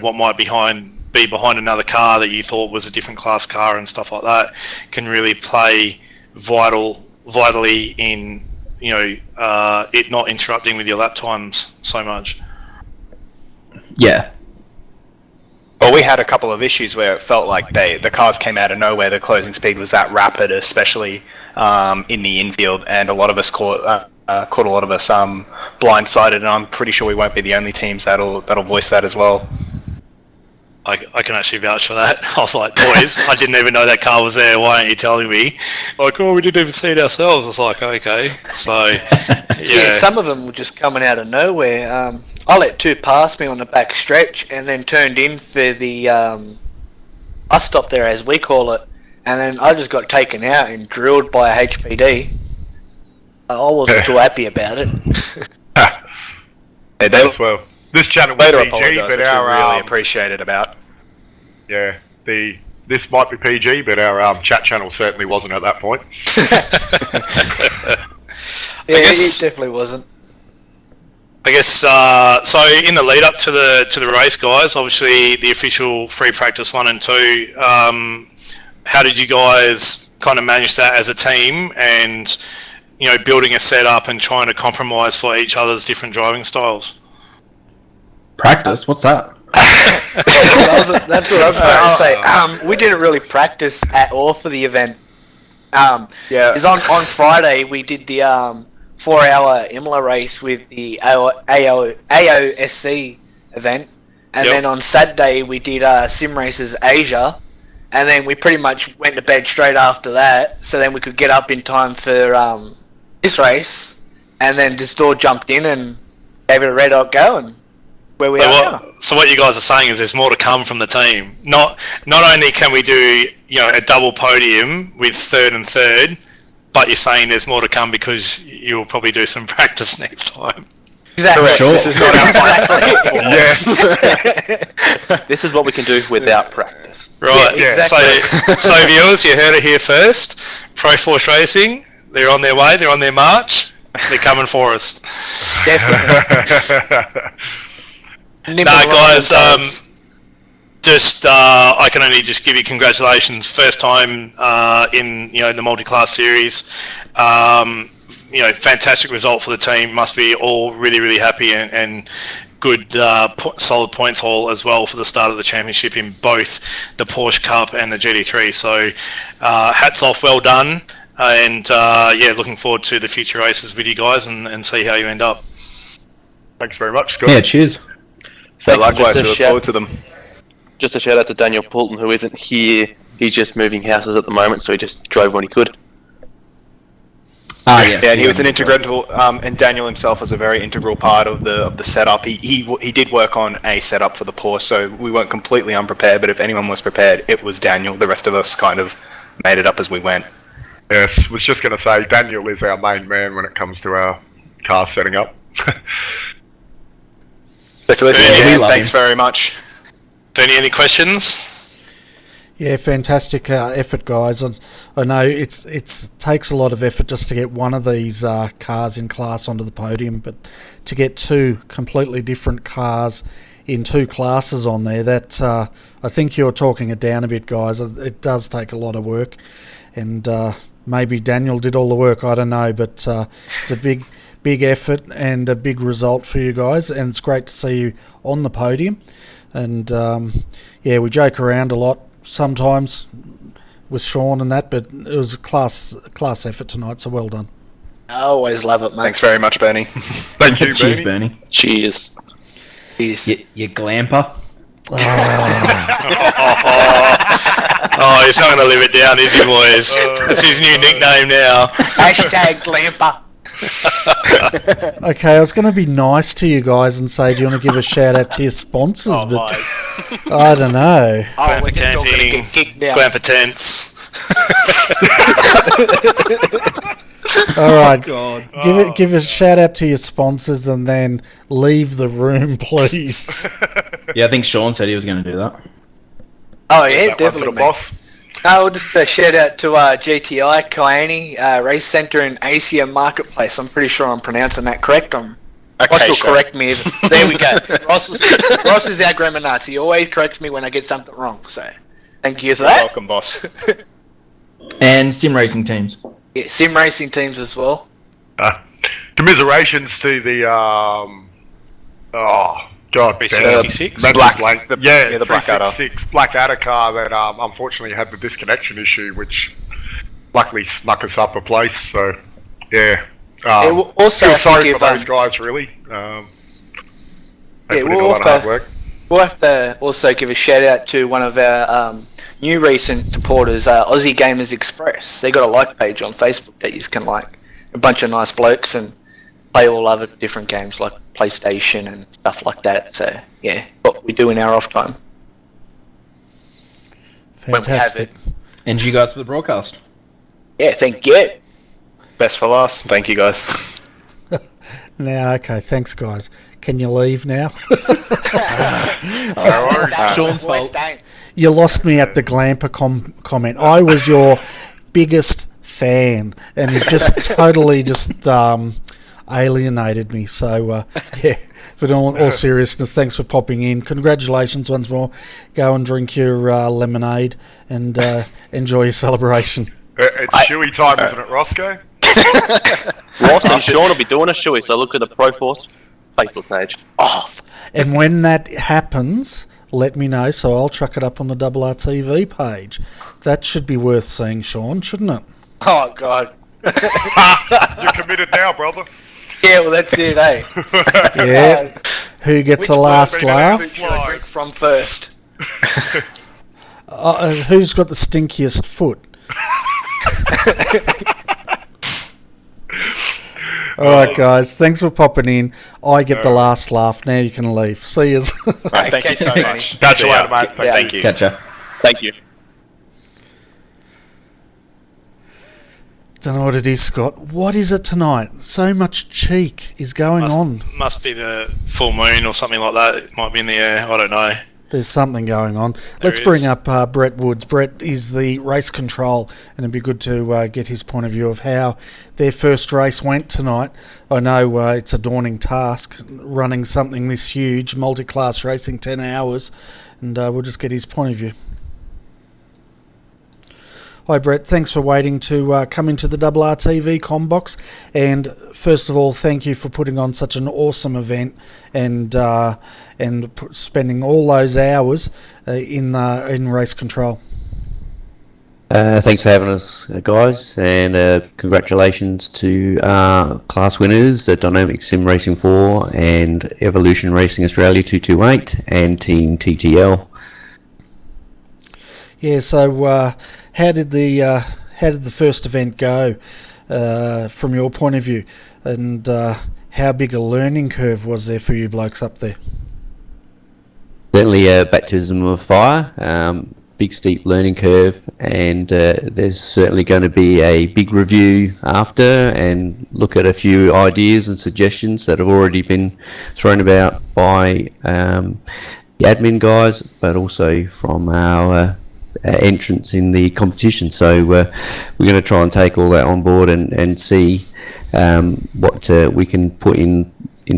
what might be behind another car that you thought was a different class car and stuff like that, can really play vitally in, it not interrupting with your lap times so much. Yeah. Well, we had a couple of issues where it felt like the cars came out of nowhere. The closing speed was that rapid, especially in the infield, and a lot of us caught a lot of us blindsided. And I'm pretty sure we won't be the only teams that'll voice that as well. I can actually vouch for that. I was like, boys, I didn't even know that car was there. Why aren't you telling me? Like, we didn't even see it ourselves. I was like, okay. So, yeah, some of them were just coming out of nowhere. I let 2 pass me on the back stretch and then turned in for the bus stop there, as we call it, and then I just got taken out and drilled by a HPD. I wasn't too happy about it. Well, this channel later was PG, apologise, but which our we really appreciate it about. Yeah, this might be PG, but our chat channel certainly wasn't at that point. Yeah, it definitely wasn't. I guess so. In the lead up to the race, guys, obviously the official free practice 1 and 2. How did you guys kind of manage that as a team, and building a setup and trying to compromise for each other's different driving styles? Practice? What's that? That's what I was about to say. We didn't really practice at all for the event. Because on Friday we did the 4-hour Imola race with the AOSC event, and then on Saturday we did Sim Races Asia, and then we pretty much went to bed straight after that, so then we could get up in time for this race, and then just all jumped in and gave it a red hot go, and where we are now. So what you guys are saying is there's more to come from the team. Not only can we do a double podium with third and third, but you're saying there's more to come because you'll probably do some practice next time. Exactly. Sure. This is not our Yeah. This is what we can do without practice. Right. Yeah, exactly. So viewers, you heard it here first. Pro Force Racing, they're on their way. They're on their march. They're coming for us. Definitely. No, guys. I can only just give you congratulations. First time in the multi-class series. Fantastic result for the team. Must be all really, really happy and good, solid points haul as well for the start of the championship in both the Porsche Cup and the GT3. So, hats off, well done, and looking forward to the future races with you guys and see how you end up. Thanks very much, Scott. Yeah, cheers. So likewise, we look forward to them. Just a shout out to Daniel Poulton, who isn't here. He's just moving houses at the moment, so he just drove when he could. Yeah, and he was an integral, and Daniel himself was a very integral part of the setup. He did work on a setup for the Porsche, so we weren't completely unprepared. But if anyone was prepared, it was Daniel. The rest of us kind of made it up as we went. Yes, was just going to say Daniel is our main man when it comes to our car setting up. So if you're listening, thanks very much. Bernie, any questions? Yeah, fantastic effort, guys. I know it takes a lot of effort just to get one of these cars in class onto the podium, but to get two completely different cars in two classes on there, that I think you're talking it down a bit, guys. It does take a lot of work, and maybe Daniel did all the work. I don't know, but it's a big effort and a big result for you guys, and it's great to see you on the podium. And we joke around a lot sometimes with Sean and that, but it was a class effort tonight, so well done. I always love it, mate. Thanks very much, Bernie. Thank you, Cheers, Bernie. Cheers. You glamper. Oh, he's not going to live it down, is he, boys? That's his new nickname now. Hashtag glamper. Okay, I was going to be nice to you guys and say, do you want to give a shout out to your sponsors? But I don't know. Oh, we're just all going to get kicked out. Glamper tents. All right, give a shout out to your sponsors and then leave the room, please. Yeah, I think Sean said he was going to do that. Oh yeah, definitely, mate. I'll just shout out to GTI, Kayani, Race Centre and Asia Marketplace. I'm pretty sure I'm pronouncing that correct. Ross will correct me. There we go. Ross is our grammar Nazi. He always corrects me when I get something wrong. So thank you for that. Welcome, boss. And sim racing teams. Yeah, sim racing teams as well. Commiserations to the B66? The Blackadder car that unfortunately had the disconnection issue, which luckily snuck us up a place. So yeah, also feel sorry for those guys, really. They put in a lot of hard work. We'll have to also give a shout out to one of our new recent supporters, Aussie Gamers Express. They got a like page on Facebook that you can like. A bunch of nice blokes and play all other different games like PlayStation and stuff like that. So yeah, what we do in our off time. Fantastic. And you guys for the broadcast. Yeah, thank you. Best for last. Thank you, guys. Now, okay, thanks, guys. Can you leave now? Sean's fault. You lost me at the Glamper comment. I was your biggest fan, and you just totally alienated me. So, yeah, but in all seriousness, thanks for popping in. Congratulations once more. Go and drink your lemonade and enjoy your celebration. It's shoey time, isn't it, Roscoe? Ross and Sean will be doing a shoey, so look at the Pro Force Facebook page. Oh. And when that happens, let me know, so I'll chuck it up on the RRTV page. That should be worth seeing, Sean, shouldn't it? Oh, God. You're committed now, brother. Yeah, well, that's it, eh? Yeah. Who gets the last laugh? Drink from first. Who's got the stinkiest foot? Alright, guys, thanks for popping in. I get the last laugh. Now you can leave. See yous. Right, thank you so much. Catch you later, mate. Thank you. Catch ya. Thank you. Don't know what it is, Scott. What is it tonight? So much cheek is going on. Must be the full moon or something like that. It might be in the air. I don't know. There's something going on. Let's bring up Brett Woods. Brett is the race control, and it'd be good to get his point of view of how their first race went tonight. I know it's a daunting task running something this huge, multi-class racing, 10 hours, and we'll just get his point of view. Hi Brett, thanks for waiting to come into the RRTV Combox, and first of all, thank you for putting on such an awesome event and spending all those hours in race control. Thanks for having us, guys, and congratulations to class winners at Dynamic Sim Racing 4 and Evolution Racing Australia 228 and Team TTL. Yeah, so how did the first event go from your point of view, and how big a learning curve was there for you blokes up there? Certainly a baptism of fire, big steep learning curve, and there's certainly going to be a big review after and look at a few ideas and suggestions that have already been thrown about by the admin guys, but also from our entrants in the competition. So we're going to try and take all that on board and see what we can put in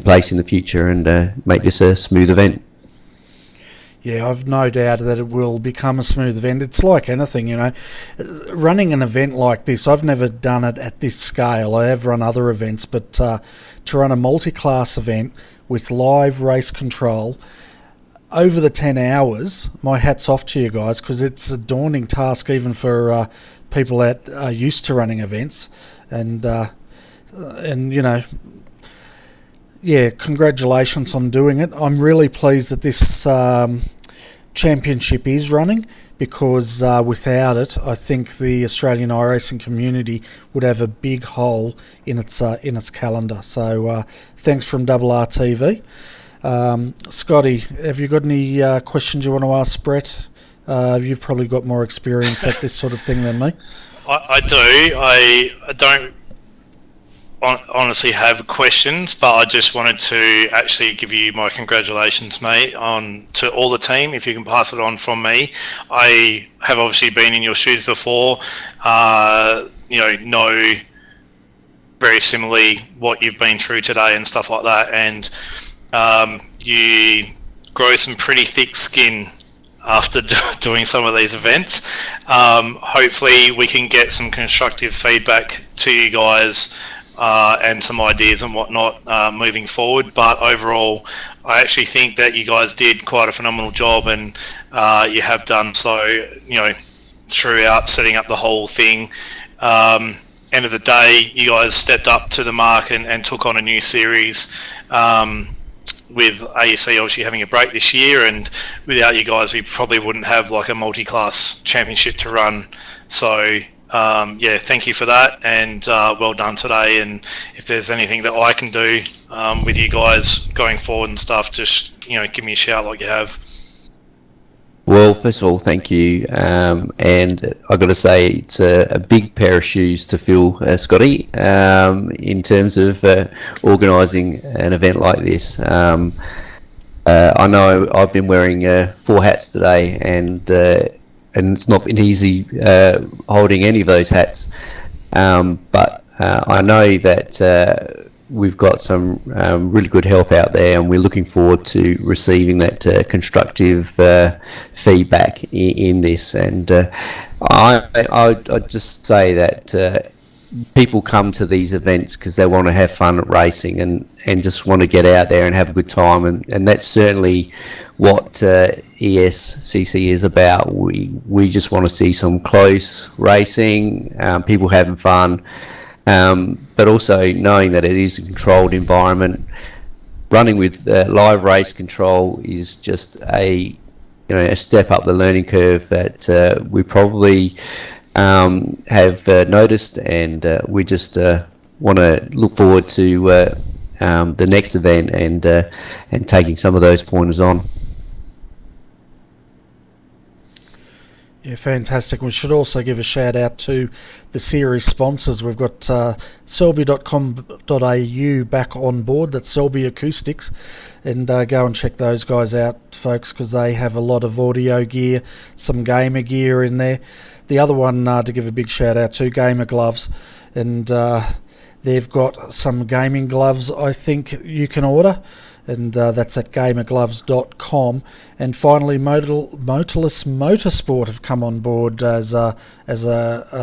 place in the future and make this a smooth event. Yeah, I've no doubt that it will become a smooth event. It's like anything, running an event like this, I've never done it at this scale. I have run other events, but to run a multi-class event with live race control over the 10 hours, my hat's off to you guys, because it's a daunting task even for people that are used to running events, and congratulations on doing it. I'm really pleased that this championship is running, because without it, I think the Australian iRacing community would have a big hole in its calendar. So thanks from RRTV. Scotty, have you got any questions you want to ask Brett? You've probably got more experience at this sort of thing than me. I do. I don't honestly have questions, but I just wanted to actually give you my congratulations, mate, to all the team. If you can pass it on from me. I have obviously been in your shoes before. Know very similarly what you've been through today and stuff like that, and you grow some pretty thick skin after doing some of these events. Hopefully we can get some constructive feedback to you guys and some ideas and whatnot moving forward, but overall I actually think that you guys did quite a phenomenal job, and you have done so throughout setting up the whole thing. End of the day, you guys stepped up to the mark and took on a new series, with ASC obviously having a break this year, and without you guys we probably wouldn't have like a multi-class championship to run. So thank you for that, and well done today. And if there's anything that I can do with you guys going forward and stuff, just give me a shout like you have. Well, first of all, thank you, and I've got to say it's a big pair of shoes to fill, Scotty, in terms of organising an event like this. I know I've been wearing 4 hats today, and it's not been easy holding any of those hats, but I know that we've got some really good help out there, and we're looking forward to receiving that constructive feedback in this. And I'd just say that people come to these events because they want to have fun at racing and just want to get out there and have a good time, and that's certainly what ESCC is about. We just want to see some close racing, people having fun, but also knowing that it is a controlled environment. Running with live race control is just a step up the learning curve that we probably have noticed, and we just want to look forward to the next event and taking some of those pointers on. Yeah, fantastic. We should also give a shout out to the series sponsors. We've got Selby.com.au back on board. That's Selby Acoustics. And go and check those guys out, folks, because they have a lot of audio gear, some gamer gear in there. The other one to give a big shout out to, Gamer Gloves. And they've got some gaming gloves I think you can order. And that's at gamergloves.com. And finally, Motorless Motorsport have come on board as a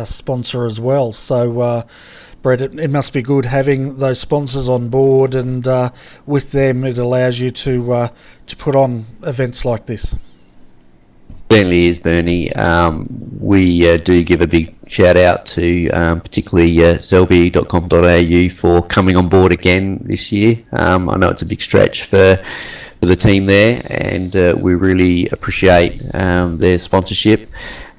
sponsor as well. So, Brett, it must be good having those sponsors on board, and with them, it allows you to put on events like this. Certainly is, Bernie. We do give a big shout out to particularly selby.com.au for coming on board again this year. I know it's a big stretch for the team there, and we really appreciate their sponsorship.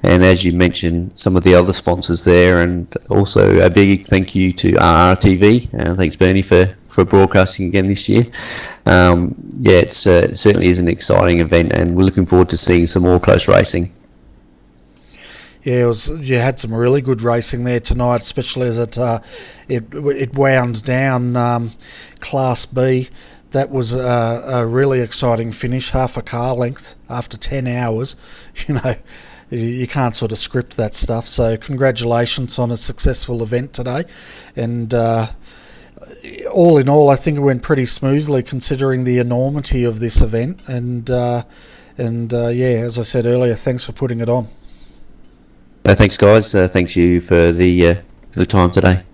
And as you mentioned, some of the other sponsors there, and also a big thank you to RRTV. Thanks, Bernie, for broadcasting again this year. It certainly is an exciting event, and we're looking forward to seeing some more close racing. Yeah, you had some really good racing there tonight, especially as it wound down Class B. That was a really exciting finish, half a car length after 10 hours. You can't sort of script that stuff. So congratulations on a successful event today. And all in all, I think it went pretty smoothly considering the enormity of this event. And as I said earlier, thanks for putting it on. Thanks, guys. Thanks you for the time today.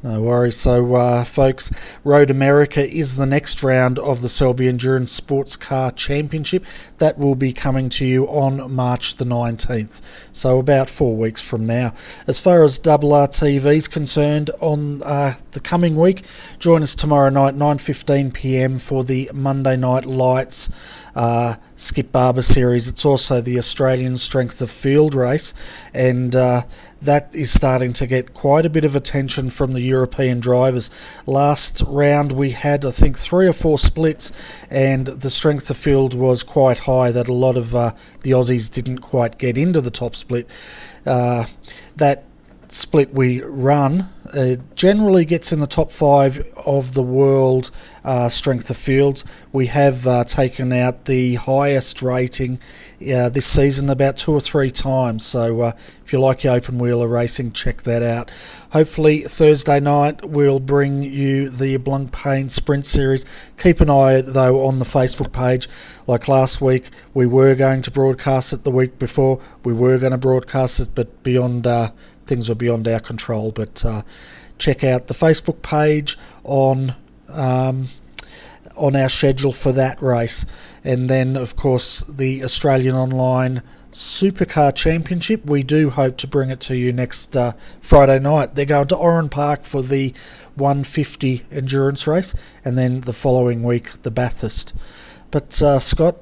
No worries. So, folks, Road America is the next round of the Selby Endurance Sports Car Championship. That will be coming to you on March the 19th, so about 4 weeks from now. As far as RRTV is concerned, on the coming week, join us tomorrow night, 9:15pm, for the Monday Night Lights Skip Barber Series. It's also the Australian Strength of Field race, and that is starting to get quite a bit of attention from the European drivers. Last round we had, I think, 3 or 4 splits, and the strength of field was quite high that a lot of the Aussies didn't quite get into the top split. That split we run generally gets in the top 5 of the world strength of fields. We have taken out the highest rating this season about 2 or 3 times, so if you like your open wheeler racing, check that out. Hopefully Thursday night we'll bring you the Blancpain Sprint Series. Keep an eye though on the Facebook page. Like last week, we were going to broadcast it. The week before we were going to broadcast it, but things were beyond our control. But check out the Facebook page on our schedule for that race. And then, of course, the Australian Online Supercar Championship. We do hope to bring it to you next Friday night. They're going to Oran Park for the 150 endurance race, and then the following week, the Bathurst. But, Scott,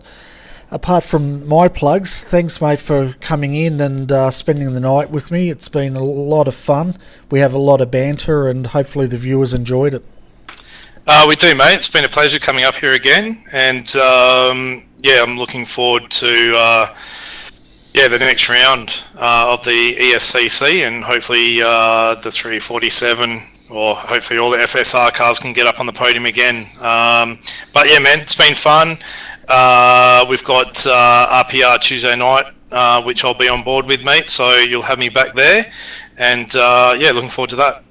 apart from my plugs, thanks, mate, for coming in and spending the night with me. It's been a lot of fun. We have a lot of banter, and hopefully the viewers enjoyed it. We do, mate. It's been a pleasure coming up here again, and I'm looking forward to the next round of the ESCC, and hopefully the 347, or hopefully all the FSR cars can get up on the podium again. But yeah, man, it's been fun. We've got RPR Tuesday night, which I'll be on board with, mate, so you'll have me back there, and looking forward to that.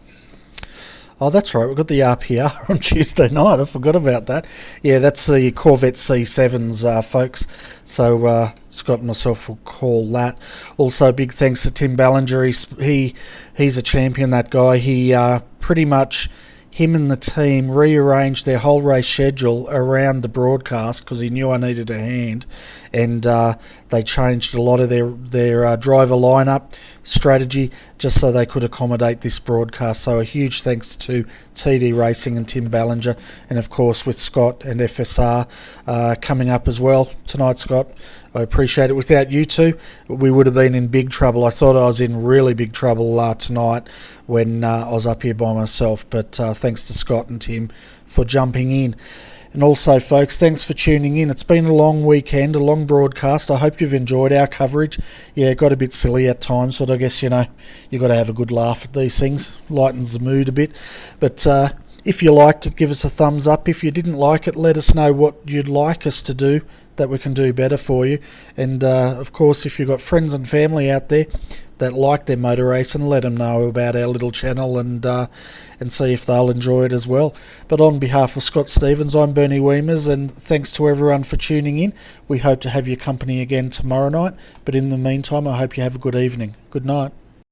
Oh, that's right. We've got the RPR on Tuesday night. I forgot about that. Yeah, that's the Corvette C7s, folks. So Scott and myself will call that. Also, big thanks to Tim Ballinger. He's a champion, that guy. He pretty much, him and the team rearranged their whole race schedule around the broadcast because he knew I needed a hand, and they changed a lot of their driver lineup strategy just so they could accommodate this broadcast. So a huge thanks to TD Racing and Tim Ballinger, and of course with Scott and FSR coming up as well tonight. Scott, I appreciate it. Without you two, we would have been in big trouble. I thought I was in really big trouble tonight when I was up here by myself, but thanks to Scott and Tim for jumping in. And also, folks, thanks for tuning in. It's been a long weekend, a long broadcast. I hope you've enjoyed our coverage. Yeah, it got a bit silly at times, but I guess, you know, you've got to have a good laugh at these things. Lightens the mood a bit. But if you liked it, give us a thumbs up. If you didn't like it, let us know what you'd like us to do that we can do better for you. And, of course, if you've got friends and family out there that like their motor racing, let them know about our little channel and see if they'll enjoy it as well. But on behalf of Scott Stevens, I'm Bernie Weemers, and thanks to everyone for tuning in. We hope to have your company again tomorrow night, but in the meantime, I hope you have a good evening. Good night.